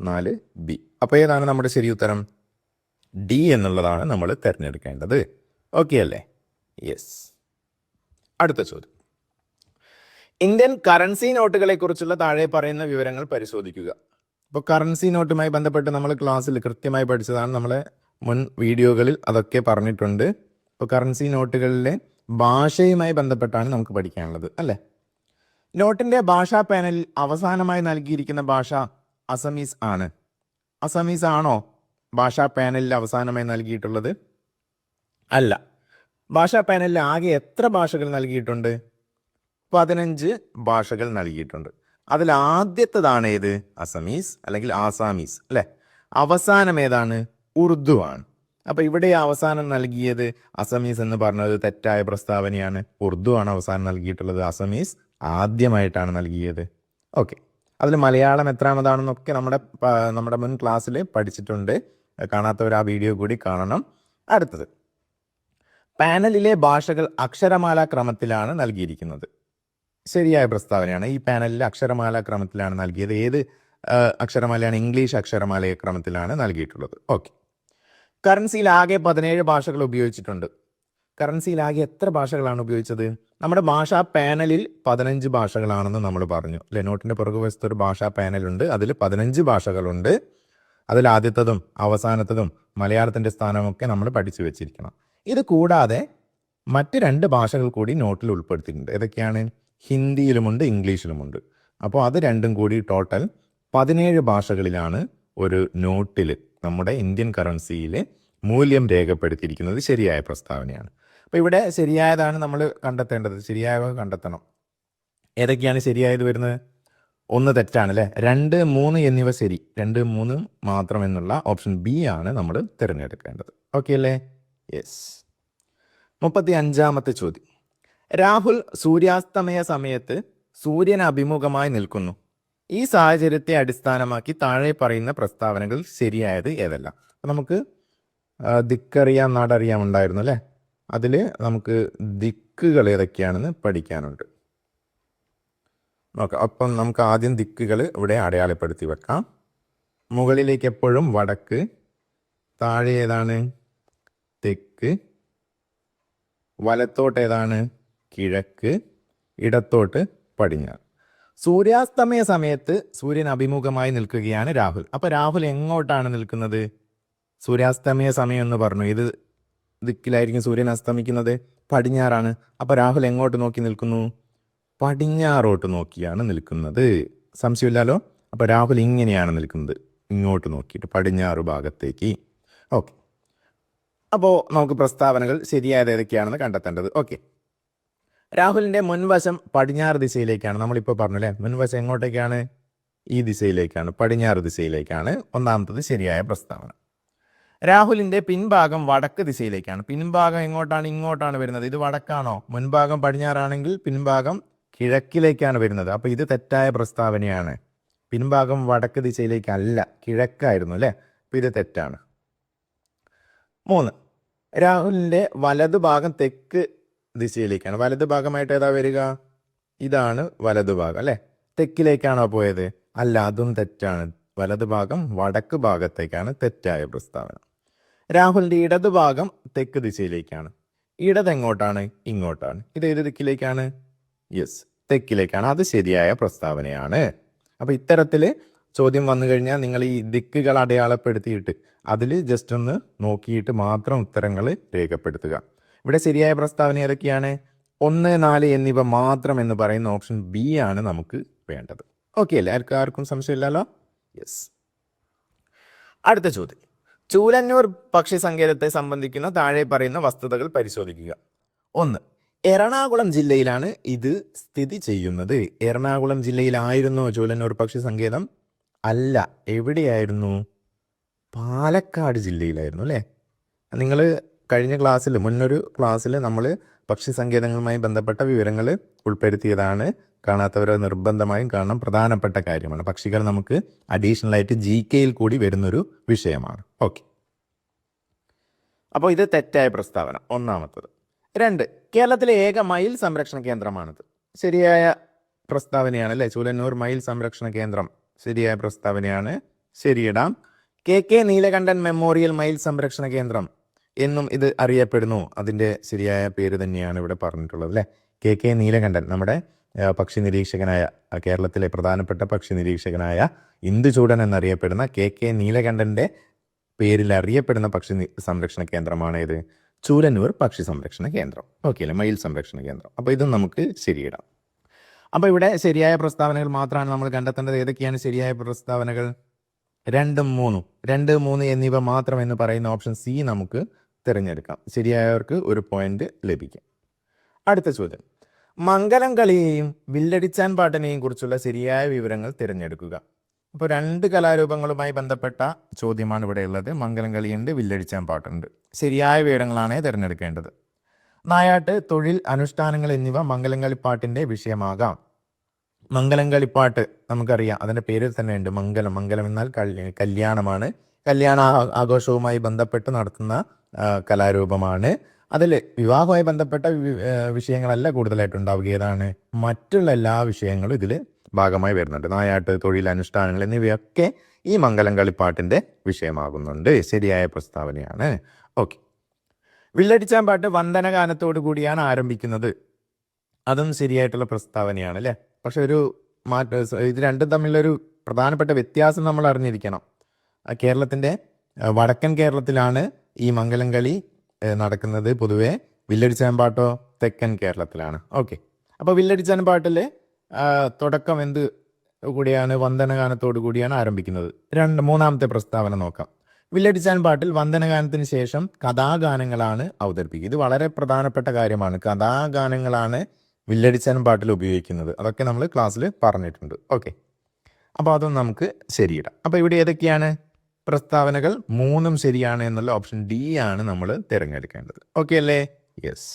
4B. അപ്പോൾ ഏതാണ് നമ്മുടെ ശരി ഉത്തരം? ഡി എന്നുള്ളതാണ് നമ്മൾ തിരഞ്ഞെടുക്കേണ്ടത്. ഓക്കെ അല്ലേ? യെസ്. അടുത്ത ചോദ്യം. ഇന്ത്യൻ കറൻസി നോട്ടുകളെ കുറിച്ചുള്ള താഴെ പറയുന്ന വിവരങ്ങൾ പരിശോധിക്കുക. ഇപ്പോൾ കറൻസി നോട്ടുമായി ബന്ധപ്പെട്ട് നമ്മൾ ക്ലാസ്സിൽ കൃത്യമായി പഠിച്ചതാണ്. നമ്മളെ മുൻ വീഡിയോകളിൽ അതൊക്കെ പറഞ്ഞിട്ടുണ്ട്. ഇപ്പോൾ കറൻസി നോട്ടുകളിലെ ഭാഷയുമായി ബന്ധപ്പെട്ടാണ് നമുക്ക് പഠിക്കാനുള്ളത് അല്ലേ? നോട്ടിൻ്റെ ഭാഷാ പാനലിൽ അവസാനമായി നൽകിയിരിക്കുന്ന ഭാഷ അസമീസ് ആണ്. അസമീസ് ആണോ ഭാഷാ പാനലിൽ അവസാനമായി നൽകിയിട്ടുള്ളത്? അല്ല. ഭാഷാ പാനലിൽ ആകെ എത്ര ഭാഷകൾ നൽകിയിട്ടുണ്ട്? 15 ഭാഷകൾ നൽകിയിട്ടുണ്ട്. അതിൽ ആദ്യത്തേതാണ് ഏത്? അസമീസ് അല്ലെങ്കിൽ ആസാമീസ് അല്ലേ? അവസാനം ഏതാണ്? ഉറുദു ആണ്. അപ്പോൾ ഇവിടെ അവസാനം നൽകിയത് അസമീസ് എന്ന് പറഞ്ഞത് തെറ്റായ പ്രസ്താവനയാണ്. ഉറുദു ആണ് അവസാനം നൽകിയിട്ടുള്ളത്, അസമീസ് ആദ്യമായിട്ടാണ് നൽകിയത്. ഓക്കെ. അതിൽ മലയാളം എത്രാമതാണെന്നൊക്കെ നമ്മുടെ മുൻ ക്ലാസ്സിൽ പഠിച്ചിട്ടുണ്ട്. കാണാത്തവർ ആ വീഡിയോ കൂടി കാണണം. അടുത്തത്, പാനലിലെ ഭാഷകൾ അക്ഷരമാല ക്രമത്തിലാണ് നൽകിയിരിക്കുന്നത്. ശരിയായ പ്രസ്താവനയാണ്. ഈ പാനലിൽ അക്ഷരമാല ക്രമത്തിലാണ് നൽകിയത്. ഏത് അക്ഷരമാലയാണ്? ഇംഗ്ലീഷ് അക്ഷരമാല ക്രമത്തിലാണ് നൽകിയിട്ടുള്ളത്. ഓക്കെ. കറൻസിയിൽ ആകെ 17 ഭാഷകൾ ഉപയോഗിച്ചിട്ടുണ്ട്. കറൻസിയിൽ ആകെ എത്ര ഭാഷകളാണ് ഉപയോഗിച്ചത്? നമ്മുടെ ഭാഷാ പാനലിൽ 15 ഭാഷകളാണെന്ന് നമ്മൾ പറഞ്ഞു അല്ലെ? നോട്ടിൻ്റെ പുറകുവശത്ത് ഒരു ഭാഷാ പാനലുണ്ട്, അതിൽ 15 ഭാഷകളുണ്ട്. അതിൽ ആദ്യത്തതും അവസാനത്തതും മലയാളത്തിൻ്റെ സ്ഥാനമൊക്കെ നമ്മൾ പഠിച്ചു വെച്ചിരിക്കണം. ഇത് കൂടാതെ മറ്റ് 2 ഭാഷകൾ കൂടി നോട്ടിൽ ഉൾപ്പെടുത്തിയിട്ടുണ്ട്. ഏതൊക്കെയാണ്? ഹിന്ദിയിലുമുണ്ട്, ഇംഗ്ലീഷിലുമുണ്ട്. അപ്പോൾ അത് രണ്ടും കൂടി ടോട്ടൽ 17 ഭാഷകളിലാണ് ഒരു നോട്ടിൽ നമ്മുടെ ഇന്ത്യൻ കറൻസിയിൽ മൂല്യം രേഖപ്പെടുത്തിയിരിക്കുന്നത്. ശരിയായ പ്രസ്താവനയാണ്. അപ്പോൾ ഇവിടെ ശരിയായതാണ് നമ്മൾ കണ്ടെത്തേണ്ടത്. ശരിയായവ കണ്ടെത്തണം. ഏതൊക്കെയാണ് ശരിയായത് വരുന്നത്? 1 തെറ്റാണ് അല്ലേ? 2, 3 എന്നിവ ശരി. 2, 3 മാത്രം എന്നുള്ള ഓപ്ഷൻ ബി ആണ് നമ്മൾ തിരഞ്ഞെടുക്കേണ്ടത്. ഓക്കെ അല്ലേ? യെസ്. 35ാമത്തെ ചോദ്യം. രാഹുൽ സൂര്യാസ്തമയ സമയത്ത് സൂര്യന് അഭിമുഖമായി നിൽക്കുന്നു. ഈ സാഹചര്യത്തെ അടിസ്ഥാനമാക്കി താഴെ പറയുന്ന പ്രസ്താവനകൾ ശരിയായത് ഏതെല്ലാം? അപ്പം നമുക്ക് ദിക്കറിയാം നാടറിയാം ഉണ്ടായിരുന്നു അല്ലേ? അതിൽ നമുക്ക് ദിക്കുകൾ ഏതൊക്കെയാണെന്ന് പഠിക്കാനുണ്ട്. നോക്കാം. അപ്പം നമുക്ക് ആദ്യം ദിക്കുകൾ ഇവിടെ അടയാളപ്പെടുത്തി വെക്കാം. മുകളിലേക്ക് എപ്പോഴും വടക്ക്, താഴെ ഏതാണ്? തെക്ക്, വലത്തോട്ട് ഏതാണ്? കിഴക്ക്, ഇടത്തോട്ട് പടിഞ്ഞാറ്. സൂര്യാസ്തമയ സമയത്ത് സൂര്യൻ അഭിമുഖമായി നിൽക്കുകയാണ് രാഹുൽ. അപ്പോൾ രാഹുൽ എങ്ങോട്ടാണ് നിൽക്കുന്നത്? സൂര്യാസ്തമയ സമയം എന്ന് പറഞ്ഞു. ഇത് ദിക്കിലായിരിക്കും സൂര്യൻ അസ്തമിക്കുന്നത്, പടിഞ്ഞാറാണ്. അപ്പോൾ രാഹുൽ എങ്ങോട്ട് നോക്കി നിൽക്കുന്നു? പടിഞ്ഞാറോട്ട് നോക്കിയാണ് നിൽക്കുന്നത്. സംശയമില്ലല്ലോ? അപ്പോൾ രാഹുൽ ഇങ്ങനെയാണ് നിൽക്കുന്നത്, ഇങ്ങോട്ട് നോക്കിയിട്ട് പടിഞ്ഞാറ് ഭാഗത്തേക്ക്. ഓക്കെ. അപ്പോൾ നമുക്ക് പ്രസ്താവനകൾ ശരിയായത് ഏതൊക്കെയാണെന്ന് കണ്ടെത്തേണ്ടത്. ഓക്കെ. രാഹുലിൻ്റെ മുൻവശം പടിഞ്ഞാറ് ദിശയിലേക്കാണ്. നമ്മളിപ്പോൾ പറഞ്ഞു അല്ലേ? മുൻവശം എങ്ങോട്ടേക്കാണ്? ഈ ദിശയിലേക്കാണ്, പടിഞ്ഞാറ് ദിശയിലേക്കാണ്. ഒന്നാമത്തത് ശരിയായ പ്രസ്താവന. രാഹുലിൻ്റെ പിൻഭാഗം വടക്ക് ദിശയിലേക്കാണ്. പിൻഭാഗം എങ്ങോട്ടാണ്? ഇങ്ങോട്ടാണ് വരുന്നത്. ഇത് വടക്കാണോ? മുൻഭാഗം പടിഞ്ഞാറാണെങ്കിൽ പിൻഭാഗം കിഴക്കിലേക്കാണ് വരുന്നത്. അപ്പോൾ ഇത് തെറ്റായ പ്രസ്താവനയാണ്. പിൻഭാഗം വടക്ക് ദിശയിലേക്കല്ല, കിഴക്കായിരുന്നു അല്ലേ? അപ്പോൾ ഇത് തെറ്റാണ്. 3, രാഹുലിൻ്റെ വലതുഭാഗം തെക്ക് ദിശയിലേക്കാണ്. വലതുഭാഗമായിട്ട് ഏതാ വരിക? ഇതാണ് വലതുഭാഗം അല്ലേ? തെക്കിലേക്കാണോ പോയത്? അല്ല, അതും തെറ്റാണ്. വലതുഭാഗം വടക്ക് ഭാഗത്തേക്കാണ്. തെറ്റായ പ്രസ്താവന. രാഹുലിൻ്റെ ഇടതുഭാഗം തെക്ക് ദിശയിലേക്കാണ്. ഇടതെങ്ങോട്ടാണ്? ഇങ്ങോട്ടാണ്. ഇത് ഏത് ദിക്കിലേക്കാണ്? യെസ്, തെക്കിലേക്കാണ്. അത് ശരിയായ പ്രസ്താവനയാണ്. അപ്പോൾ ഇത്തരത്തിൽ ചോദ്യം വന്നു കഴിഞ്ഞാൽ നിങ്ങൾ ഈ ദിക്കുകൾ അടയാളപ്പെടുത്തിയിട്ട് അതിൽ ജസ്റ്റ് ഒന്ന് നോക്കിയിട്ട് മാത്രം ഉത്തരങ്ങൾ രേഖപ്പെടുത്തുക. ഇവിടെ ശരിയായ പ്രസ്താവന ഏതൊക്കെയാണ്? 1, 4 എന്നിവ മാത്രം എന്ന് പറയുന്ന ഓപ്ഷൻ ബി ആണ് നമുക്ക് വേണ്ടത്. ഓക്കെ അല്ലേ? ആർക്കും സംശയമില്ലല്ലോ? യെസ്. അടുത്ത ചോദ്യം. ചൂലന്നൂർ പക്ഷി സങ്കേതത്തെ സംബന്ധിക്കുന്ന താഴെ പറയുന്ന വസ്തുതകൾ പരിശോധിക്കുക. 1, എറണാകുളം ജില്ലയിലാണ് ഇത് സ്ഥിതി ചെയ്യുന്നത്. എറണാകുളം ജില്ലയിലായിരുന്നോ ചൂലന്നൂർ പക്ഷി സങ്കേതം? അല്ല. എവിടെയായിരുന്നു? പാലക്കാട് ജില്ലയിലായിരുന്നു അല്ലേ? നിങ്ങൾ കഴിഞ്ഞ ക്ലാസ്സിൽ മുന്നൊരു ക്ലാസ്സിൽ നമ്മൾ പക്ഷി സങ്കേതങ്ങളുമായി ബന്ധപ്പെട്ട വിവരങ്ങൾ ഉൾപ്പെടുത്തിയതാണ്. കാണാത്തവർ നിർബന്ധമായും കാണണം, പ്രധാനപ്പെട്ട കാര്യമാണ്. പക്ഷികൾ നമുക്ക് അഡീഷണൽ ആയിട്ട് GK-യിൽ കൂടി വരുന്നൊരു വിഷയമാണ്. ഓക്കെ, അപ്പോൾ ഇത് തെറ്റായ പ്രസ്താവന, ഒന്നാമത്തത്. 2, കേരളത്തിലെ ഏക മയിൽ സംരക്ഷണ കേന്ദ്രമാണിത്. ശരിയായ പ്രസ്താവനയാണ് അല്ലേ? ചൂലന്നൂർ മയിൽ സംരക്ഷണ കേന്ദ്രം ശരിയായ പ്രസ്താവനയാണ്. ശരിയിടാം. KK നീലകണ്ഠൻ മെമ്മോറിയൽ മയിൽ സംരക്ഷണ കേന്ദ്രം എന്നും ഇത് അറിയപ്പെടുന്നു. അതിൻ്റെ ശരിയായ പേര് തന്നെയാണ് ഇവിടെ പറഞ്ഞിട്ടുള്ളത് അല്ലേ? KK നീലകണ്ഠൻ നമ്മുടെ പക്ഷി നിരീക്ഷകനായ, കേരളത്തിലെ പ്രധാനപ്പെട്ട പക്ഷി നിരീക്ഷകനായ ഇന്ദുചൂടൻ എന്നറിയപ്പെടുന്ന KK നീലകണ്ഠൻ്റെ പേരിൽ അറിയപ്പെടുന്ന പക്ഷി സംരക്ഷണ കേന്ദ്രമാണ് ഇത്, ചൂലന്നൂർ പക്ഷി സംരക്ഷണ കേന്ദ്രം. ഓക്കെ അല്ലേ? മയിൽ സംരക്ഷണ കേന്ദ്രം. അപ്പോൾ ഇതും നമുക്ക് ശരിയിടാം. അപ്പോൾ ഇവിടെ ശരിയായ പ്രസ്താവനകൾ മാത്രമാണ് നമ്മൾ കണ്ടെത്തേണ്ടത്. ഏതൊക്കെയാണ് ശരിയായ പ്രസ്താവനകൾ? 2, 3. 2, 3 എന്നിവ മാത്രം എന്ന് പറയുന്ന ഓപ്ഷൻ C നമുക്ക് തിരഞ്ഞെടുക്കാം. ശരിയായവർക്ക് ഒരു പോയിന്റ് ലഭിക്കും. അടുത്ത ചോദ്യം, മംഗലം കളിയെയും വില്ലടിച്ചാൻ പാട്ടിനെയും കുറിച്ചുള്ള ശരിയായ വിവരങ്ങൾ തിരഞ്ഞെടുക്കുക. അപ്പോൾ 2 കലാരൂപങ്ങളുമായി ബന്ധപ്പെട്ട ചോദ്യമാണ് ഇവിടെ ഉള്ളത്. മംഗലം കളിയുണ്ട്, വില്ലടിച്ചാൻ പാട്ടുണ്ട്. ശരിയായ വിവരങ്ങളാണ് തിരഞ്ഞെടുക്കേണ്ടത്. നായാട്ട്, തൊഴിൽ, അനുഷ്ഠാനങ്ങൾ എന്നിവ മംഗലം കളിപ്പാട്ടിൻ്റെ വിഷയമാകാം. മംഗലം കളിപ്പാട്ട് നമുക്കറിയാം, അതിൻ്റെ പേരിൽ തന്നെ ഉണ്ട് മംഗലം. മംഗലം എന്നാൽ കല്യാണമാണ്. കല്യാണ ആഘോഷവുമായി ബന്ധപ്പെട്ട് നടത്തുന്ന കലാരൂപമാണ്. അതിൽ വിവാഹവുമായി ബന്ധപ്പെട്ട വിഷയങ്ങളല്ല കൂടുതലായിട്ട് ഉണ്ടാവുക. ഏതാണ്? മറ്റുള്ള എല്ലാ വിഷയങ്ങളും ഇതിൽ ഭാഗമായി വരുന്നുണ്ട്. നായാട്ട്, തൊഴിൽ, അനുഷ്ഠാനങ്ങൾ എന്നിവയൊക്കെ ഈ മംഗലം കളിപ്പാട്ടിൻ്റെ വിഷയമാകുന്നുണ്ട്. ശരിയായ പ്രസ്താവനയാണ്. ഓക്കെ, വില്ലടിച്ചാൻ പാട്ട് വന്ദനഗാനത്തോടു കൂടിയാണ് ആരംഭിക്കുന്നത്. അതും ശരിയായിട്ടുള്ള പ്രസ്താവനയാണ് അല്ലേ? പക്ഷെ ഒരു ഇത് രണ്ടും തമ്മിലൊരു പ്രധാനപ്പെട്ട വ്യത്യാസം നമ്മൾ അറിഞ്ഞിരിക്കണം. കേരളത്തിൻ്റെ വടക്കൻ കേരളത്തിലാണ് ഈ മംഗലം കളി നടക്കുന്നത് പൊതുവെ. വില്ലടിച്ചാൻ പാട്ടോ തെക്കൻ കേരളത്തിലാണ്. ഓക്കെ, അപ്പോൾ വില്ലടിച്ചാൻ പാട്ടിൽ തുടക്കം എന്ത് കൂടിയാണ്? വന്ദനഗാനത്തോടു കൂടിയാണ് ആരംഭിക്കുന്നത്. മൂന്നാമത്തെ പ്രസ്താവന നോക്കാം. വില്ലടിച്ചാൻ പാട്ടിൽ വന്ദനഗാനത്തിന് ശേഷം കഥാഗാനങ്ങളാണ് അവതരിപ്പിക്കുക. ഇത് വളരെ പ്രധാനപ്പെട്ട കാര്യമാണ്. കഥാഗാനങ്ങളാണ് വില്ലടിച്ചാൻ പാട്ടിൽ ഉപയോഗിക്കുന്നത്. അതൊക്കെ നമ്മൾ ക്ലാസ്സിൽ പറഞ്ഞിട്ടുണ്ട്. ഓക്കെ, അപ്പോൾ അതും നമുക്ക് ശരിയിടാം. അപ്പോൾ ഇവിടെ ഏതൊക്കെയാണ് പ്രസ്താവനകൾ? 3 ശരിയാണ് എന്നുള്ള ഓപ്ഷൻ D ആണ് നമ്മൾ തിരഞ്ഞെടുക്കേണ്ടത്. ഓക്കെ അല്ലേ? യെസ്.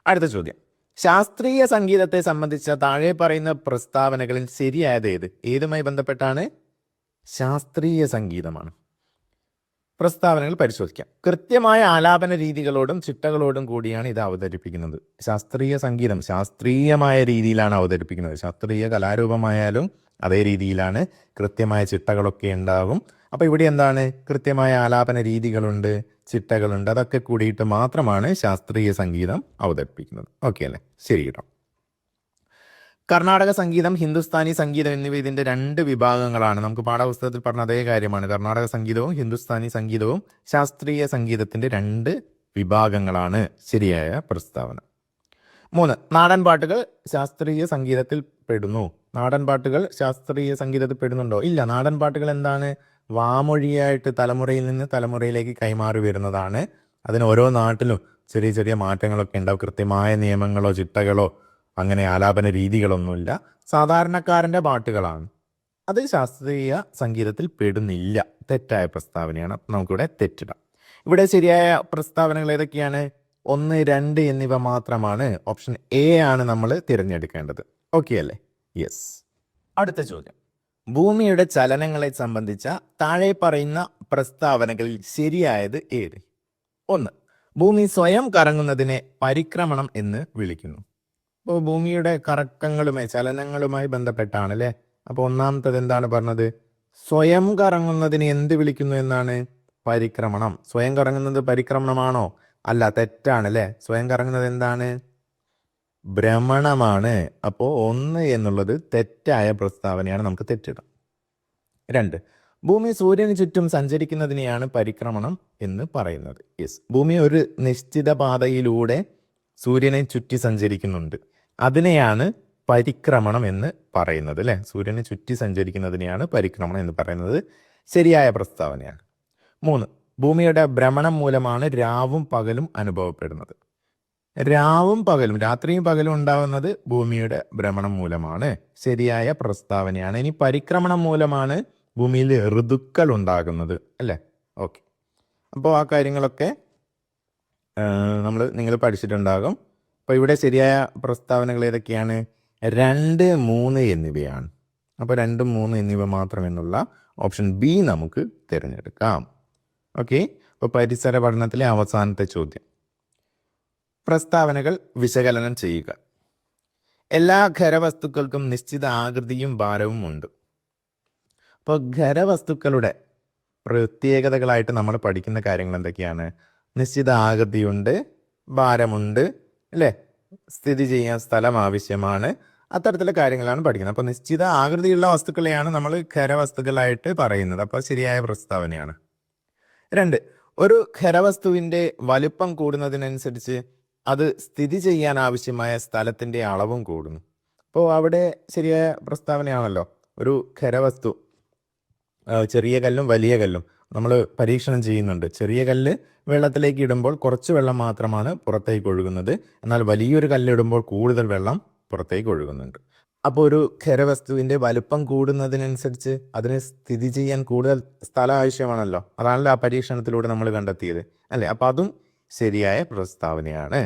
അടുത്ത ചോദ്യം, ശാസ്ത്രീയ സംഗീതത്തെ സംബന്ധിച്ച താഴെ പറയുന്ന പ്രസ്താവനകളിൽ ശരിയായത് ഏത്? ഏതുമായി ബന്ധപ്പെട്ടാണ്? ശാസ്ത്രീയ സംഗീതമാണ്. പ്രസ്താവനകൾ പരിശോധിക്കാം. കൃത്യമായ ആലാപന രീതികളോടും ചിട്ടകളോടും കൂടിയാണ് ഇത് അവതരിപ്പിക്കുന്നത്. ശാസ്ത്രീയ സംഗീതം ശാസ്ത്രീയമായ രീതിയിലാണ് അവതരിപ്പിക്കുന്നത്. ശാസ്ത്രീയ കലാരൂപമായാലും അതേ രീതിയിലാണ്, കൃത്യമായ ചിട്ടകളൊക്കെ ഉണ്ടാകും. അപ്പോൾ ഇവിടെ എന്താണ്? കൃത്യമായ ആലാപന രീതികളുണ്ട്, ചിട്ടകളുണ്ട്. അതൊക്കെ കൂടിയിട്ട് മാത്രമാണ് ശാസ്ത്രീയ സംഗീതം അവതരിപ്പിക്കുന്നത്. ഓക്കെ അല്ലേ? ശരി കേട്ടോ. കർണാടക സംഗീതം, ഹിന്ദുസ്ഥാനി സംഗീതം എന്നിവ ഇതിൻ്റെ 2 വിഭാഗങ്ങളാണ്. നമുക്ക് പാഠപുസ്തകത്തിൽ പറഞ്ഞ അതേ കാര്യമാണ്. കർണാടക സംഗീതവും ഹിന്ദുസ്ഥാനി സംഗീതവും ശാസ്ത്രീയ സംഗീതത്തിൻ്റെ 2 വിഭാഗങ്ങളാണ്. ശരിയായ പ്രസ്താവന. 3, നാടൻ പാട്ടുകൾ ശാസ്ത്രീയ സംഗീതത്തിൽ പെടുന്നു. നാടൻ പാട്ടുകൾ ശാസ്ത്രീയ സംഗീതത്തിൽ പെടുന്നുണ്ടോ? ഇല്ല. നാടൻ പാട്ടുകൾ എന്താണ്? വാമൊഴിയായിട്ട് തലമുറയിൽ നിന്ന് തലമുറയിലേക്ക് കൈമാറി വരുന്നതാണ്. അതിന് ഓരോ നാട്ടിലും ചെറിയ ചെറിയ മാറ്റങ്ങളൊക്കെ ഉണ്ടാവും. കൃത്യമായ നിയമങ്ങളോ ചിട്ടകളോ അങ്ങനെ ആലാപന രീതികളൊന്നുമില്ല. സാധാരണക്കാരൻ്റെ പാട്ടുകളാണ്. അത് ശാസ്ത്രീയ സംഗീതത്തിൽ പെടുന്നില്ല. തെറ്റായ പ്രസ്താവനയാണ്. നമുക്കിവിടെ തെറ്റിടാം. ഇവിടെ ശരിയായ പ്രസ്താവനകൾ ഏതൊക്കെയാണ്? 1, 2 എന്നിവ മാത്രമാണ്. ഓപ്ഷൻ A ആണ് നമ്മൾ തിരഞ്ഞെടുക്കേണ്ടത്. ഓക്കെ അല്ലേ? യെസ്. അടുത്ത ചോദ്യം, ഭൂമിയുടെ ചലനങ്ങളെ സംബന്ധിച്ച താഴെ പറയുന്ന പ്രസ്താവനകളിൽ ശരിയായത് ഏത്? 1, ഭൂമി സ്വയം കറങ്ങുന്നതിനെ പരിക്രമണം എന്ന് വിളിക്കുന്നു. അപ്പോൾ ഭൂമിയുടെ കറക്കങ്ങളുമായി ചലനങ്ങളുമായി ബന്ധപ്പെട്ടാണ് അല്ലേ? അപ്പോൾ ഒന്നാമത്തത് എന്താണ് പറഞ്ഞത്? സ്വയം കറങ്ങുന്നതിന് എന്ത് വിളിക്കുന്നു എന്നാണ്? പരിക്രമണം. സ്വയം കറങ്ങുന്നത് പരിക്രമണമാണോ? അല്ല, തെറ്റാണ് അല്ലേ? സ്വയം കറങ്ങുന്നത് എന്താണ്? ഭ്രമണമാണ്. അപ്പോൾ 1 എന്നുള്ളത് തെറ്റായ പ്രസ്താവനയാണ്. നമുക്ക് തെറ്റിടാം. 2, ഭൂമി സൂര്യന് ചുറ്റും സഞ്ചരിക്കുന്നതിനെയാണ് പരിക്രമണം എന്ന് പറയുന്നത്. യെസ്, ഭൂമി ഒരു നിശ്ചിത പാതയിലൂടെ സൂര്യനെ ചുറ്റി സഞ്ചരിക്കുന്നുണ്ട്. അതിനെയാണ് പരിക്രമണം എന്ന് പറയുന്നത് അല്ലേ? സൂര്യനെ ചുറ്റി സഞ്ചരിക്കുന്നതിനെയാണ് പരിക്രമണം എന്ന് പറയുന്നത്. ശരിയായ പ്രസ്താവനയാണ്. 3, ഭൂമിയുടെ ഭ്രമണം മൂലമാണ് രാവും പകലും അനുഭവപ്പെടുന്നത്. രാവും പകലും, രാത്രിയും പകലും ഉണ്ടാവുന്നത് ഭൂമിയുടെ ഭ്രമണം മൂലമാണ്. ശരിയായ പ്രസ്താവനയാണ്. ഇനി പരിക്രമണം മൂലമാണ് ഭൂമിയിൽ ഋതുക്കൾ ഉണ്ടാകുന്നത് അല്ലേ? ഓക്കെ, അപ്പോൾ ആ കാര്യങ്ങളൊക്കെ നിങ്ങൾ പഠിച്ചിട്ടുണ്ടാകും. അപ്പോൾ ഇവിടെ ശരിയായ പ്രസ്താവനകൾ ഏതൊക്കെയാണ്? 2, 3 എന്നിവയാണ്. അപ്പോൾ 2, 3 എന്നിവ മാത്രമെന്നുള്ള ഓപ്ഷൻ ബി നമുക്ക് തിരഞ്ഞെടുക്കാം. ഓക്കെ, അപ്പോൾ പരിസര പഠനത്തിലെ അവസാനത്തെ ചോദ്യം. പ്രസ്താവനകൾ വിശകലനം ചെയ്യുക. എല്ലാ ഖരവസ്തുക്കൾക്കും നിശ്ചിത ആകൃതിയും ഭാരവും ഉണ്ട്. അപ്പോൾ ഖരവസ്തുക്കളുടെ പ്രത്യേകതകളായിട്ട് നമ്മൾ പഠിക്കുന്ന കാര്യങ്ങൾ എന്തൊക്കെയാണ്? നിശ്ചിത ആകൃതിയുണ്ട്, ഭാരമുണ്ട് അല്ലേ, സ്ഥിതി ചെയ്യാൻ സ്ഥലം ആവശ്യമാണ്, അത്തരത്തിലുള്ള കാര്യങ്ങളാണ് പഠിക്കുന്നത്. അപ്പോൾ നിശ്ചിത ആകൃതിയുള്ള വസ്തുക്കളെയാണ് നമ്മൾ ഖരവസ്തുക്കളായിട്ട് പറയുന്നത്. അപ്പോൾ ശരിയായ പ്രസ്താവനയാണ്. 2, ഒരു ഖരവസ്തുവിൻ്റെ വലുപ്പം കൂടുന്നതിനനുസരിച്ച് അത് സ്ഥിതി ചെയ്യാൻ ആവശ്യമായ സ്ഥലത്തിൻ്റെ അളവും കൂടുന്നു. അപ്പോൾ അവിടെ ശരിയായ പ്രസ്താവനയാണല്ലോ. ഒരു ഖരവസ്തു, ചെറിയ കല്ലും വലിയ കല്ലും നമ്മൾ പരീക്ഷണം ചെയ്യുന്നുണ്ട്. ചെറിയ കല്ല് വെള്ളത്തിലേക്ക് ഇടുമ്പോൾ കുറച്ച് വെള്ളം മാത്രമാണ് പുറത്തേക്ക് ഒഴുകുന്നത്, എന്നാൽ വലിയൊരു കല്ലിടുമ്പോൾ കൂടുതൽ വെള്ളം പുറത്തേക്ക് ഒഴുകുന്നുണ്ട്. അപ്പോൾ ഒരു ഖരവസ്തുവിൻ്റെ വലുപ്പം കൂടുന്നതിനനുസരിച്ച് അതിന് സ്ഥിതി ചെയ്യാൻ കൂടുതൽ സ്ഥലം ആവശ്യമാണല്ലോ. അതാണല്ലോ ആ പരീക്ഷണത്തിലൂടെ നമ്മൾ കണ്ടെത്തിയത് അല്ലേ? അപ്പോൾ അതും ശരിയായ പ്രസ്താവനയാണ്.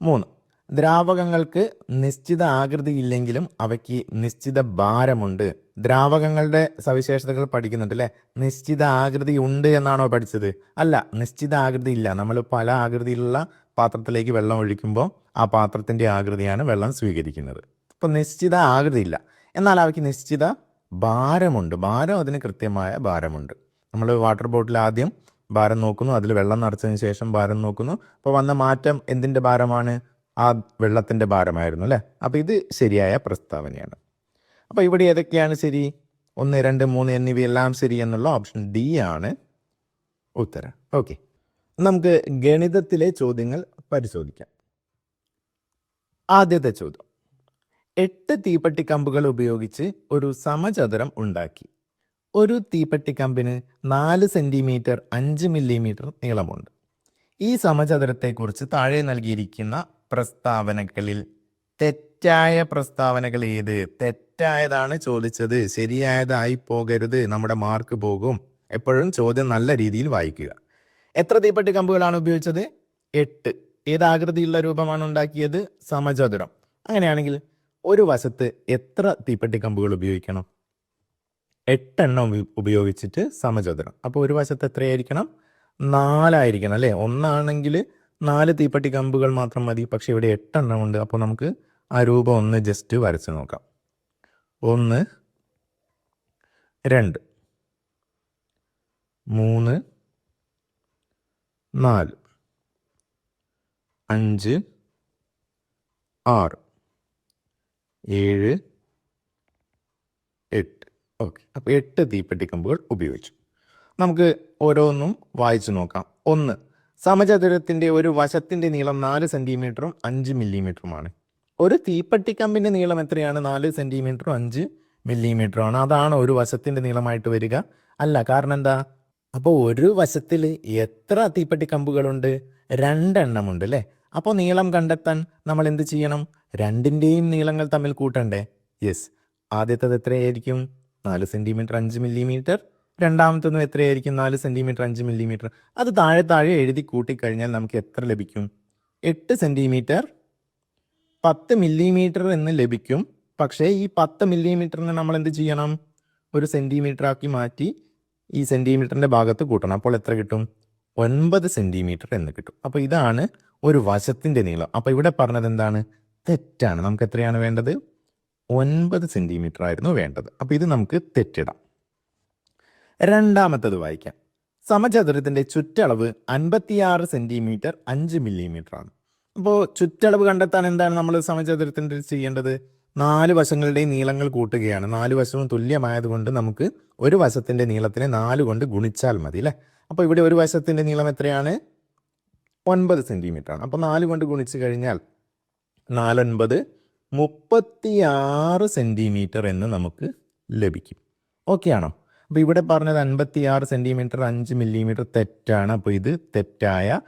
3, ദ്രാവകങ്ങൾക്ക് നിശ്ചിത ആകൃതി ഇല്ലെങ്കിലും അവയ്ക്ക് നിശ്ചിത ഭാരമുണ്ട്. ദ്രാവകങ്ങളുടെ സവിശേഷതകൾ പഠിക്കുന്നുണ്ട് അല്ലേ? നിശ്ചിത ആകൃതി ഉണ്ട് എന്നാണോ പഠിച്ചത്? അല്ല, നിശ്ചിത ആകൃതി ഇല്ല. നമ്മൾ പല ആകൃതിയിലുള്ള പാത്രത്തിലേക്ക് വെള്ളം ഒഴിക്കുമ്പോൾ ആ പാത്രത്തിൻ്റെ ആകൃതിയാണ് വെള്ളം സ്വീകരിക്കുന്നത്. അപ്പോൾ നിശ്ചിത ആകൃതി ഇല്ല, എന്നാൽ അവയ്ക്ക് നിശ്ചിത ഭാരമുണ്ട്. ഭാരം, അതിന് കൃത്യമായ ഭാരമുണ്ട്. നമ്മൾ വാട്ടർ ബോട്ടിൽ ആദ്യം ഭാരം നോക്കുന്നു, അതിൽ വെള്ളം നിറച്ചതിന് ശേഷം ഭാരം നോക്കുന്നു. അപ്പോൾ വന്ന മാറ്റം എന്തിൻ്റെ ഭാരമാണ്? ആ വെള്ളത്തിൻ്റെ ഭാരമായിരുന്നു അല്ലേ? അപ്പോൾ ഇത് ശരിയായ പ്രസ്താവനയാണ്. അപ്പോൾ ഇവിടെ ഏതൊക്കെയാണ് ശരി? 1, 2, 3 എന്നിവയെല്ലാം ശരി എന്നുള്ള ഓപ്ഷൻ ഡി ആണ് ഉത്തരം. ഓക്കെ, നമുക്ക് ഗണിതത്തിലെ ചോദ്യങ്ങൾ പരിശോധിക്കാം. ആദ്യത്തെ ചോദ്യം. 8 തീപ്പെട്ടിക്കമ്പുകൾ ഉപയോഗിച്ച് ഒരു സമചതുരം ഉണ്ടാക്കി. ഒരു തീപ്പെട്ടിക്കമ്പിന് 4 സെൻറ്റിമീറ്റർ 5 മില്ലിമീറ്റർ നീളമുണ്ട്. ഈ സമചതുരത്തെക്കുറിച്ച് താഴെ നൽകിയിരിക്കുന്ന പ്രസ്താവനകളിൽ തെറ്റായ പ്രസ്താവനകൾ ഏത്? തെറ്റായതാണ് ചോദിച്ചത്, ശരിയായതായി പോകരുത്, നമ്മുടെ മാർക്ക് പോകും. എപ്പോഴും ചോദ്യം നല്ല രീതിയിൽ വായിക്കുക. എത്ര തീപ്പെട്ടിക്കമ്പുകളാണ് ഉപയോഗിച്ചത്? 8. ഏത് ആകൃതിയുള്ള രൂപമാണ് ഉണ്ടാക്കിയത്? സമചതുരം. അങ്ങനെയാണെങ്കിൽ ഒരു വശത്ത് എത്ര തീപ്പെട്ടിക്കമ്പുകൾ ഉപയോഗിക്കണം? 8 എണ്ണം ഉപയോഗിച്ചിട്ട് സമചതുരം. അപ്പോൾ ഒരു വശത്ത് എത്രയായിരിക്കണം? 4 ആയിരിക്കണം അല്ലേ? ഒന്നാണെങ്കിൽ 4 തീപ്പെട്ടിക്കമ്പുകൾ മാത്രം മതി. പക്ഷെ ഇവിടെ 8 എണ്ണം ഉണ്ട്. അപ്പോൾ നമുക്ക് ആ രൂപം ഒന്ന് ജസ്റ്റ് വരച്ച് നോക്കാം. 1, 2, 3, 4, 5, 6, 7, 8. ഓക്കെ, അപ്പോൾ 8 തീപ്പെട്ടിക്കമ്പുകൾ ഉപയോഗിച്ചു. നമുക്ക് ഓരോന്നും വായിച്ചു നോക്കാം. 1, സമചതുരത്തിൻ്റെ ഒരു വശത്തിൻ്റെ നീളം 4 സെൻറ്റിമീറ്ററും 5 മില്ലിമീറ്ററുമാണ്. ഒരു തീപ്പെട്ടിക്കമ്പിൻ്റെ നീളം എത്രയാണ്? 4 സെൻറ്റിമീറ്ററും 5 മില്ലിമീറ്ററുമാണ്. അതാണ് ഒരു വശത്തിൻ്റെ നീളമായിട്ട് വരിക? അല്ല. കാരണം എന്താ? അപ്പോൾ ഒരു വശത്തിൽ എത്ര തീപ്പെട്ടിക്കമ്പുകളുണ്ട്? 2 എണ്ണമുണ്ട് അല്ലേ? അപ്പോൾ നീളം കണ്ടെത്താൻ നമ്മൾ എന്ത് ചെയ്യണം? രണ്ടിൻ്റെയും നീളങ്ങൾ തമ്മിൽ കൂട്ടണ്ടേ? യെസ്. ആദ്യത്തേത് എത്രയായിരിക്കും? 4 സെൻറ്റിമീറ്റർ 5 മില്ലിമീറ്റർ. രണ്ടാമത്തൊന്നും എത്രയായിരിക്കും? 4 സെൻറ്റിമീറ്റർ 5 മില്ലിമീറ്റർ. അത് താഴെ എഴുതി കൂട്ടിക്കഴിഞ്ഞാൽ നമുക്ക് എത്ര ലഭിക്കും? 8 സെൻറ്റിമീറ്റർ 10 മില്ലിമീറ്റർ എന്ന് ലഭിക്കും. പക്ഷേ ഈ 10 മില്ലിമീറ്ററിന് നമ്മൾ എന്ത് ചെയ്യണം? ഒരു സെൻറ്റിമീറ്റർ ആക്കി മാറ്റി ഈ സെൻറ്റിമീറ്ററിൻ്റെ ഭാഗത്ത് കൂട്ടണം. അപ്പോൾ എത്ര കിട്ടും? 9 സെൻറ്റിമീറ്റർ എന്ന് കിട്ടും. അപ്പോൾ ഇതാണ് ഒരു വശത്തിൻ്റെ നീളം. അപ്പോൾ ഇവിടെ പറഞ്ഞത് എന്താണ്? തെറ്റാണ്. നമുക്ക് എത്രയാണ് വേണ്ടത്? 9 സെൻറ്റിമീറ്റർ ആയിരുന്നു വേണ്ടത്. അപ്പോൾ ഇത് നമുക്ക് തെറ്റിടാം. രണ്ടാമത്തത് വായിക്കാം. സമചതുരത്തിൻ്റെ ചുറ്റളവ് 56 സെൻറ്റിമീറ്റർ 5 മില്ലിമീറ്റർ ആണ്. അപ്പോൾ ചുറ്റളവ് കണ്ടെത്താൻ എന്താണ് നമ്മൾ സമചതുരത്തിൻ്റെ ചെയ്യേണ്ടത്? 4 വശങ്ങളുടെയും നീളങ്ങൾ കൂട്ടുകയാണ്. 4 വശവും തുല്യമായതുകൊണ്ട് നമുക്ക് ഒരു വശത്തിൻ്റെ നീളത്തിനെ 4 കൊണ്ട് ഗുണിച്ചാൽ മതി അല്ലേ? അപ്പോൾ ഇവിടെ ഒരു വശത്തിൻ്റെ നീളം എത്രയാണ്? 9 സെൻറ്റിമീറ്റർ ആണ്. അപ്പോൾ 4 കൊണ്ട് ഗുണിച്ച് കഴിഞ്ഞാൽ 4 9 36 സെൻറ്റിമീറ്റർ എന്ന് നമുക്ക് ലഭിക്കും. ഓക്കെ ആണോ? അപ്പോൾ ഇവിടെ പറഞ്ഞത് 56 സെൻറ്റിമീറ്റർ 5 മില്ലിമീറ്റർ തെറ്റാണ്. അപ്പോൾ ഇത് തെറ്റായ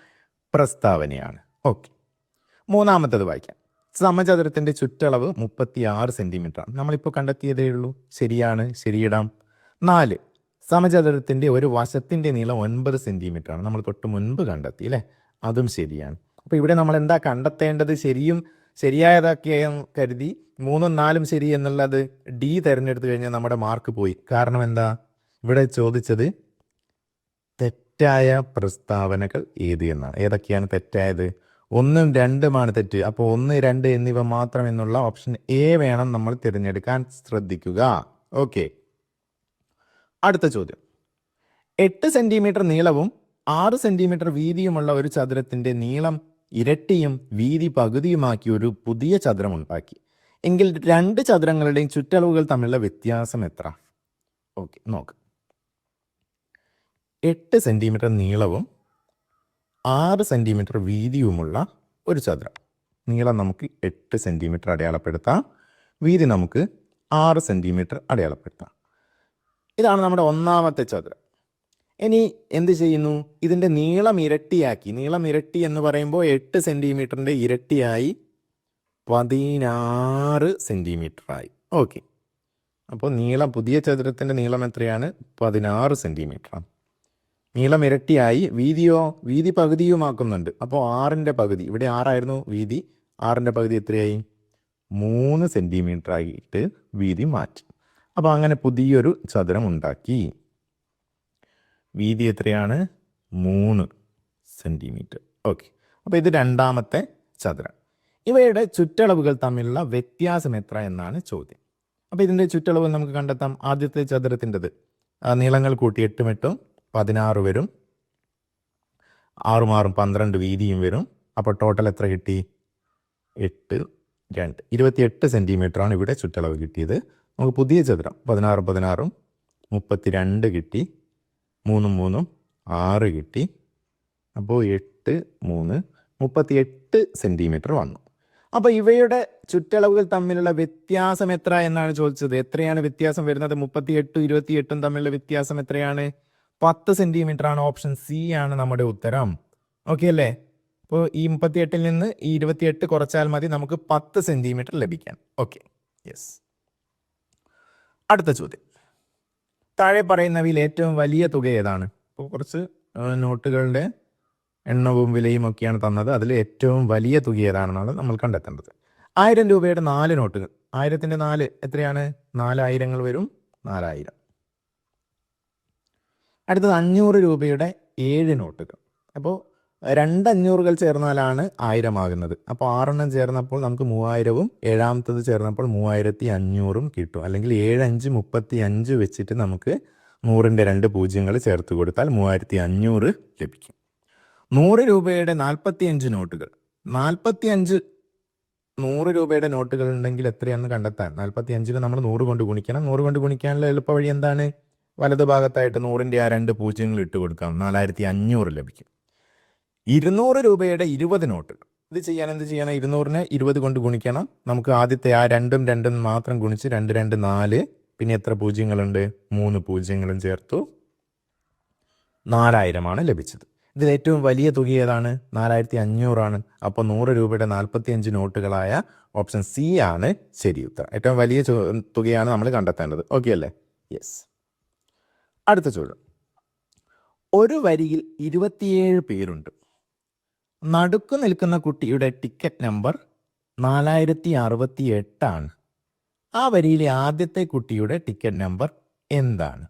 പ്രസ്താവനയാണ്. ഓക്കെ, മൂന്നാമത്തത് വായിക്കാം. സമചതുരത്തിൻ്റെ ചുറ്റളവ് 36 സെൻറ്റിമീറ്റർ ആണ്. നമ്മളിപ്പോൾ കണ്ടെത്തിയതേ ഉള്ളൂ. ശരിയാണ്, ശരിയിടാം. 4. സമചതുരത്തിൻ്റെ ഒരു വശത്തിൻ്റെ നീളം 9 സെൻറ്റിമീറ്റർ ആണ്. നമ്മൾ തൊട്ട് മുൻപ് കണ്ടെത്തി അല്ലേ? അതും ശരിയാണ്. അപ്പോൾ ഇവിടെ നമ്മൾ എന്താ കണ്ടെത്തേണ്ടത്? ശരിയായതൊക്കെ കരുതി 3ഉം 4ഉം ശരി എന്നുള്ളത് ഡി തിരഞ്ഞെടുത്തു കഴിഞ്ഞാൽ നമ്മുടെ മാർക്ക് പോയി. കാരണം എന്താ? ഇവിടെ ചോദിച്ചത് തെറ്റായ പ്രസ്താവനകൾ ഏത് എന്നാണ്. ഏതൊക്കെയാണ് തെറ്റായത്? 1ഉം 2ഉമാണ് തെറ്റ്. അപ്പോൾ 1, 2 എന്നിവ മാത്രം എന്നുള്ള ഓപ്ഷൻ എ വേണം നമ്മൾ തിരഞ്ഞെടുക്കാൻ ശ്രദ്ധിക്കുക. ഓക്കെ, അടുത്ത ചോദ്യം. 8 സെൻറ്റിമീറ്റർ നീളവും 6 സെൻറ്റിമീറ്റർ വീതിയുമുള്ള ഒരു ചതുരത്തിൻ്റെ നീളം ഇരട്ടിയും വീതി പകുതിയുമാക്കി ഒരു പുതിയ ചതുരം ഉണ്ടാക്കി എങ്കിൽ 2 ചതുരങ്ങളുടെയും ചുറ്റളവുകൾ തമ്മിലുള്ള വ്യത്യാസം എത്ര? ഓക്കെ, നോക്ക്. 8 സെൻറ്റിമീറ്റർ നീളവും 6 സെൻറ്റിമീറ്റർ വീതിയുമുള്ള ഒരു ചതുരം. നീളം നമുക്ക് 8 സെൻറ്റിമീറ്റർ അടയാളപ്പെടുത്താം, വീതി നമുക്ക് 6 സെൻറ്റിമീറ്റർ അടയാളപ്പെടുത്താം. ഇതാണ് നമ്മുടെ ഒന്നാമത്തെ ചതുരം. ഇനി എന്ത് ചെയ്യുന്നു? ഇതിൻ്റെ നീളം ഇരട്ടിയാക്കി. നീളം ഇരട്ടി എന്ന് പറയുമ്പോൾ 8 സെൻറ്റിമീറ്ററിൻ്റെ ഇരട്ടിയായി 16 സെൻറ്റിമീറ്ററായി. ഓക്കെ, അപ്പോൾ നീളം, പുതിയ ചതുരത്തിൻ്റെ നീളം എത്രയാണ്? 16 സെൻറ്റിമീറ്ററാണ്. നീളം ഇരട്ടിയായി, വീതി പകുതിയുമാക്കുന്നുണ്ട്. അപ്പോൾ 6ൻ്റെ പകുതി, ഇവിടെ 6ആയിരുന്നു വീതി, 6ൻ്റെ പകുതി എത്രയായി? 3 സെൻറ്റിമീറ്റർ ആയിട്ട് വീതി മാറ്റി. അപ്പോൾ അങ്ങനെ പുതിയൊരു ചതുരം ഉണ്ടാക്കി. വീതി എത്രയാണ്? 3 സെൻറ്റിമീറ്റർ. ഓക്കെ, അപ്പോൾ ഇത് രണ്ടാമത്തെ ചതുരം. ഇവയുടെ ചുറ്റളവുകൾ തമ്മിലുള്ള വ്യത്യാസം എത്ര എന്നാണ് ചോദ്യം. അപ്പോൾ ഇതിൻ്റെ ചുറ്റളവ് നമുക്ക് കണ്ടെത്താം. ആദ്യത്തെ ചതുരത്തിൻ്റെത് നീളങ്ങൾ കൂട്ടി 8ഉം 8ഉം 16 വരും, 6ഉം 6ഉം 12 വീതിയും വരും. അപ്പോൾ ടോട്ടൽ എത്ര കിട്ടി? 8, 2, 28 സെൻറ്റിമീറ്ററാണ് ഇവിടെ ചുറ്റളവ് കിട്ടിയത്. നമുക്ക് പുതിയ ചതുരം 16ഉം 16ഉം 32 കിട്ടി, 3ഉം 3ഉം 6 കിട്ടി. അപ്പോൾ 8, 3, 38 സെൻറ്റിമീറ്റർ വന്നു. അപ്പോൾ ഇവയുടെ ചുറ്റളവുകൾ തമ്മിലുള്ള വ്യത്യാസം എത്ര എന്നാണ് ചോദിച്ചത്. എത്രയാണ് വ്യത്യാസം വരുന്നത്? 38ഉം 28ഉം തമ്മിലുള്ള വ്യത്യാസം എത്രയാണ്? 10 സെൻറ്റിമീറ്റർ ആണ്. ഓപ്ഷൻ സി ആണ് നമ്മുടെ ഉത്തരം. ഓക്കെ അല്ലേ? അപ്പോൾ ഈ 38ൽ നിന്ന് ഈ 28 കുറച്ചാൽ മതി നമുക്ക് 10 സെൻറ്റിമീറ്റർ ലഭിക്കാൻ. Okay, yes. അടുത്ത ചോദ്യം. താഴെ പറയുന്നവയിൽ ഏറ്റവും വലിയ തുക ഏതാണ്? ഇപ്പോൾ കുറച്ച് നോട്ടുകളുടെ എണ്ണവും വിലയും ഒക്കെയാണ് തന്നത്. അതിൽ ഏറ്റവും വലിയ തുക ഏതാണെന്നാണ് നമ്മൾ കണ്ടെത്തേണ്ടത്. 1000 രൂപയുടെ 4 നോട്ടുകൾ. 1000ൻ്റെ 4 എത്രയാണ്? 4000 വരും, 4000. അടുത്തത് 500 രൂപയുടെ 7 നോട്ടുകൾ. അപ്പോൾ 2 500കൾ ചേർന്നാലാണ് 1000 ആകുന്നത്. അപ്പോൾ 6 ചേർന്നപ്പോൾ നമുക്ക് 3000ഉം 7ാമത്തത് ചേർന്നപ്പോൾ 3500ഉം കിട്ടും. അല്ലെങ്കിൽ 7, 5, 35 വെച്ചിട്ട് നമുക്ക് 100ൻ്റെ 2 പൂജ്യങ്ങൾ ചേർത്ത് കൊടുത്താൽ 3500 ലഭിക്കും. 100 രൂപയുടെ 45 നോട്ടുകൾ. 100 രൂപയുടെ നോട്ടുകൾ ഉണ്ടെങ്കിൽ എത്രയാണെന്ന് കണ്ടെത്താൻ 45ന് നമ്മൾ 100 കൊണ്ട് ഗുണിക്കണം. 100 കൊണ്ട് ഗുണിക്കാനുള്ള എളുപ്പ വഴി എന്താണ്? വലതു ഭാഗത്തായിട്ട് 100ൻ്റെ ആ 2 പൂജ്യങ്ങൾ ഇട്ട് കൊടുക്കാം, 4500 ലഭിക്കും. 200 രൂപയുടെ 20 നോട്ടുകൾ. ഇത് ചെയ്യാൻ എന്ത് ചെയ്യണം? 200നെ 20 കൊണ്ട് ഗുണിക്കണം. നമുക്ക് ആദ്യത്തെ ആ 2ഉം 2ഉം മാത്രം ഗുണിച്ച് 2, 2, 4, പിന്നെ എത്ര പൂജ്യങ്ങളുണ്ട്? 3 പൂജ്യങ്ങളും ചേർത്തു 4000 ലഭിച്ചത്. ഇതിൽ ഏറ്റവും വലിയ തുക ഏതാണ്? 4500 അപ്പോൾ 100 രൂപയുടെ 45 നോട്ടുകളായ ഓപ്ഷൻ സി ആണ് ശരി ഉത്തരം. ഏറ്റവും വലിയ തുകയാണ് നമ്മൾ കണ്ടെത്തേണ്ടത്. ഓക്കെ അല്ലേ? യെസ്. അടുത്ത ചോദ്യം. ഒരു വരിയിൽ 27 പേരുണ്ട്. നടുക്കു നിൽക്കുന്ന കുട്ടിയുടെ ടിക്കറ്റ് നമ്പർ 4068 ആണ്. ആ വരിയിലെ ആദ്യത്തെ കുട്ടിയുടെ ടിക്കറ്റ് നമ്പർ എന്താണ്?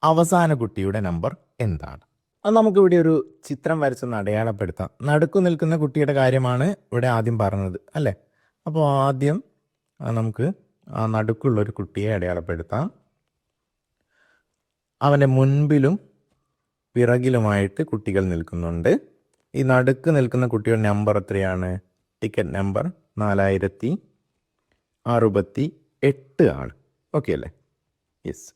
അവസാന കുട്ടിയുടെ നമ്പർ എന്താണ്? അത് നമുക്കിവിടെ ഒരു ചിത്രം വരച്ചൊന്ന് അടയാളപ്പെടുത്താം. നടുക്കു നിൽക്കുന്ന കുട്ടിയുടെ കാര്യമാണ് ഇവിടെ ആദ്യം പറഞ്ഞത് അല്ലേ? അപ്പോൾ ആദ്യം നമുക്ക് ആ നടുക്കുള്ളൊരു കുട്ടിയെ അടയാളപ്പെടുത്താം. അവൻ്റെ മുൻപിലും പിറകിലുമായിട്ട് കുട്ടികൾ നിൽക്കുന്നുണ്ട്. ഈ നടുക്ക് നിൽക്കുന്ന കുട്ടിയുടെ നമ്പർ എത്രയാണ്? ടിക്കറ്റ് നമ്പർ 4068 ആണ്. ഓക്കെ അല്ലേ? യെസ്.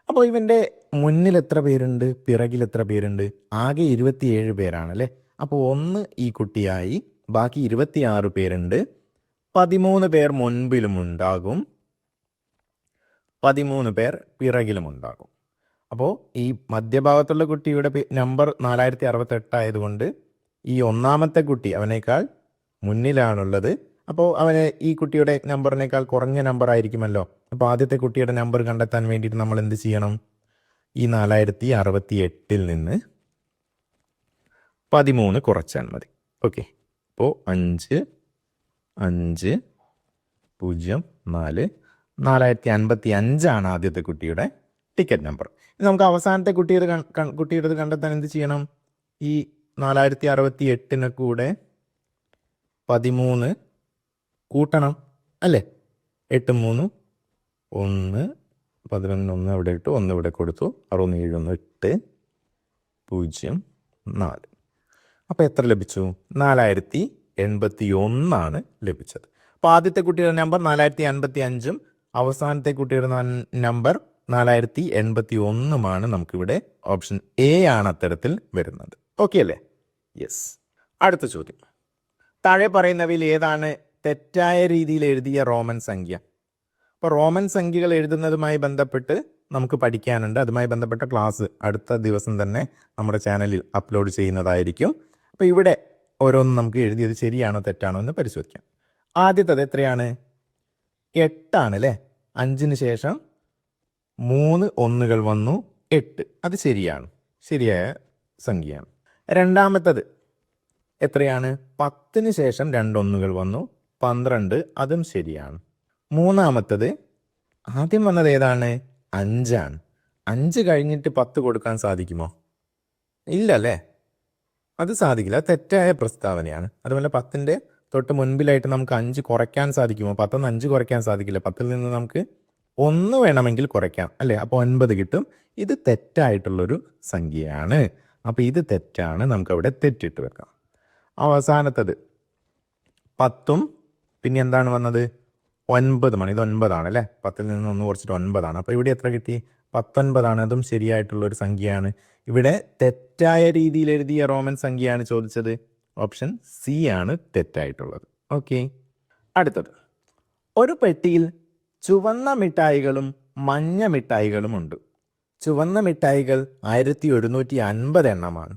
അപ്പോൾ ഇവൻ്റെ മുന്നിൽ എത്ര പേരുണ്ട്? പിറകിൽ എത്ര പേരുണ്ട്? ആകെ 27 പേരാണല്ലേ. അപ്പോൾ 1 ഈ കുട്ടിയായി, ബാക്കി 26 പേരുണ്ട്. 13 പേർ മുൻപിലും ഉണ്ടാകും, 13 പേർ പിറകിലും ഉണ്ടാകും. അപ്പോൾ ഈ മധ്യഭാഗത്തുള്ള കുട്ടിയുടെ നമ്പർ 4068 ആയതുകൊണ്ട് ഈ ഒന്നാമത്തെ കുട്ടി അവനേക്കാൾ മുന്നിലാണുള്ളത്. അപ്പോൾ അവന് ഈ കുട്ടിയുടെ നമ്പറിനേക്കാൾ കുറഞ്ഞ നമ്പർ ആയിരിക്കുമല്ലോ. അപ്പോൾ ആദ്യത്തെ കുട്ടിയുടെ നമ്പർ കണ്ടെത്താൻ വേണ്ടിയിട്ട് നമ്മൾ എന്ത് ചെയ്യണം? ഈ 4068 നിന്ന് 13 കുറച്ചാൽ മതി. ഓക്കെ, അപ്പോൾ 5 5 0 4 4055 ആദ്യത്തെ കുട്ടിയുടെ ടിക്കറ്റ് നമ്പർ. നമുക്ക് അവസാനത്തെ കുട്ടിയുടെ കണ്ടെത്താൻ എന്ത് ചെയ്യണം? ഈ 4068 കൂടെ 13 കൂട്ടണം അല്ലേ? 8 3 1 11 1 അവിടെ ഇട്ടു, 1 ഇവിടെ കൊടുത്തു, 67 8 0 4. അപ്പോൾ എത്ര ലഭിച്ചു? 4081 ലഭിച്ചത്. അപ്പോൾ ആദ്യത്തെ കുട്ടിയുടെ നമ്പർ 4055 അവസാനത്തെ കുട്ടിയുടെ നമ്പർ 4081 നമുക്കിവിടെ ഓപ്ഷൻ എ ആണ് അത്തരത്തിൽ വരുന്നത്. ഓക്കെ അല്ലേ? യെസ്. അടുത്ത ചോദ്യം, താഴെ പറയുന്നവയിൽ ഏതാണ് തെറ്റായ രീതിയിൽ എഴുതിയ റോമൻ സംഖ്യ? അപ്പോൾ റോമൻ സംഖ്യകൾ എഴുതുന്നതുമായി ബന്ധപ്പെട്ട് നമുക്ക് പഠിക്കാനുണ്ട്. അതുമായി ബന്ധപ്പെട്ട ക്ലാസ് അടുത്ത ദിവസം തന്നെ നമ്മുടെ ചാനലിൽ അപ്ലോഡ് ചെയ്യുന്നതായിരിക്കും. അപ്പോൾ ഇവിടെ ഓരോന്നും നമുക്ക് എഴുതിയത് ശരിയാണോ തെറ്റാണോ എന്ന് പരിശോധിക്കാം. ആദ്യത്തത് എത്രയാണ്? 8 ആണ് അല്ലേ? 5 ശേഷം 3 1 വന്നു, 8. അത് ശരിയാണ്, ശരിയായ സംഖ്യയാണ്. രണ്ടാമത്തത് എത്രയാണ്? 10 ശേഷം 2 1 വന്നു, 12. അതും ശരിയാണ്. മൂന്നാമത്തത് ആദ്യം വന്നത് ഏതാണ്? 5 ആണ്. 5 കഴിഞ്ഞിട്ട് 10 കൊടുക്കാൻ സാധിക്കുമോ? ഇല്ല അല്ലേ? അത് സാധിക്കില്ല, തെറ്റായ പ്രസ്താവനയാണ്. അതുപോലെ 10ന്റെ തൊട്ട് മുൻപിലായിട്ട് നമുക്ക് 5 കുറയ്ക്കാൻ സാധിക്കുമോ? 10 5 കുറയ്ക്കാൻ സാധിക്കില്ല. 10ൽ നിന്ന് നമുക്ക് 1 വേണമെങ്കിൽ കുറയ്ക്കാം അല്ലേ? അപ്പോൾ 9 കിട്ടും. ഇത് തെറ്റായിട്ടുള്ളൊരു സംഖ്യയാണ്. അപ്പോൾ ഇത് തെറ്റാണ്, നമുക്കവിടെ തെറ്റിട്ട് വെക്കാം. അവസാനത്തത് 10ഉം പിന്നെ എന്താണ് വന്നത്? 9 ഇത് 9 ആണ് അല്ലേ? 10ൽ നിന്ന് 1 കുറച്ചിട്ട് 9 ആണ്. അപ്പോൾ ഇവിടെ എത്ര കിട്ടി? 19 ആണ്. അതും ശരിയായിട്ടുള്ളൊരു സംഖ്യയാണ്. ഇവിടെ തെറ്റായ രീതിയിൽ എഴുതിയ റോമൻ സംഖ്യയാണ് ചോദിച്ചത്. ഓപ്ഷൻ സി ആണ് തെറ്റായിട്ടുള്ളത്. ഓക്കെ, അടുത്തത്, ഒരു പെട്ടിയിൽ ചുവന്ന മിഠായികളും മഞ്ഞ മിഠായികളും ഉണ്ട്. ചുവന്ന മിഠായികൾ 1150 എണ്ണമാണ്.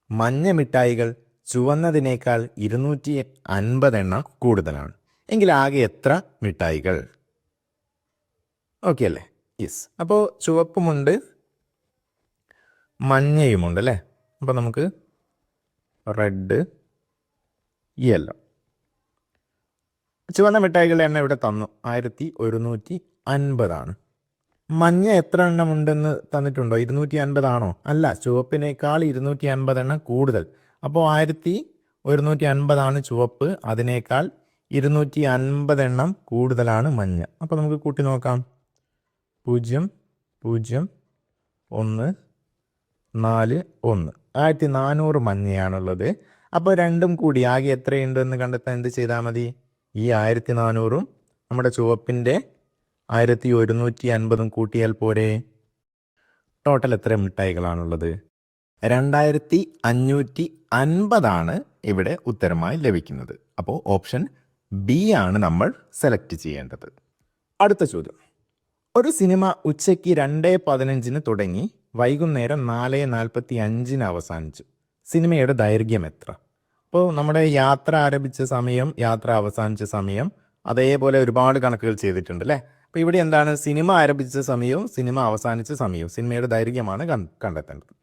മഞ്ഞ മിഠായികൾ ചുവന്നതിനേക്കാൾ 250 എണ്ണം കൂടുതലാണ്. എങ്കിൽ ആകെ എത്ര മിഠായികൾ? ഓക്കെ അല്ലേ? യെസ്. അപ്പോൾ ചുവപ്പുമുണ്ട് മഞ്ഞയുമുണ്ട് അല്ലേ? അപ്പോൾ നമുക്ക് റെഡ് യെല്ലോ. ചുവന്ന മിഠായികളുടെ എണ്ണം ഇവിടെ തന്നു, 1150 ആണ്. മഞ്ഞ എത്ര എണ്ണം ഉണ്ടെന്ന് തന്നിട്ടുണ്ടോ? 250 ആണോ? അല്ല, ചുവപ്പിനേക്കാൾ 250 എണ്ണം കൂടുതൽ. അപ്പോൾ 1150 ആണ് ചുവപ്പ്, അതിനേക്കാൾ 250 എണ്ണം കൂടുതലാണ് മഞ്ഞ. അപ്പോൾ നമുക്ക് കൂട്ടി നോക്കാം. 0 0 1 4 1 1400 മഞ്ഞയാണുള്ളത്. അപ്പോൾ രണ്ടും കൂടി ആകെ എത്രയുണ്ടെന്ന് കണ്ടെത്താൻ എന്ത് ചെയ്താൽ മതി? ഈ 1400ഉം നമ്മുടെ ചുവപ്പിൻ്റെ 1150ഉം കൂട്ടിയാൽ പോരെ? ടോട്ടൽ എത്ര മിഠായികളാണുള്ളത്? 2550 ഇവിടെ ഉത്തരമായി ലഭിക്കുന്നത്. അപ്പോൾ ഓപ്ഷൻ ബി ആണ് നമ്മൾ സെലക്ട് ചെയ്യേണ്ടത്. അടുത്ത ചോദ്യം, ഒരു സിനിമ ഉച്ചയ്ക്ക് 2:15 തുടങ്ങി വൈകുന്നേരം 4:45 അവസാനിച്ചു. സിനിമയുടെ ദൈർഘ്യം എത്ര? അപ്പോൾ നമ്മുടെ യാത്ര ആരംഭിച്ച സമയം, യാത്ര അവസാനിച്ച സമയം, അതേപോലെ ഒരുപാട് കണക്കുകൾ ചെയ്തിട്ടുണ്ട് അല്ലേ? അപ്പോൾ ഇവിടെ എന്താണ്? സിനിമ ആരംഭിച്ച സമയവും സിനിമ അവസാനിച്ച സമയവും, സിനിമയുടെ ദൈർഘ്യമാണ് കണ്ടെത്തേണ്ടത്.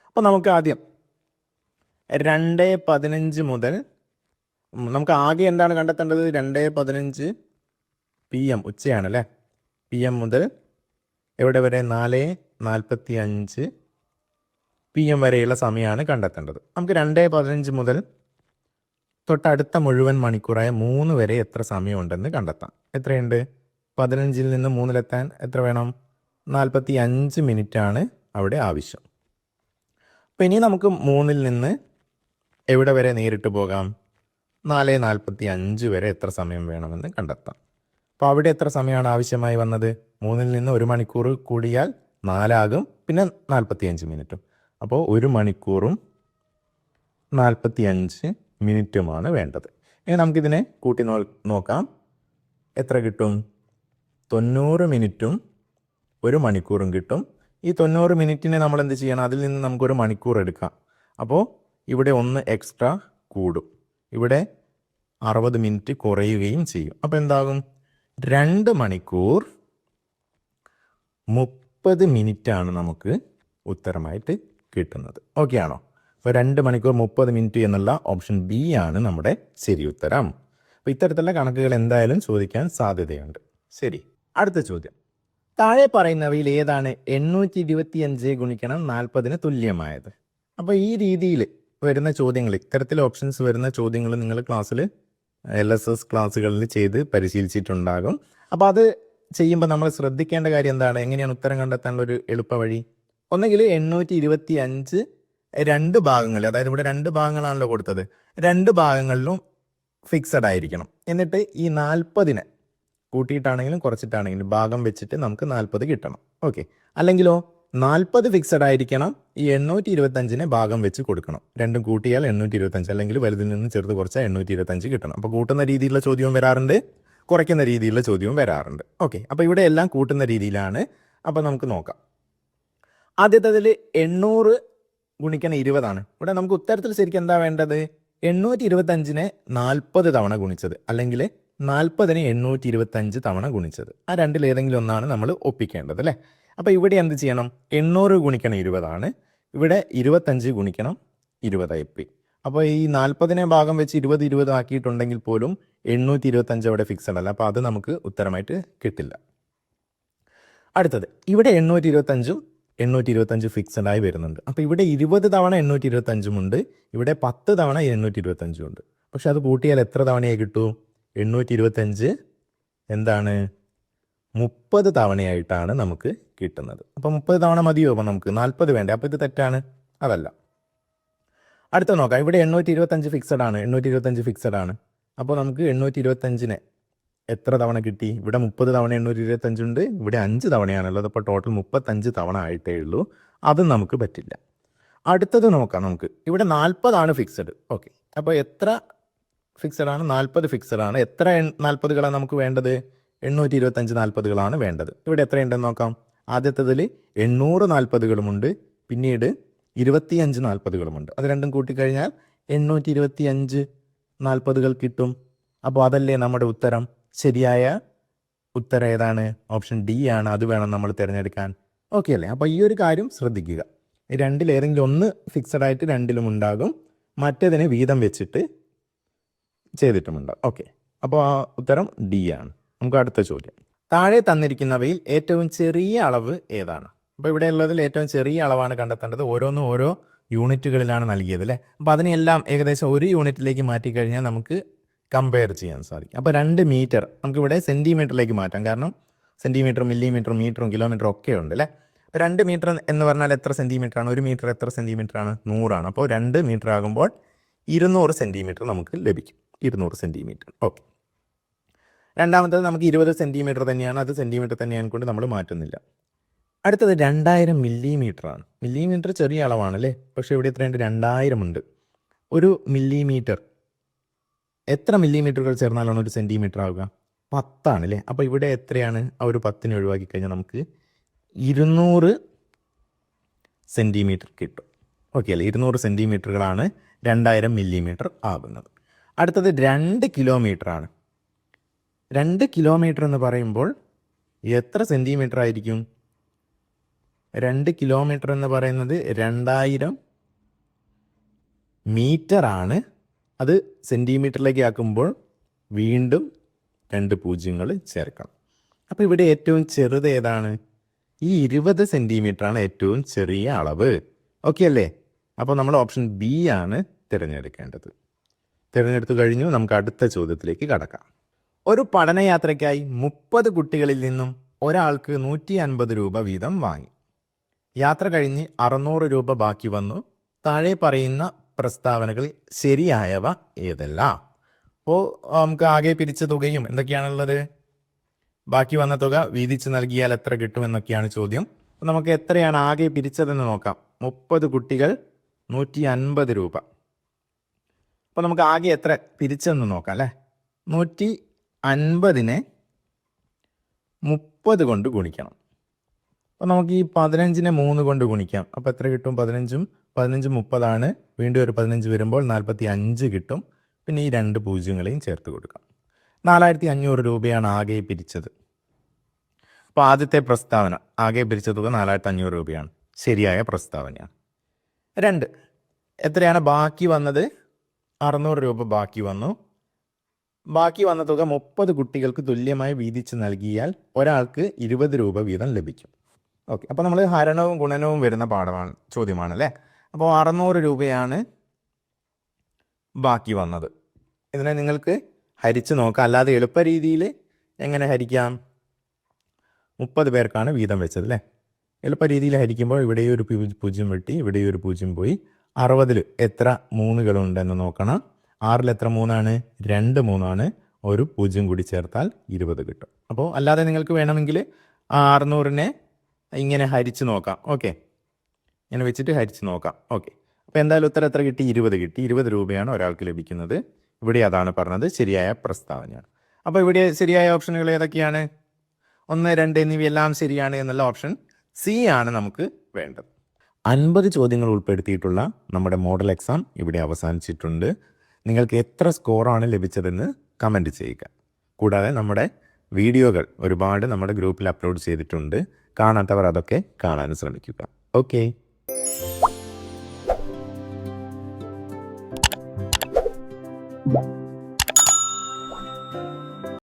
അപ്പോൾ നമുക്ക് ആദ്യം 2:15 മുതൽ നമുക്ക് ആകെ എന്താണ് കണ്ടെത്തേണ്ടത്? 2:15 PM ഉച്ചയാണ് അല്ലേ? PM മുതൽ എവിടെ വരെ? 4:45 PM വരെയുള്ള സമയമാണ് കണ്ടെത്തേണ്ടത്. നമുക്ക് 2:15 മുതൽ തൊട്ടടുത്ത മുഴുവൻ മണിക്കൂറായ 3 വരെ എത്ര സമയമുണ്ടെന്ന് കണ്ടെത്താം. എത്രയുണ്ട്? 15ൽ നിന്ന് 3-ലെത്താൻ എത്ര വേണം? 45 മിനിറ്റാണ് അവിടെ ആവശ്യം. അപ്പോൾ ഇനി നമുക്ക് 3ൽ നിന്ന് എവിടെ വരെ നേരിട്ട് പോകാം? 4:45 വരെ എത്ര സമയം വേണമെന്ന് കണ്ടെത്താം. അപ്പോൾ അവിടെ എത്ര സമയമാണ് ആവശ്യമായി വന്നത്? 3ൽ നിന്ന് 1 മണിക്കൂർ കൂടിയാൽ 4 ആകും, പിന്നെ 45 മിനിറ്റും. അപ്പോൾ 1 മണിക്കൂറും 45 മിനിറ്റുമാണ് വേണ്ടത്. ഇനി നമുക്കിതിനെ കൂട്ടി നോക്കാം. എത്ര കിട്ടും? 90 മിനിറ്റും 1 മണിക്കൂറും കിട്ടും. ഈ 90 മിനിറ്റിനെ നമ്മൾ എന്ത് ചെയ്യണം? അതിൽ നിന്ന് നമുക്ക് 1 മണിക്കൂർ എടുക്കാം. അപ്പോൾ ഇവിടെ 1 എക്സ്ട്രാ കൂടും, ഇവിടെ 60 മിനിറ്റ് കുറയുകയും ചെയ്യും. അപ്പോൾ എന്താകും? 2 മണിക്കൂർ 30 മിനിറ്റാണ് നമുക്ക് ഉത്തരമായിട്ട് കിട്ടുന്നത്. ഓക്കെ ആണോ? അപ്പോൾ 2 മണിക്കൂർ 30 മിനിറ്റ് എന്നുള്ള ഓപ്ഷൻ ബി ആണ് നമ്മുടെ ശരി ഉത്തരം. അപ്പോൾ ഇത്തരത്തിലുള്ള കണക്കുകൾ എന്തായാലും ചോദിക്കാൻ സാധ്യതയുണ്ട്. ശരി, അടുത്ത ചോദ്യം. താഴെ പറയുന്നവയിൽ ഏതാണ് 825 ഗുണിക്കണം 40 തുല്യമായത്? അപ്പോൾ ഈ രീതിയിൽ വരുന്ന ചോദ്യങ്ങൾ, ഇത്തരത്തിൽ ഓപ്ഷൻസ് വരുന്ന ചോദ്യങ്ങൾ നിങ്ങൾ ക്ലാസ്സിൽ LSS ക്ലാസ്സുകളിൽ ചെയ്ത് പരിശീലിച്ചിട്ടുണ്ടാകും. അപ്പോൾ അത് ചെയ്യുമ്പോൾ നമ്മൾ ശ്രദ്ധിക്കേണ്ട കാര്യം എന്താണ്? എങ്ങനെയാണ് ഉത്തരം കണ്ടെത്താനുള്ള ഒരു എളുപ്പ വഴി? ഒന്നെങ്കിൽ 825 2 ഭാഗങ്ങൾ, അതായത് ഇവിടെ 2 ഭാഗങ്ങളാണല്ലോ കൊടുത്തത്, 2 ഭാഗങ്ങളിലും ഫിക്സഡ് ആയിരിക്കണം. എന്നിട്ട് ഈ 40 കൂട്ടിയിട്ടാണെങ്കിലും കുറച്ചിട്ടാണെങ്കിലും ഭാഗം വെച്ചിട്ട് നമുക്ക് 40 കിട്ടണം. ഓക്കെ. അല്ലെങ്കിലോ 40 ഫിക്സഡ് ആയിരിക്കണം, ഈ 825 ഭാഗം വെച്ച് കൊടുക്കണം. രണ്ടും കൂട്ടിയാൽ 825, അല്ലെങ്കിൽ വലുതിൽ നിന്ന് ചെറുത് കുറച്ചാൽ 825 കിട്ടണം. അപ്പോൾ കൂട്ടുന്ന രീതിയിലുള്ള ചോദ്യവും വരാറുണ്ട്, കുറയ്ക്കുന്ന രീതിയിലുള്ള ചോദ്യവും വരാറുണ്ട്. ഓക്കെ. അപ്പോൾ ഇവിടെ എല്ലാം കൂട്ടുന്ന രീതിയിലാണ്. അപ്പോൾ നമുക്ക് നോക്കാം. ആദ്യത്തേതിൽ 800 ഗുണിക്കണം 20 ആണ്. ഇവിടെ നമുക്ക് ഉത്തരത്തിൽ ശരിക്കും എന്താ വേണ്ടത്? 825 40 തവണ ഗുണിച്ചത്, അല്ലെങ്കിൽ 40 825 തവണ ഗുണിച്ചത്. ആ രണ്ടിൽ ഏതെങ്കിലും ഒന്നാണ് നമ്മൾ ഒപ്പിക്കേണ്ടത് അല്ലേ? അപ്പോൾ ഇവിടെ എന്ത് ചെയ്യണം? 800 ഗുണിക്കണം 20 ആണ്. ഇവിടെ 25 ഗുണിക്കണം 20 ആയിപ്പോയി. അപ്പോൾ ഈ 40 ഭാഗം വെച്ച് 20 ആക്കിയിട്ടുണ്ടെങ്കിൽ പോലും 825 അവിടെ ഫിക്സഡ് അല്ല. അപ്പോൾ അത് നമുക്ക് ഉത്തരമായിട്ട് കിട്ടില്ല. അടുത്തത്, ഇവിടെ 825 ഫിക്സഡ് ആയി വരുന്നുണ്ട്. അപ്പോൾ ഇവിടെ 20 തവണ 825 ഉണ്ട്, ഇവിടെ 10 തവണ 825 ഉണ്ട്. പക്ഷെ അത് കൂട്ടിയാൽ എത്ര തവണയായി കിട്ടൂ? 825 എന്താണ്? 30 തവണയായിട്ടാണ് നമുക്ക് കിട്ടുന്നത്. അപ്പോൾ 30 തവണ മതിയോ? അപ്പോൾ നമുക്ക് 40 വേണ്ടേ? അപ്പോൾ ഇത് തെറ്റാണ്, അതല്ല. അടുത്ത നോക്കാം. ഇവിടെ 825 ഫിക്സഡ് ആണ്, 825 ഫിക്സഡ് ആണ്. അപ്പോൾ നമുക്ക് 825 എത്ര തവണ കിട്ടി? ഇവിടെ 30 തവണ 825 ഉണ്ട്, ഇവിടെ 5 തവണയാണുള്ളത്. അപ്പോൾ ടോട്ടൽ 35 തവണ ആയിട്ടേ ഉള്ളൂ. അതും നമുക്ക് പറ്റില്ല. അടുത്തത് നോക്കാം നമുക്ക്. ഇവിടെ 40 ആണ് ഫിക്സഡ്. ഓക്കെ. അപ്പോൾ എത്ര ഫിക്സഡ് ആണ്? 40 ഫിക്സഡ് ആണ്. എത്ര 40കളാണ് നമുക്ക് വേണ്ടത്? 825 40കളാണ് വേണ്ടത്. ഇവിടെ എത്രയുണ്ടെന്ന് നോക്കാം. ആദ്യത്തേതിൽ 800 40കളുമുണ്ട്, പിന്നീട് 25 40കളുമുണ്ട്. അത് രണ്ടും കൂട്ടിക്കഴിഞ്ഞാൽ 825 40കൾ കിട്ടും. അപ്പോൾ അതല്ലേ നമ്മുടെ ഉത്തരം? ശരിയായ ഉത്തരം ഏതാണ്? ഓപ്ഷൻ ഡി ആണ്. അത് വേണം നമ്മൾ തിരഞ്ഞെടുക്കാൻ. ഓക്കെ അല്ലേ? അപ്പോൾ ഈ ഒരു കാര്യം ശ്രദ്ധിക്കുക. രണ്ടിൽ ഏതെങ്കിലും ഒന്ന് ഫിക്സഡ് ആയിട്ട് രണ്ടിലും ഉണ്ടാകും, മറ്റേതിനെ വീതം വെച്ചിട്ട് ചെയ്തിട്ടുമുണ്ടാകും. ഓക്കെ. അപ്പോൾ ആ ഉത്തരം ഡി ആണ്. നമുക്ക് അടുത്ത ചോദ്യം. താഴെ തന്നിരിക്കുന്നവയിൽ ഏറ്റവും ചെറിയ അളവ് ഏതാണ്? അപ്പോൾ ഇവിടെ ഉള്ളതിൽ ഏറ്റവും ചെറിയ അളവാണ് കണ്ടെത്തേണ്ടത്. ഓരോന്നും ഓരോ യൂണിറ്റുകളിലാണ് നൽകിയത് അല്ലേ? അപ്പോൾ അതിനെല്ലാം ഏകദേശം 1 യൂണിറ്റിലേക്ക് മാറ്റിക്കഴിഞ്ഞാൽ നമുക്ക് കമ്പയർ ചെയ്യാൻ സാധിക്കും. അപ്പോൾ 2 മീറ്റർ നമുക്കിവിടെ സെൻറ്റിമീറ്ററിലേക്ക് മാറ്റാം. കാരണം സെൻറ്റിമീറ്റർ, മില്ലിമീറ്റർ, മീറ്ററും കിലോമീറ്ററും ഒക്കെ ഉണ്ട് അല്ലേ? 2 മീറ്റർ എന്ന് പറഞ്ഞാൽ എത്ര സെൻറ്റിമീറ്റർ ആണ്? 1 മീറ്റർ എത്ര സെൻറ്റിമീറ്റർ ആണ്? 100 ആണ്. അപ്പോൾ 2 മീറ്റർ ആകുമ്പോൾ 200 സെൻറ്റിമീറ്റർ നമുക്ക് ലഭിക്കും. 200 സെൻറ്റിമീറ്റർ. ഓക്കെ. രണ്ടാമത്തേത് നമുക്ക് 20 സെൻറ്റിമീറ്റർ തന്നെയാണ്. അത് സെൻറ്റിമീറ്റർ തന്നെയാണ് കൊണ്ട് നമ്മൾ മാറ്റുന്നില്ല. അടുത്തത് 2000 മില്ലിമീറ്റർ ആണ്. മില്ലിമീറ്റർ ചെറിയ അളവാണ് അല്ലേ? പക്ഷേ ഇവിടെ എത്രയുണ്ട്? 2000 ഉണ്ട്. 1 മില്ലിമീറ്റർ എത്ര മില്ലിമീറ്ററുകൾ ചേർന്നാലാണ് 1 സെൻറ്റിമീറ്റർ ആവുക? 10 ആണ് അല്ലേ? അപ്പോൾ ഇവിടെ എത്രയാണ്? ആ ഒരു 10 ഒഴിവാക്കി കഴിഞ്ഞാൽ നമുക്ക് 200 സെൻറ്റിമീറ്റർ കിട്ടും. ഓക്കെ അല്ലേ? 200 സെൻറ്റിമീറ്ററുകളാണ് 2000 മില്ലിമീറ്റർ ആകുന്നത്. അടുത്തത് 2 കിലോമീറ്റർ ആണ്. 2 കിലോമീറ്റർ എന്ന് പറയുമ്പോൾ എത്ര സെൻറ്റിമീറ്റർ ആയിരിക്കും? 2 കിലോമീറ്റർ എന്ന് പറയുന്നത് 2000 മീറ്റർ ആണ്. അത് സെൻറ്റിമീറ്ററിലേക്ക് ആക്കുമ്പോൾ വീണ്ടും 2 പൂജ്യങ്ങൾ ചേർക്കണം. അപ്പോൾ ഇവിടെ ഏറ്റവും ചെറുത് ഏതാണ്? ഈ 20 സെൻറ്റിമീറ്റർ ആണ് ഏറ്റവും ചെറിയ അളവ്. ഓക്കെ അല്ലേ? അപ്പോൾ നമ്മൾ ഓപ്ഷൻ ബി ആണ് തിരഞ്ഞെടുക്കേണ്ടത്. തിരഞ്ഞെടുത്തു കഴിഞ്ഞു. നമുക്ക് അടുത്ത ചോദ്യത്തിലേക്ക് കടക്കാം. ഒരു പഠനയാത്രയ്ക്കായി 30 കുട്ടികളിൽ നിന്നും ഒരാൾക്ക് 150 രൂപ വീതം വാങ്ങി. യാത്ര കഴിഞ്ഞ് 600 രൂപ ബാക്കി വന്നു. താഴെ പറയുന്ന പ്രസ്താവനകളിൽ ശരിയായവ ഏതെല്ലാം? അപ്പോൾ നമുക്ക് ആകെ പിരിച്ച തുകയും എന്തൊക്കെയാണുള്ളത്? ബാക്കി വന്ന തുക വീതിച്ച് നൽകിയാൽ എത്ര കിട്ടുമെന്നൊക്കെയാണ് ചോദ്യം. അപ്പോൾ നമുക്ക് എത്രയാണ് ആകെ പിരിച്ചതെന്ന് നോക്കാം. 30 കുട്ടികൾ 150 രൂപ. അപ്പോൾ നമുക്ക് ആകെ എത്ര പിരിച്ചെന്ന് നോക്കാം അല്ലേ? 150നെ 30 കൊണ്ട് ഗുണിക്കണം. അപ്പോൾ നമുക്ക് ഈ 15നെ 3 കൊണ്ട് ഗുണിക്കാം. അപ്പോൾ എത്ര കിട്ടും? 15 30 ആണ്. വീണ്ടും ഒരു 15 വരുമ്പോൾ 45 കിട്ടും. പിന്നെ ഈ 2 പൂജ്യങ്ങളെയും ചേർത്ത് കൊടുക്കാം. 4500 രൂപയാണ് ആകെ പിരിച്ചത്. അപ്പോൾ ആദ്യത്തെ പ്രസ്താവന ആകെ പിരിച്ച തുക 4500 രൂപയാണ്. ശരിയായ പ്രസ്താവനയാണ്. 2, എത്രയാണ് ബാക്കി വന്നത്? 600 രൂപ ബാക്കി വന്നു. ബാക്കി വന്ന തുക 30 കുട്ടികൾക്ക് തുല്യമായി വീതിച്ച് നൽകിയാൽ ഒരാൾക്ക് 20 രൂപ വീതം ലഭിക്കും. ഓക്കെ, അപ്പോൾ നമ്മൾ ഹരണവും ഗുണനവും വരുന്ന ചോദ്യമാണ് അല്ലേ. അപ്പോൾ 600 രൂപയാണ് ബാക്കി വന്നത്. ഇതിനെ നിങ്ങൾക്ക് ഹരിച്ച് നോക്കാം. അല്ലാതെ എളുപ്പ രീതിയിൽ എങ്ങനെ ഹരിക്കാം? 30 പേർക്കാണ് വീതം വെച്ചത് അല്ലേ. എളുപ്പ രീതിയിൽ ഹരിക്കുമ്പോൾ ഇവിടെ ഒരു 0 വെട്ടി, ഇവിടെ ഒരു 0 പോയി. 60-ൽ എത്ര 3കളുണ്ടെന്ന് നോക്കണം. 6-ൽ എത്ര 3ആണ്? 2 3ആണ്. ഒരു 0 കൂടി ചേർത്താൽ 20 കിട്ടും. അപ്പോൾ അല്ലാതെ നിങ്ങൾക്ക് വേണമെങ്കിൽ ആ 600-നെ ഇങ്ങനെ ഹരിച്ച് നോക്കാം. ഓക്കെ, ഇങ്ങനെ വെച്ചിട്ട് ഹരിച്ച് നോക്കാം. ഓക്കെ, അപ്പോൾ എന്തായാലും ഉത്തരം എത്ര കിട്ടി? 20 കിട്ടി. 20 രൂപയാണ് ഒരാൾക്ക് ലഭിക്കുന്നത്. ഇവിടെ അതാണ് പറഞ്ഞത്, ശരിയായ പ്രസ്താവനയാണ്. അപ്പോൾ ഇവിടെ ശരിയായ ഓപ്ഷനുകൾ ഏതൊക്കെയാണ്? 1, 2 എന്നിവയെല്ലാം ശരിയാണ് എന്നുള്ള ഓപ്ഷൻ സി ആണ് നമുക്ക് വേണ്ടത്. 50 ചോദ്യങ്ങൾ ഉൾപ്പെടുത്തിയിട്ടുള്ള നമ്മുടെ മോഡൽ എക്സാം ഇവിടെ അവസാനിച്ചിട്ടുണ്ട്. നിങ്ങൾക്ക് എത്ര സ്കോറാണ് ലഭിച്ചതെന്ന് കമൻറ്റ് ചെയ്യുക. കൂടാതെ നമ്മുടെ വീഡിയോകൾ ഒരുപാട് നമ്മുടെ ഗ്രൂപ്പിൽ അപ്ലോഡ് ചെയ്തിട്ടുണ്ട്. കാണാത്തവർ അതൊക്കെ കാണാൻ ശ്രമിക്കുക. ഓക്കെ.